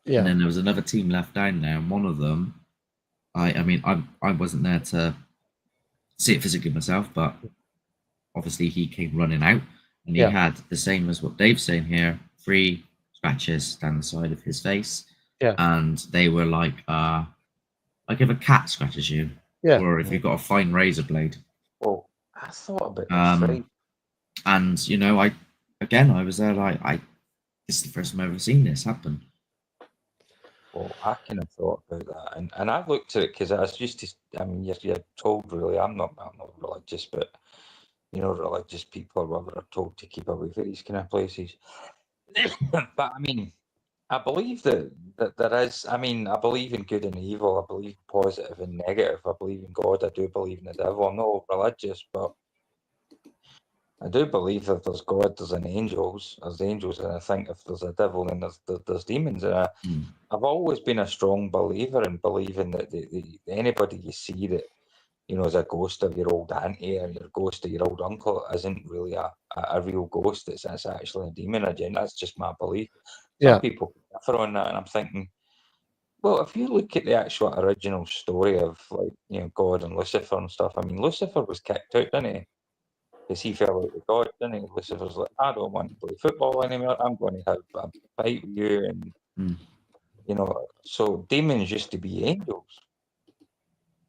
And yeah, then there was another team left down there, and one of them, I mean, I wasn't there to see it physically myself, but obviously he came running out, and he yeah, had the same as what Dave's saying here, 3 scratches down the side of his face, yeah, and they were like if a cat scratches you, yeah. or if you've got a fine razor blade. Well, I thought about this, right? And you know, I was there like, this is the first time I've ever seen this happen. Well, I kind of thought about that, and I looked at it because I was used to. I mean, you're told really. I'm not religious, but you know, religious people or whatever are told to keep away from these kind of places. But I mean, I believe that there is. I mean, I believe in good and evil. I believe positive and negative. I believe in God. I do believe in the devil. I'm not religious, but I do believe that there's God, there's an angels, and I think if there's a devil, then there's demons. And I've always been a strong believer in believing that anybody you see that you know is a ghost of your old auntie or your ghost of your old uncle isn't really a real ghost. It's actually a demon. Again, that's just my belief. Some Yeah. people differ on that, and I'm thinking, well, if you look at the actual original story of like you know God and Lucifer and stuff, I mean Lucifer was kicked out, didn't he? Because he fell out with God, didn't he? Lucifer's like, I don't want to play football anymore. I'm going to have a fight with you, and you know. So demons used to be angels.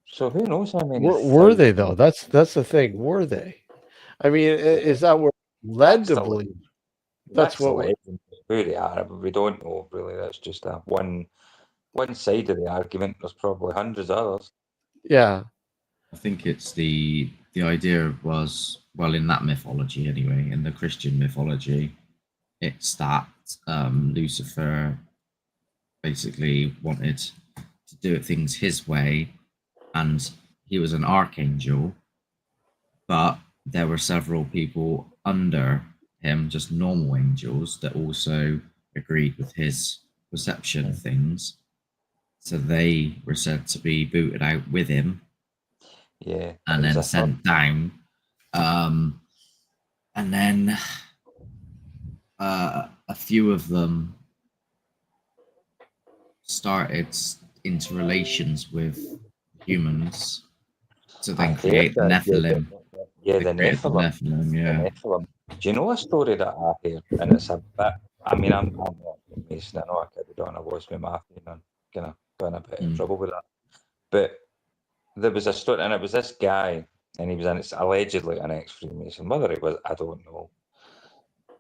So who knows how many Were they thousands? though? That's the thing. Were they? I mean, is that where led That's to the believe? legend. That's That's the what we're. legend. Who they are, but we don't know really. That's just a one side of the argument. There's probably hundreds of others. Yeah. I think it's the idea was, well, in that mythology anyway, in the Christian mythology, it's that Lucifer basically wanted to do things his way, and he was an archangel, but there were several people under him, just normal angels, that also agreed with his perception of things. So they were said to be booted out with him, Yeah, and then sent down. And then a few of them started interrelations with humans to then I heard create the that. Nephilim. Yeah, They the created the Nephilim. Nephilim, The yeah. Nephilim. Do you know a story that I heard? And it's a bit. I mean, I'm not a Mason. I know I carried on. I was with Matthew and kind of got in a bit of trouble with that. But there was a story, and it was this guy, and he was allegedly an ex-Freemason. Whether he was, I don't know.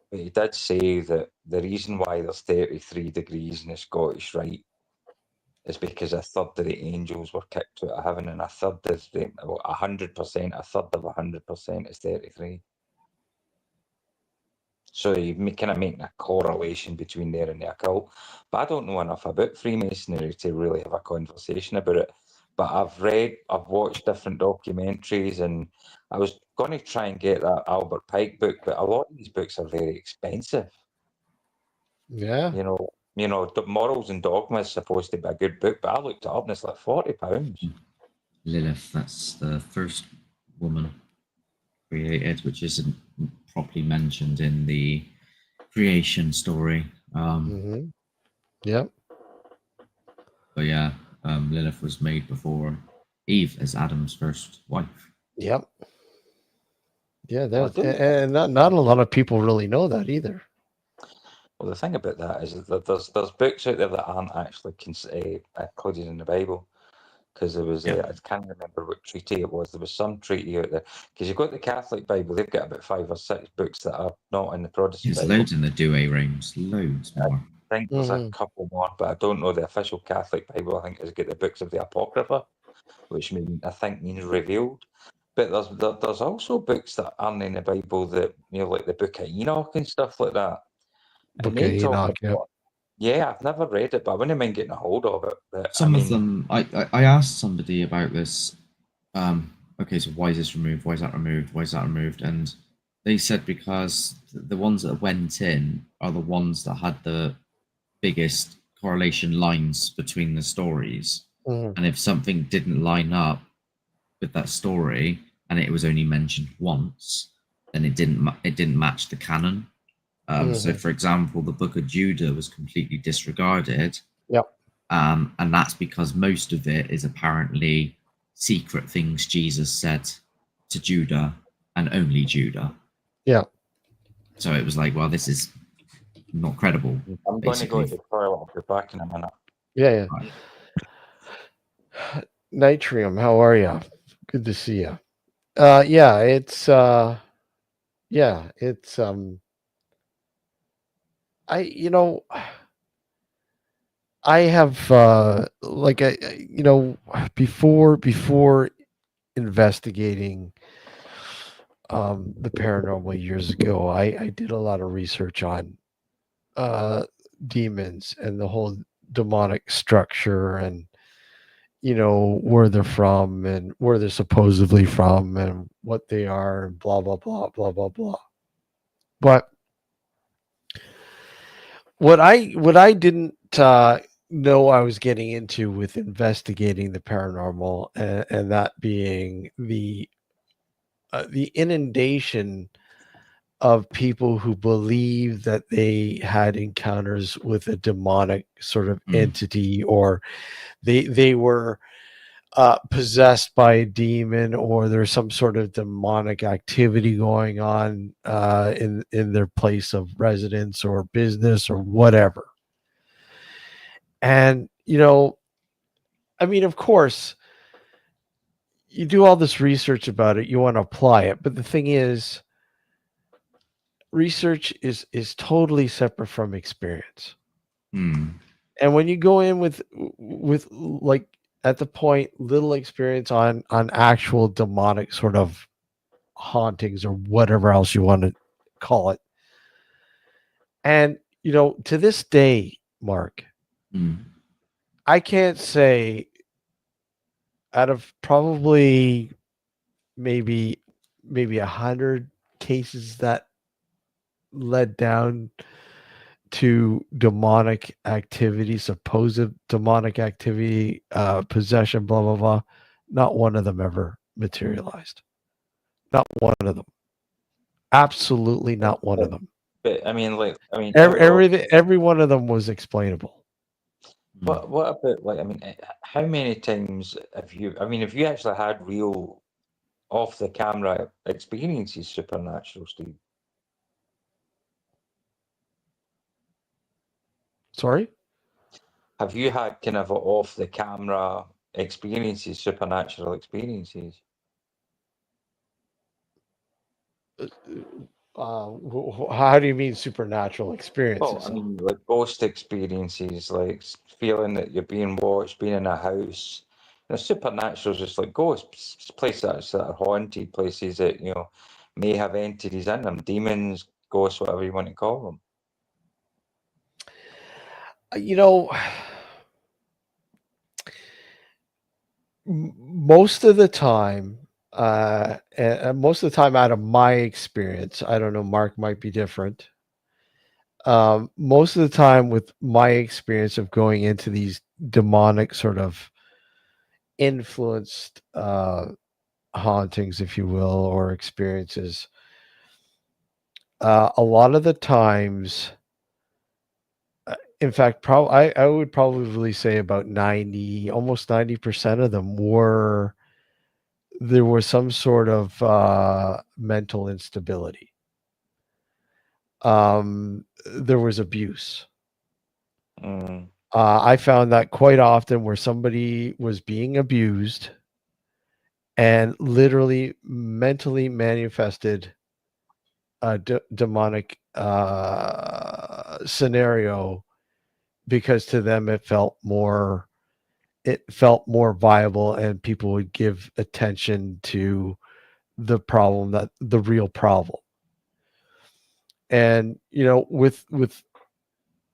But he did say that the reason why there's 33 degrees in the Scottish Rite is because a third of the angels were kicked out of heaven, and a third of 100%, a third of 100% is 33. So you kind of making a correlation between there and the occult. But I don't know enough about Freemasonry to really have a conversation about it. But I've watched different documentaries, and I was going to try and get that Albert Pike book, but a lot of these books are very expensive. Yeah. You know, Morals and Dogma is supposed to be a good book, but I looked it up and it's like £40. Lilith, that's the first woman created, which isn't properly mentioned in the creation story. Um, Yep. But yeah, Lilith was made before Eve as Adam's first wife. Yep. Yeah, Well, I that don't. and not a lot of people really know that either. Well, the thing about that is that there's books out there that aren't actually included in the Bible. Because there was, I can't remember what treaty it was. There was some treaty out there. Because you've got the Catholic Bible, they've got about 5 or 6 books that are not in the Protestant There's Bible. loads in the Douay realms, loads more. I think there's a couple more, but I don't know the official Catholic Bible. I think has got the books of the Apocrypha, which I think means revealed. But there's also books that aren't in the Bible that like the Book of Enoch and stuff like that. And Book of they talk Enoch. Yep. about. Yeah, I've never read it, but I wouldn't mind getting a hold of it. But, Some of them, I asked somebody about this. Okay, so why is this removed? Why is that removed? Why is that removed? And they said because the ones that went in are the ones that had the biggest correlation lines between the stories. Mhm. And if something didn't line up with that story and it was only mentioned once, then it didn't match the canon. So, Mhm. for example, the Book of Judah was completely disregarded. Yep. And that's because most of it is apparently secret things Jesus said to Judah and only Judah. Yeah. So it was like, well, this is not credible. I'm going to go basically. to the toilet. I'll be back in a minute. Yeah. Nitrium, how are you? Good to see you. Yeah, it's I have like before investigating the paranormal years ago, I did a lot of research on demons and the whole demonic structure and where they're from and where they're supposedly from and what they are and blah blah blah blah blah blah. But what I didn't know I was getting into with investigating the paranormal, and that being the inundation of people who believe that they had encounters with a demonic sort of entity, or they were possessed by a demon, or there's some sort of demonic activity going on in their place of residence or business or whatever. And I mean, of course, you do all this research about it, you want to apply it, but the thing is, research is totally separate from experience. And when you go in with like at the point little experience on actual demonic sort of hauntings or whatever else you want to call it, and to this day, Mark, I can't say out of probably maybe 100 cases that led down to demonic activity, supposed demonic activity, possession, blah blah blah. Not one of them ever materialized. Not one of them. Absolutely not one of them. But I mean, Every one of them was explainable. What about how many times have you? I mean, have you actually had real off the camera experiences supernatural, Steve? Sorry? Have you had kind of off the camera experiences, supernatural experiences? How do you mean supernatural experiences? Well, I mean, like ghost experiences, like feeling that you're being watched, being in a house. Supernatural is just like ghosts, places that are haunted, places that may have entities in them, demons, ghosts, whatever you want to call them. Most of the time, most of the time out of my experience, I don't know, Mark might be different. Most of the time with my experience of going into these demonic sort of influenced hauntings, if you will, or experiences, a lot of the times in fact, I would probably say about 90, almost 90% of them were there was some sort of mental instability. There was abuse. Mm. I found that quite often where somebody was being abused and literally mentally manifested a demonic scenario because to them it felt more viable and people would give attention to the problem, that the real problem. And with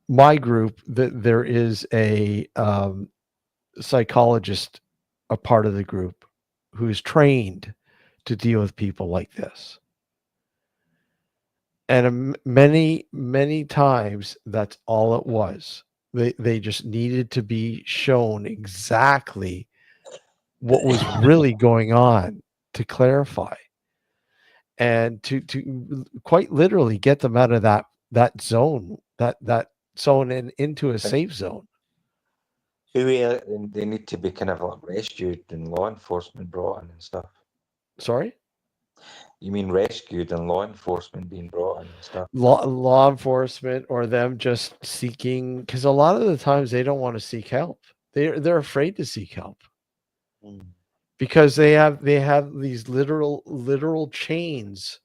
my group, that there is a psychologist, a part of the group, who's trained to deal with people like this. And many times that's all it was. They just needed to be shown exactly what was really going on to clarify and to quite literally get them out of that zone, that zone and into a safe zone. They need to be kind of like rescued and law enforcement brought in and stuff. Sorry? You mean rescued and law enforcement being brought in and stuff? Law enforcement, or them just seeking, because a lot of the times they don't want to seek help. They're afraid to seek help because they have these literal chains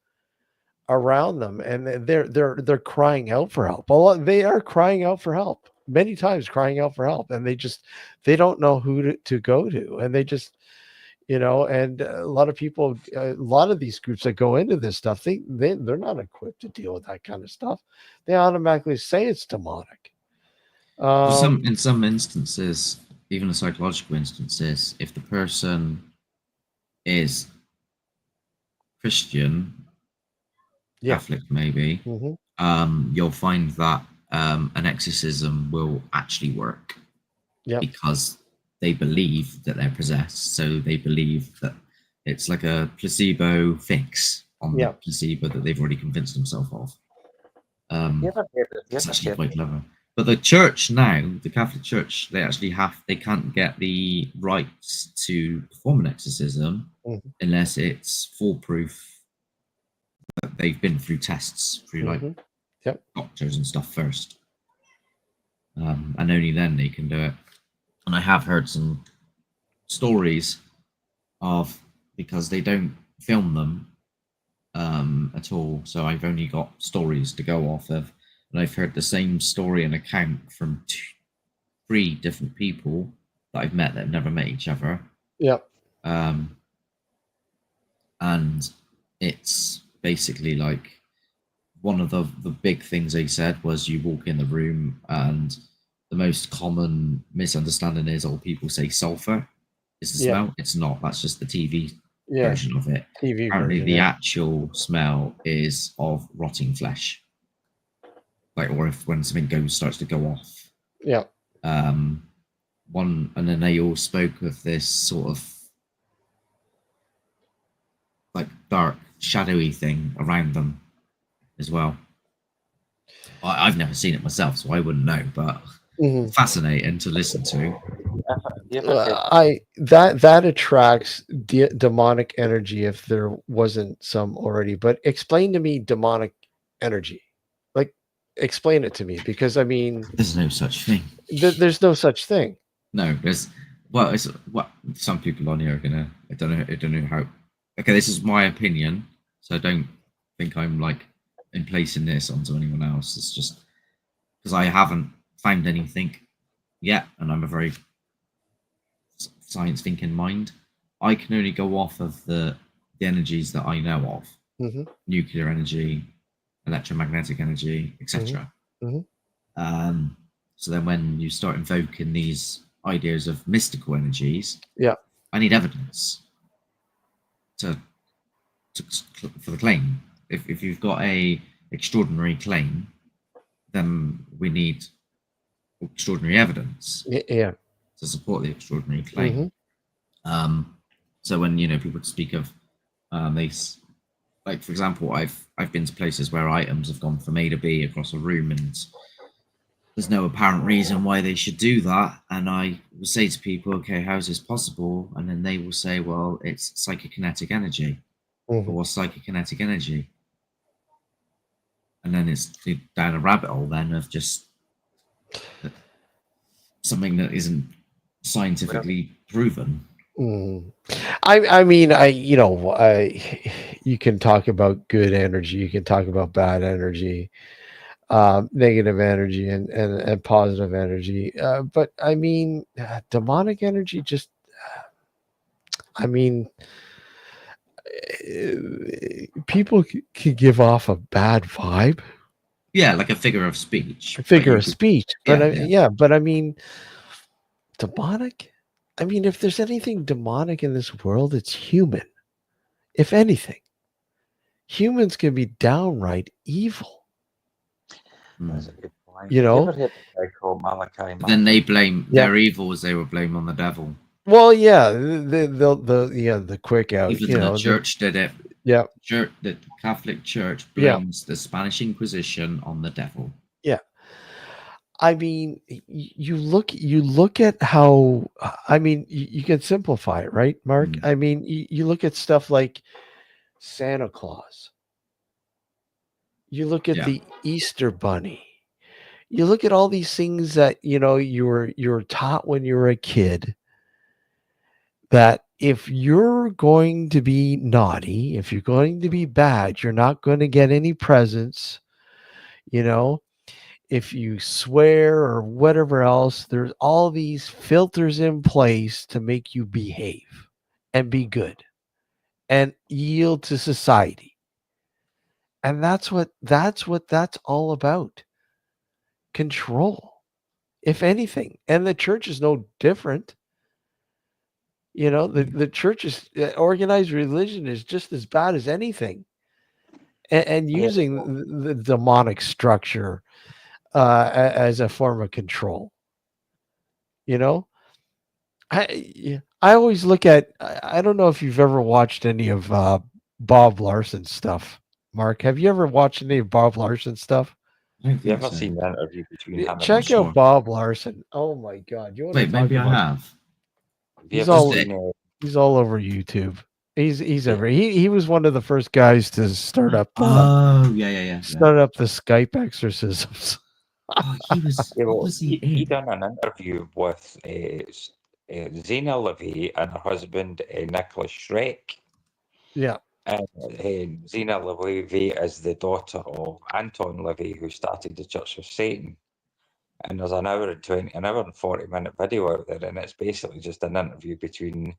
around them, and they're crying out for help. They are crying out for help many times, crying out for help, and they don't know who to go to, and they just and a lot of people, a lot of these groups that go into this stuff, they're not equipped to deal with that kind of stuff. They automatically say it's demonic. In some instances, even the psychological instances, if the person is Christian, Catholic maybe, you'll find that an exorcism will actually work because they believe that they're possessed. So they believe that it's like a placebo fix on the placebo that they've already convinced themselves of. It's actually quite clever. But the church now, the Catholic Church, they can't get the rights to perform an exorcism unless it's foolproof. That they've been through tests through doctors and stuff first, and only then they can do it. And I have heard some stories of, because they don't film them at all, so I've only got stories to go off of, and I've heard the same story and account from 3 different people that I've met that have never met each other. And it's basically like, one of the big things they said was, you walk in the room and the most common misunderstanding is, all people say sulfur is the smell. It's not. That's just the TV version of it. Apparently the actual smell is of rotting flesh, like, or if when something starts to go off. And then they all spoke of this sort of like dark, shadowy thing around them as well. I've never seen it myself, so I wouldn't know, but fascinating to listen to. That attracts demonic energy if there wasn't some already. But explain to me demonic energy. Like, explain it to me, because I mean, there's no such thing. There's no such thing. No, it's what some people on here are gonna. I don't know how. Okay, this is my opinion, so I don't think I'm like in placing this onto anyone else. It's just because I haven't found anything yet, and I'm a very science thinking mind. I can only go off of the energies that I know of: nuclear energy, electromagnetic energy, etc. So then when you start invoking these ideas of mystical energies, I need evidence for the claim. If you've got a extraordinary claim, then we need extraordinary evidence to support the extraordinary claim. So when people speak of like, for example, I've been to places where items have gone from A to B across a room, and there's no apparent reason why they should do that. And I will say to people, okay, how is this possible? And then they will say, well, it's psychokinetic energy. Mhm. But what's psychokinetic energy? And then it's down a rabbit hole then of just something that isn't scientifically proven. I mean, you can talk about good energy, you can talk about bad energy, negative energy, and positive energy. But I mean, demonic energy just, I mean, people can give off a bad vibe. Yeah, like a figure of speech. Figure of speech, but Yeah. but I mean, demonic. I mean, if there's anything demonic in this world, it's human. If anything, humans can be downright evil. That's a good point. You Have you ever know? heard of a guy called Malachi But then they Martin? blame Yeah. their evil as they were blamed on the devil. Well, yeah, the quick out. Even You the know, church did it. Yeah. The Catholic Church Yeah. blames the Spanish Inquisition on the devil. Yeah. I mean, you look at how, I mean, you can simplify it, right, Mark? I mean, you look at stuff like Santa Claus. You look at Yeah. the Easter Bunny. You look at all these things that you're taught when you were a kid, that if you're going to be naughty, if you're going to be bad, you're not going to get any presents. You know, if you swear or whatever else, there's all these filters in place to make you behave and be good and yield to society. And that's what that's all about. Control, if anything. And the church is no different. You know, the church is, organized religion is just as bad as anything. And Yeah. using the demonic structure as a form of control. You know, I always look at, I don't know if you've ever watched any of Bob Larson's stuff. Mark, have you ever watched any of Bob Larson's stuff? Have you ever seen the interview between him and Check Michael? out Bob Larson. Oh my God! You want Wait, to talk maybe I about? have. Have you He's ever all seen he's all over YouTube. He's ever he was one of the first guys to start up Oh, yeah. start up the Skype exorcisms. Oh, he was. Yeah, What well, was he he in? done an interview with Zena Levy and her husband Nicholas Schreck. Yeah. And Zena Levy is the daughter of Anton Levy, who started the Church of Satan. And there's an hour and 40-minute video out there, and it's basically just an interview between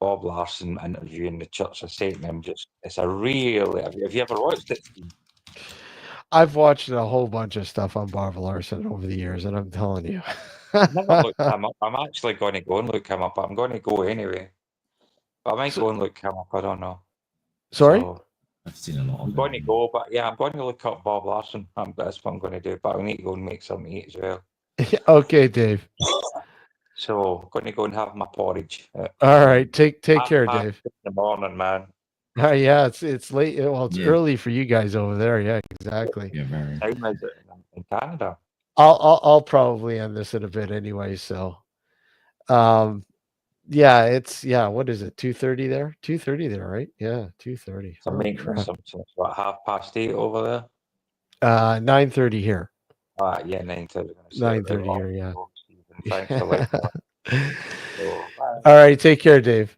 Bob Larson interviewing the Church of Satan. And it's a really. Have you ever watched it? I've watched a whole bunch of stuff on Bob Larson over the years, and I'm telling you. I've never looked him up. I'm actually going to go and look him up. I'm going to go anyway. But I might go and look him up. I don't know. Sorry? So, I've seen a lot of I'm going to go, but yeah, I'm going to look up Bob Larson. That's what I'm going to do. But I need to go and make something to eat as well. Okay, Dave. So I'm going to go and have my porridge. All right. Take care, Dave. In the morning, man. Yeah, it's late. Well, it's Yeah. early for you guys over there. Yeah, exactly. Yeah, very. Time is it in Canada? I'll probably end this in a bit anyway. So, yeah, what is it? 2:30 there? 2:30 there, right? Yeah, 2:30. So Holy maintenance. crap. It's what, 8:30 over there? 9:30 here. Yeah, 9:30. 9:30 here. Yeah. Thanks for letting me know. So, bye. All right. Take care, Dave.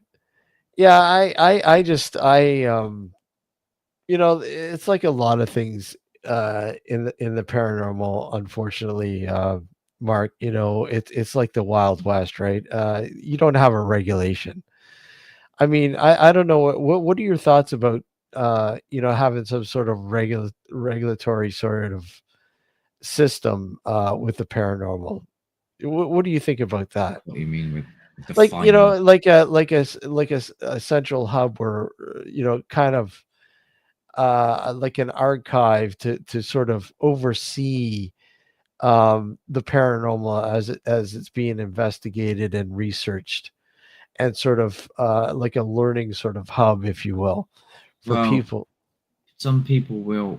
Yeah, I just it's like a lot of things in the paranormal, unfortunately, Mark. It's like the Wild West, right? You don't have a regulation. I mean, I don't know what are your thoughts about having some sort of regulatory sort of system with the paranormal. What do you think about that? What do you mean with Like defining? like a central hub where kind of like an archive to sort of oversee the paranormal as it's being investigated and researched, and sort of like a learning sort of hub, if you will, for Well, people. some people will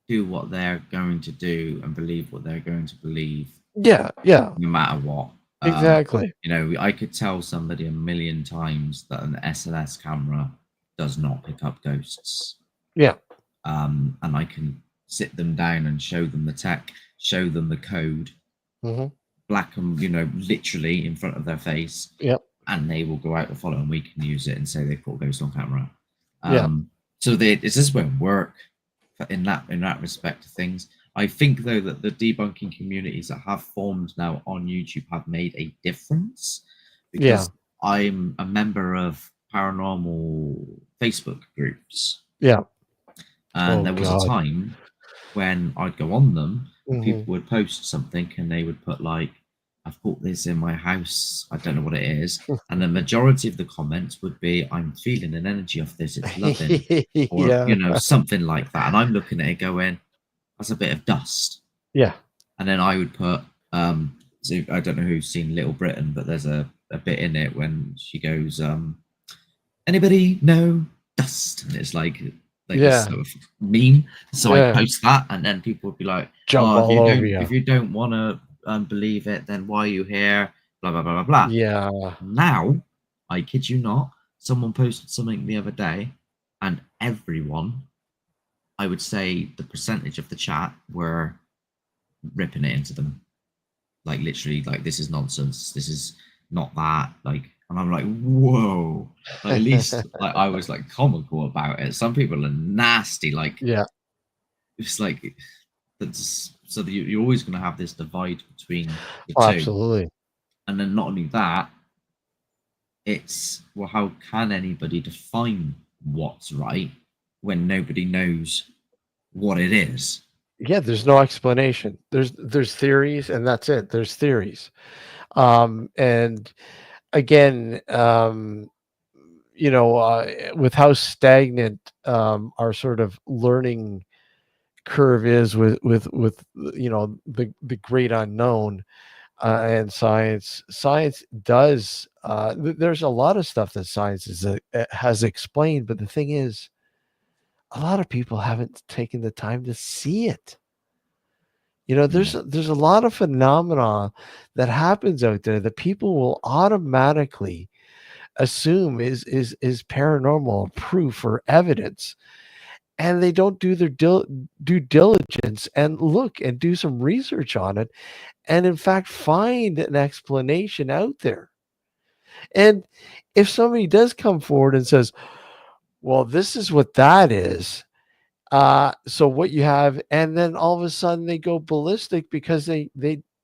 do what they're going to do and believe what they're going to believe, Yeah, yeah, no matter what. exactly. You know, I could tell somebody a million times that an SLS camera does not pick up ghosts. Yeah. And I can sit them down and show them the tech, show them the code, black them, you know, literally in front of their face. Yep. And they will go out the following week and use it and say they caught a ghost on camera. Yeah. So this is where work in that respect of things. I think though that the debunking communities that have formed now on YouTube have made a difference, because I'm a member of paranormal Facebook groups. Yeah. And there was a time when I'd go on them and people Mm-hmm. would post something and they would put like, I've bought this in my house, I don't know what it is. And the majority of the comments would be, I'm feeling an energy of this, it's loving. Or, Yeah. you know, something like that. And I'm looking at it going, that's a bit of dust. Yeah. And then I would put, so I don't know who's seen Little Britain, but there's a bit in it when she goes, anybody know dust? And it's like this sort of meme. So I post that, and then people would be like, jump all over you. If you don't want to believe it, then why are you here? Blah, blah, blah, blah, blah. Yeah. Now, I kid you not, someone posted something the other day, and everyone, I would say the percentage of the chat were ripping it into them. Like literally, like, this is nonsense. This is not that. Like, and I'm like, whoa. At least like I was like comical about it. Some people are nasty. Like, it's like that's so that you're always going to have this divide between the two. Absolutely. And then not only that, it's, well, how can anybody define what's right when nobody knows what it is? Yeah, there's no explanation. There's theories, and that's it. There's theories. And again, you know, with how stagnant our sort of learning curve is with you know, the great unknown and science does there's a lot of stuff that science has explained, but the thing is, a lot of people haven't taken the time to see it. You know, there's a lot of phenomena that happens out there that people will automatically assume is paranormal proof or evidence, and they don't do their due diligence and look and do some research on it, and in fact find an explanation out there. And if somebody does come forward and says, well, this is what that is, so what you have, and then all of a sudden they go ballistic because they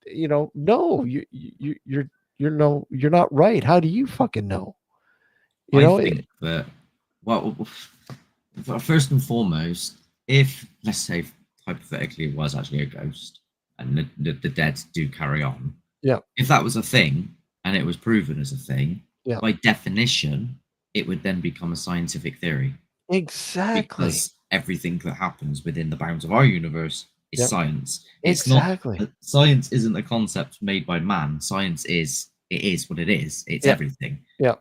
you know, no, you're no, you're not right. How do you fucking know? You know, I think that, well, first and foremost, if, let's say, hypothetically it was actually a ghost and the dead do carry on, if that was a thing and it was proven as a thing, by definition, it would then become a scientific theory. Exactly. Because everything that happens within the bounds of our universe is science. It's exactly. not, science isn't a concept made by man. Science is, it is what it is. It's everything. Yeah.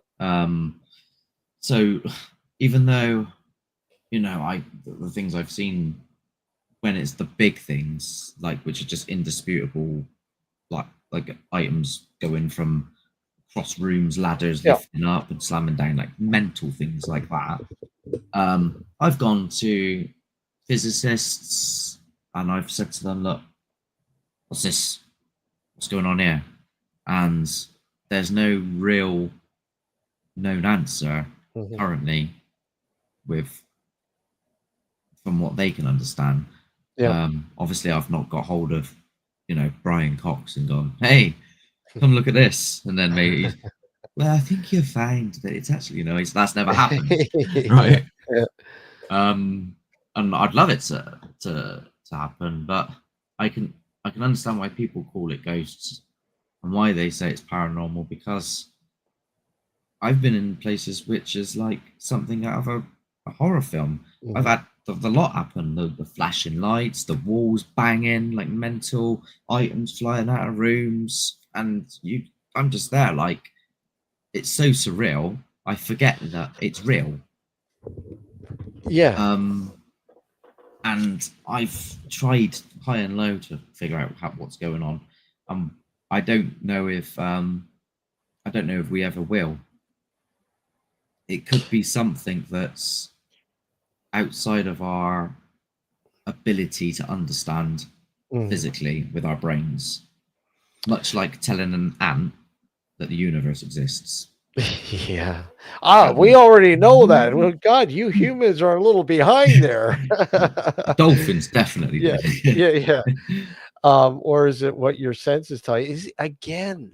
So even though, you know, the things I've seen when it's the big things, like, which are just indisputable, like items going from across rooms, ladders, lifting up and slamming down, like mental things like that. I've gone to physicists and I've said to them, look, what's this? What's going on here? And there's no real known answer currently from what they can understand. Obviously I've not got hold of, you know, Brian Cox and gone, hey, come look at this, and then maybe, well, I think you'll find that it's actually, you know, that's never happened. Right. And I'd love it to happen, but I can understand why people call it ghosts and why they say it's paranormal, because I've been in places which is like something out of a horror film. I've had the lot happen, the flashing lights, the walls banging, like mental items flying out of rooms, and I'm just there, like, it's so surreal, I forget that it's real. and I've tried high and low to figure out what's going on. I don't know if we ever will. It could be something that's outside of our ability to understand physically with our brains, much like telling an ant that the universe exists. Yeah. We already know that. Well, God, you humans are a little behind there. Dolphins definitely Yeah, did. yeah. Or is it what your senses tell you? Again,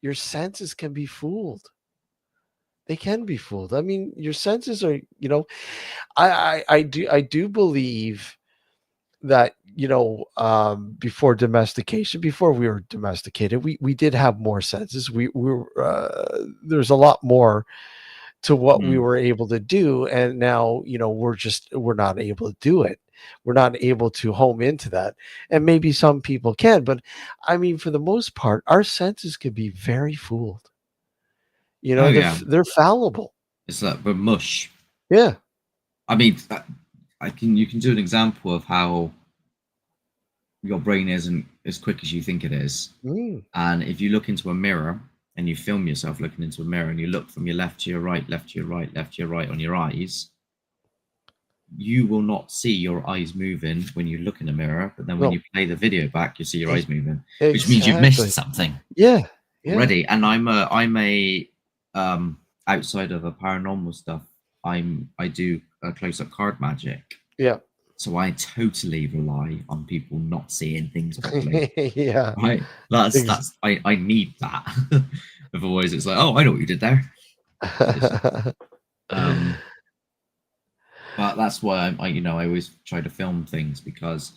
your senses can be fooled. They can be fooled. I mean, your senses are, I do believe that, before domestication, before we were domesticated, we did have more senses. We were there's a lot more to what we were able to do, and now we're not able to do it. We're not able to home into that, and maybe some people can, but I mean, for the most part, our senses can be very fooled. Oh yeah, They're fallible. it's like we're mush. Yeah. I mean, you can do an example of how your brain isn't as quick as you think it is. And if you look into a mirror and you film yourself looking into a mirror and you look from your left to your right, left to your right, left to your right on your eyes, you will not see your eyes moving when you look in a mirror. But then when you play the video back, you see your eyes moving, which means you've missed something. Yeah. Already. And I'm a outside of a paranormal stuff, I do close-up card magic. Yeah. So I totally rely on people not seeing things properly. Yeah. Right. I need that. Otherwise it's like, oh, I know what you did there. But that's why I always try to film things, because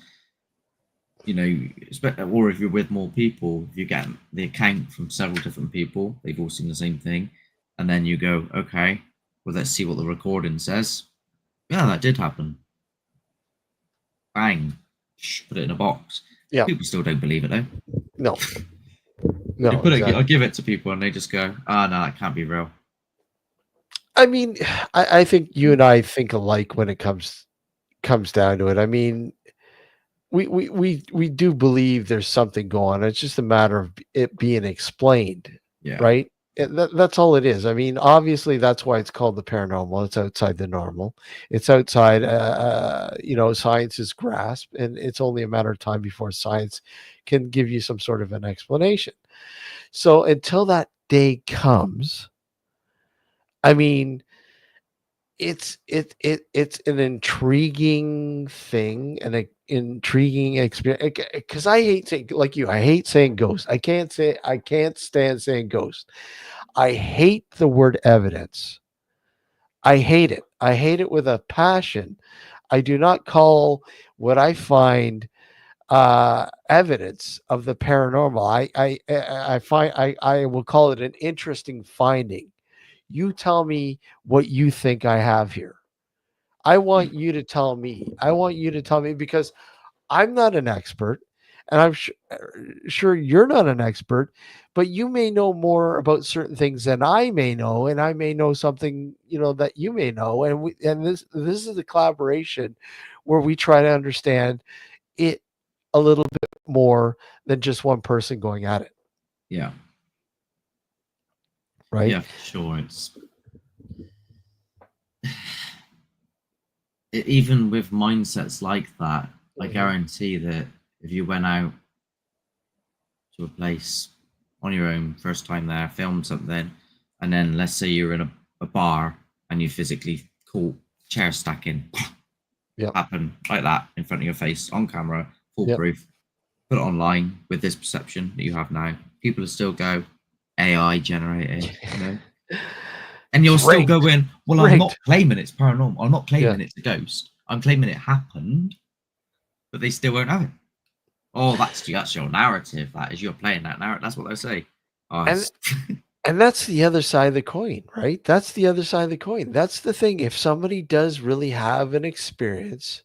or if you're with more people, if you get the account from several different people, they've all seen the same thing, and then you go, okay, well, let's see what the recording says. Yeah, that did happen. Bang, put it in a box. Yeah, people still don't believe it though. No, I give it to people and they just go, no, that can't be real. I mean, I think you and I think alike when it comes down to it. I mean, we do believe there's something going on. It's just a matter of it being explained, right? That's all it is. I mean, obviously, that's why it's called the paranormal. It's outside the normal. It's outside, science's grasp, and it's only a matter of time before science can give you some sort of an explanation. So until that day comes, I mean, it's an intriguing thing and an intriguing experience, because I hate saying, like you, I hate saying ghost. I can't stand saying ghost. I hate the word evidence. I hate it. I hate it with a passion. I do not call what I find evidence of the paranormal. I will call it an interesting finding. You tell me what you think I have here. I want you to tell me. I want you to tell me, because I'm not an expert, and I'm sure you're not an expert, but you may know more about certain things than I may know, and I may know something, that you may know, and this is the collaboration where we try to understand it a little bit more than just one person going at it. Yeah. Right? Yeah, sure. Even with mindsets like that, I guarantee that if you went out to a place on your own, first time there, filmed something, and then let's say you're in a bar and you physically caught chair stacking, happen like that in front of your face on camera, foolproof, put it online with this perception that you have now, people will still go AI generated, and you'll still go in, well, I'm not claiming it's paranormal. I'm not claiming it's a ghost. I'm claiming it happened, but they still won't have it. Oh, that's your narrative. That is, you're playing that narrative. That's what they'll say. Oh, and that's the other side of the coin, right? That's the other side of the coin. That's the thing. If somebody does really have an experience,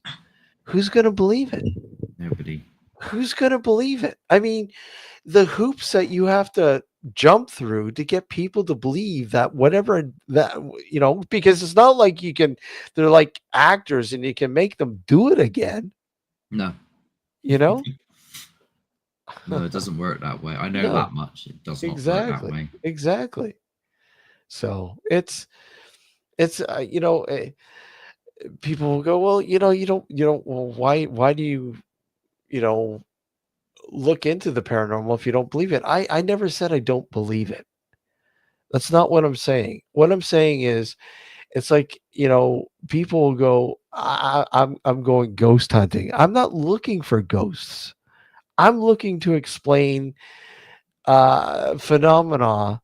who's going to believe it? Nobody. Who's going to believe it? I mean, the hoops that you have to jump through to get people to believe that whatever that, because it's not like they're like actors and you can make them do it again. No. No, No, it doesn't work that way. I know No. that much. It does not work that way. Exactly. So people will go, well, you don't, well, why do you, look into the paranormal if you don't believe it? I never said I don't believe it. That's not what I'm saying. What I'm saying is, it's like, people will go, I'm going ghost hunting. I'm not looking for ghosts. I'm looking to explain phenomena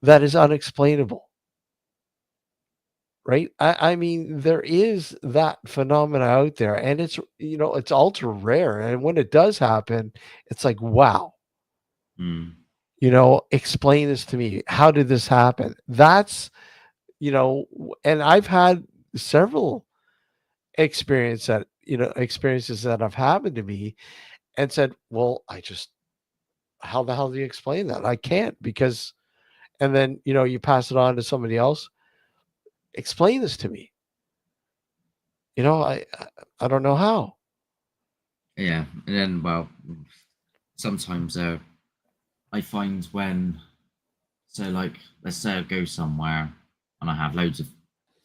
that is unexplainable. Right? I mean, there is that phenomena out there, and it's ultra rare. And when it does happen, it's like, wow, Mm. Explain this to me. How did this happen? That's, and I've had several experiences that have happened to me, and said, well, how the hell do you explain that? I can't, because, and then, you pass it on to somebody else. Explain this to me. I don't know how. Yeah, and then, well, sometimes I find when, so like, let's say I go somewhere and I have loads of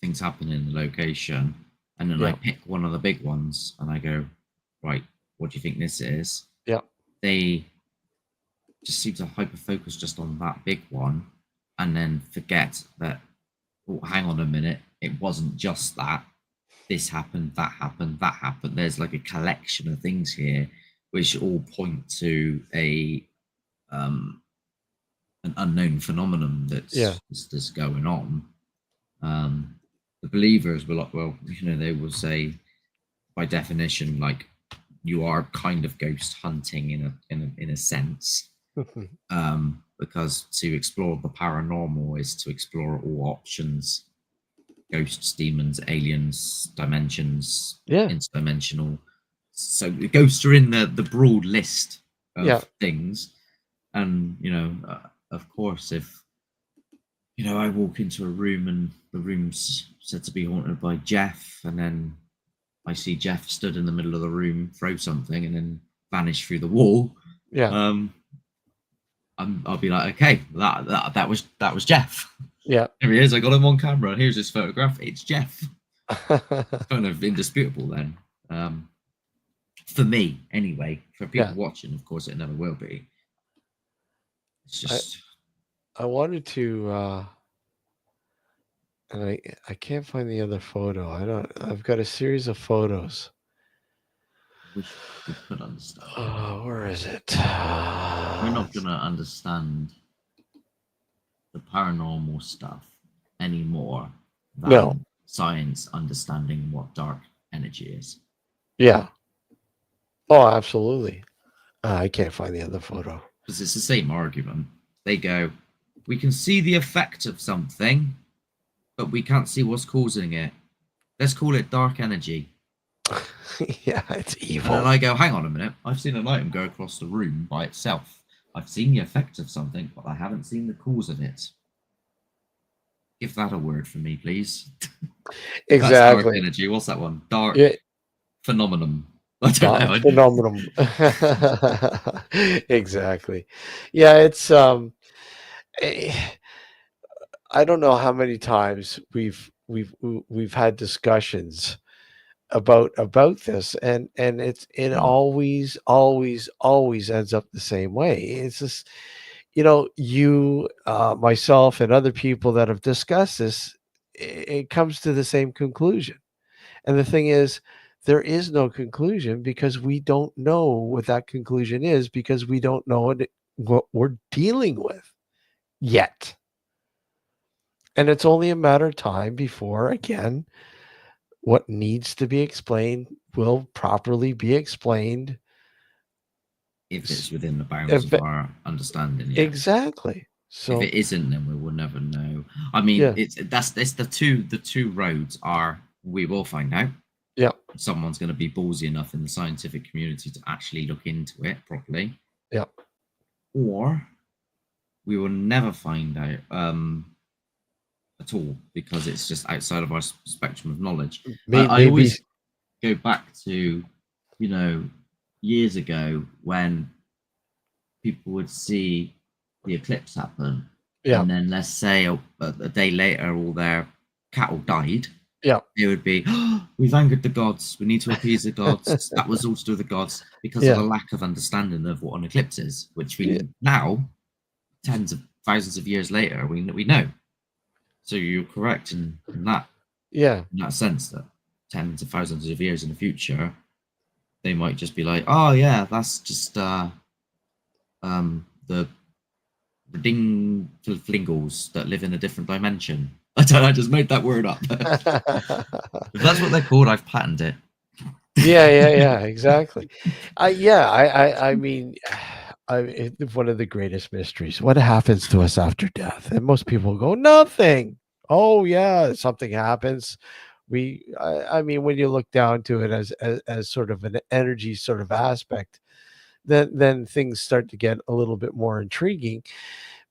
things happening in the location, and then I Yeah. pick one of the big ones and I go, right, what do you think this is? Yeah. They just seem to hyper focus just on that big one, and then forget that, oh, hang on a minute, it wasn't just that. This happened, that happened, that happened. There's like a collection of things here which all point to an unknown phenomenon that's going on. The believers will, well, they will say, by definition, like, you are kind of ghost hunting in a sense, because to explore the paranormal is to explore all options: ghosts, demons, aliens, dimensions, interdimensional. So the ghosts are in the broad list of things, and of course, if I walk into a room and the room's said to be haunted by Jeff, and then I see Jeff stood in the middle of the room, throw something, and then vanish through the wall. I'll be like, okay, that was Jeff. Yeah. Here he is. I got him on camera. Here's his photograph. It's Jeff. It's kind of indisputable then. For me, anyway. For people watching, of course, it never will be. It's just. I wanted to, and I can't find the other photo. I've got a series of photos. We could understand. Where is it? We're not going to understand the paranormal stuff anymore than science understanding what dark energy is. Yeah. Oh, absolutely. I can't find the other photo. Because it's the same argument. They go, we can see the effect of something, but we can't see what's causing it. Let's call it dark energy. Yeah, it's evil. And then I go, hang on a minute. I've seen an item go across the room by itself. I've seen the effect of something, but I haven't seen the cause of it. Give that a word for me, please. Exactly. That's dark energy. What's that one? Dark phenomenon. I don't know. Phenomenon. Exactly. Yeah, it's I don't know how many times we've had discussions about this, and it always ends up the same way. It's just, you, myself, and other people that have discussed this, it comes to the same conclusion. And the thing is, there is no conclusion, because we don't know what that conclusion is, because we don't know what we're dealing with yet. And it's only a matter of time before, again, what needs to be explained will properly be explained. If it's within the bounds of our understanding. Yeah. Exactly. So if it isn't, then we will never know. I mean, it's the two roads are, we will find out. Yeah. Someone's going to be ballsy enough in the scientific community to actually look into it properly. Yeah. Or we will never find out at all, because it's just outside of our spectrum of knowledge. I Maybe always go back to, years ago when people would see the eclipse happen, Yeah. and then let's say a day later all their cattle died. Yeah. It would be, oh, we've angered the gods, we need to appease the gods. That was all to do with the gods, because of Yeah. the lack of understanding of what an eclipse is, which we Yeah. now, tens of thousands of years later, we know. So you're correct in that. Yeah. In that sense, that tens of thousands of years in the future, they might just be like, oh yeah, that's just the ding flingles that live in a different dimension. I don't know, I just made that word up. If that's what they're called, I've patented it. Yeah, exactly. I mean, one of the greatest mysteries. What happens to us after death? And most people go, nothing. Oh yeah, something happens. I mean, when you look down to it as sort of an energy sort of aspect, then things start to get a little bit more intriguing.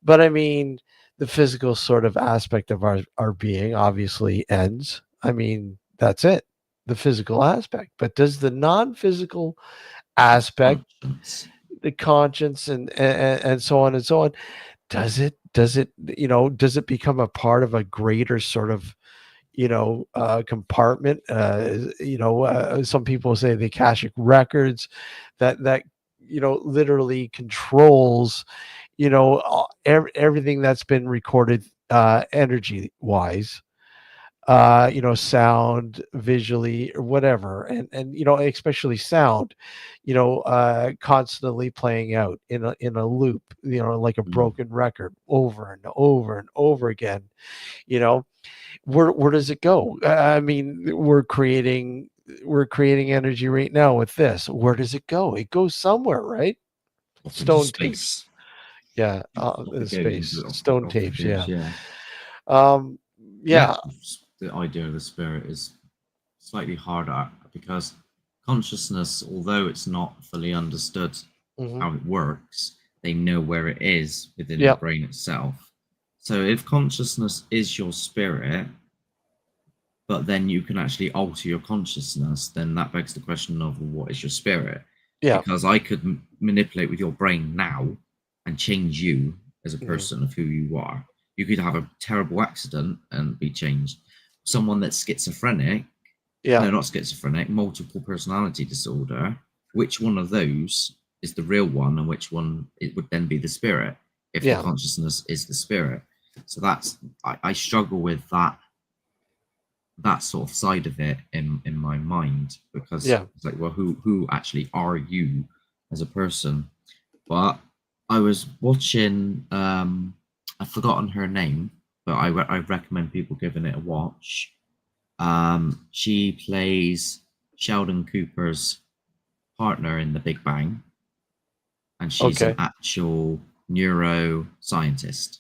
But I mean, the physical sort of aspect of our being obviously ends. I mean, that's it, the physical aspect. But does the non-physical aspect, the conscience and so on and so on, does it does it become a part of a greater sort of compartment? Some people say the Akashic records that literally controls everything that's been recorded energy wise, sound, visually, or whatever, and especially sound, constantly playing out in a loop, like a broken record over and over and over again. Where does it go? I mean, we're creating energy right now with this. Where does it go? It goes somewhere, right? Stone tapes. Yeah, in space. Stone tapes. Yeah. Yeah. The idea of the spirit is slightly harder, because consciousness, although it's not fully understood how it works, they know where it is within the brain itself. So if consciousness is your spirit, but then you can actually alter your consciousness, then that begs the question of what is your spirit? Yeah. Because I could manipulate with your brain now and change you as a person of who you are. You could have a terrible accident and be changed. Someone that's schizophrenic, no, not schizophrenic, multiple personality disorder, which one of those is the real one, and which one it would then be the spirit, if the consciousness is the spirit? So that's, I struggle with that sort of side of it in my mind, because it's like, well, who actually are you as a person? But I was watching, I've forgotten her name, but I recommend people giving it a watch. She plays Sheldon Cooper's partner in The Big Bang, and she's an actual neuroscientist.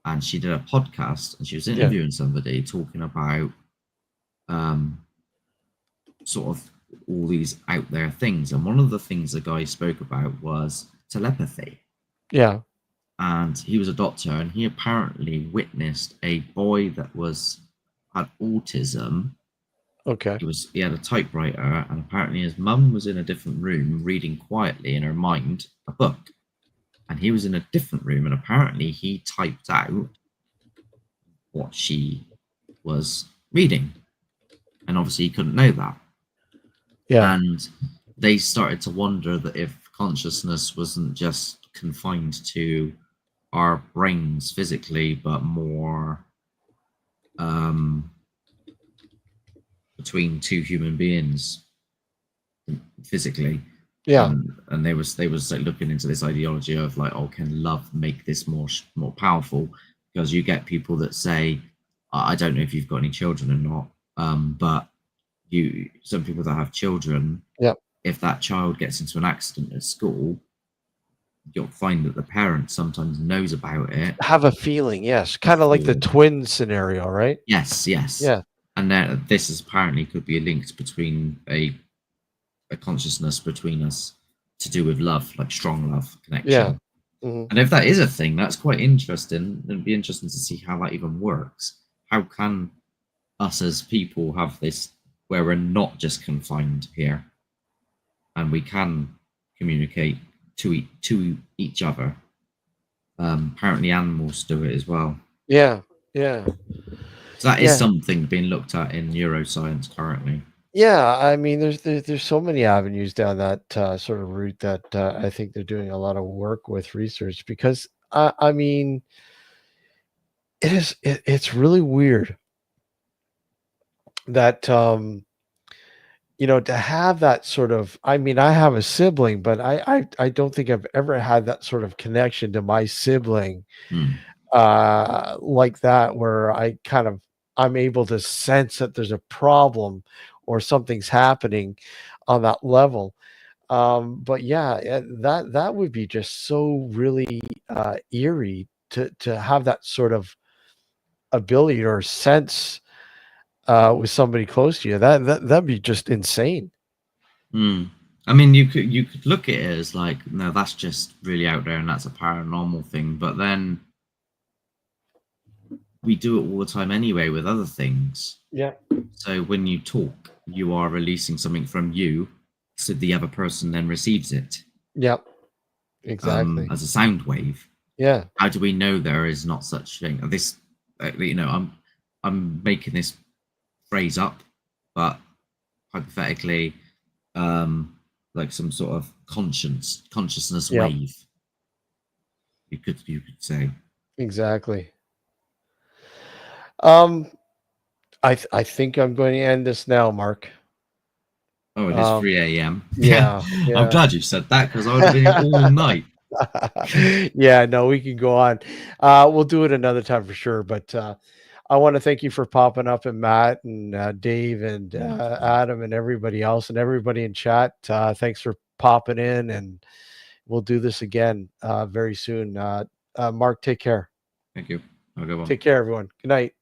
And she did a podcast, and she was interviewing somebody talking about sort of all these out there things. And one of the things the guy spoke about was telepathy. Yeah. And he was a doctor, and he apparently witnessed a boy that had autism. Okay. He had a typewriter, and apparently his mum was in a different room reading quietly in her mind a book. And he was in a different room, and apparently he typed out what she was reading. And obviously he couldn't know that. Yeah. And they started to wonder that if consciousness wasn't just confined to our brains physically, but more between two human beings physically. Yeah. And they was like looking into this ideology of like, oh, can love make this more powerful? Because you get people that say, I don't know if you've got any children or not, but some people that have children, if that child gets into an accident at school, you'll find that the parent sometimes knows about it. Have a feeling, yes. Kind of like the twin scenario, right? Yes. Yeah. And then this is apparently could be linked between a consciousness between us to do with love, like strong love connection. And if that is a thing, that's quite interesting. It'd be interesting to see how that even works. How can us as people have this where we're not just confined here, and we can communicate to each other? Apparently, animals do it as well. Yeah, yeah. So that is Yeah. something being looked at in neuroscience currently. Yeah, I mean, there's so many avenues down that sort of route that I think they're doing a lot of work with research because I mean, it's really weird that to have that sort of. I mean, I have a sibling, but I don't think I've ever had that sort of connection to my sibling like that, where I'm able to sense that there's a problem or something's happening on that level. But yeah, that would be just so really eerie to have that sort of ability or sense with somebody close to you. That'd be just insane. I mean, you could look at it as like, no, that's just really out there, and that's a paranormal thing. But then we do it all the time anyway with other things. Yeah. So when you talk, you are releasing something from you, so the other person then receives it. Yep. Exactly. As a sound wave. Yeah. How do we know there is not such thing? This, I'm making this phrase up, but hypothetically, like some sort of consciousness Yep. wave. You could say. Exactly. I think I'm going to end this now, Mark. Oh, it is 3 a.m. Yeah, I'm glad you said that because I would have been here all night. Yeah, no, we can go on. We'll do it another time for sure. But I want to thank you for popping up, and Matt and Dave and Adam and everybody else and everybody in chat. Thanks for popping in, and we'll do this again very soon. Mark, take care. Thank you. Have a good one. Take care, everyone. Good night.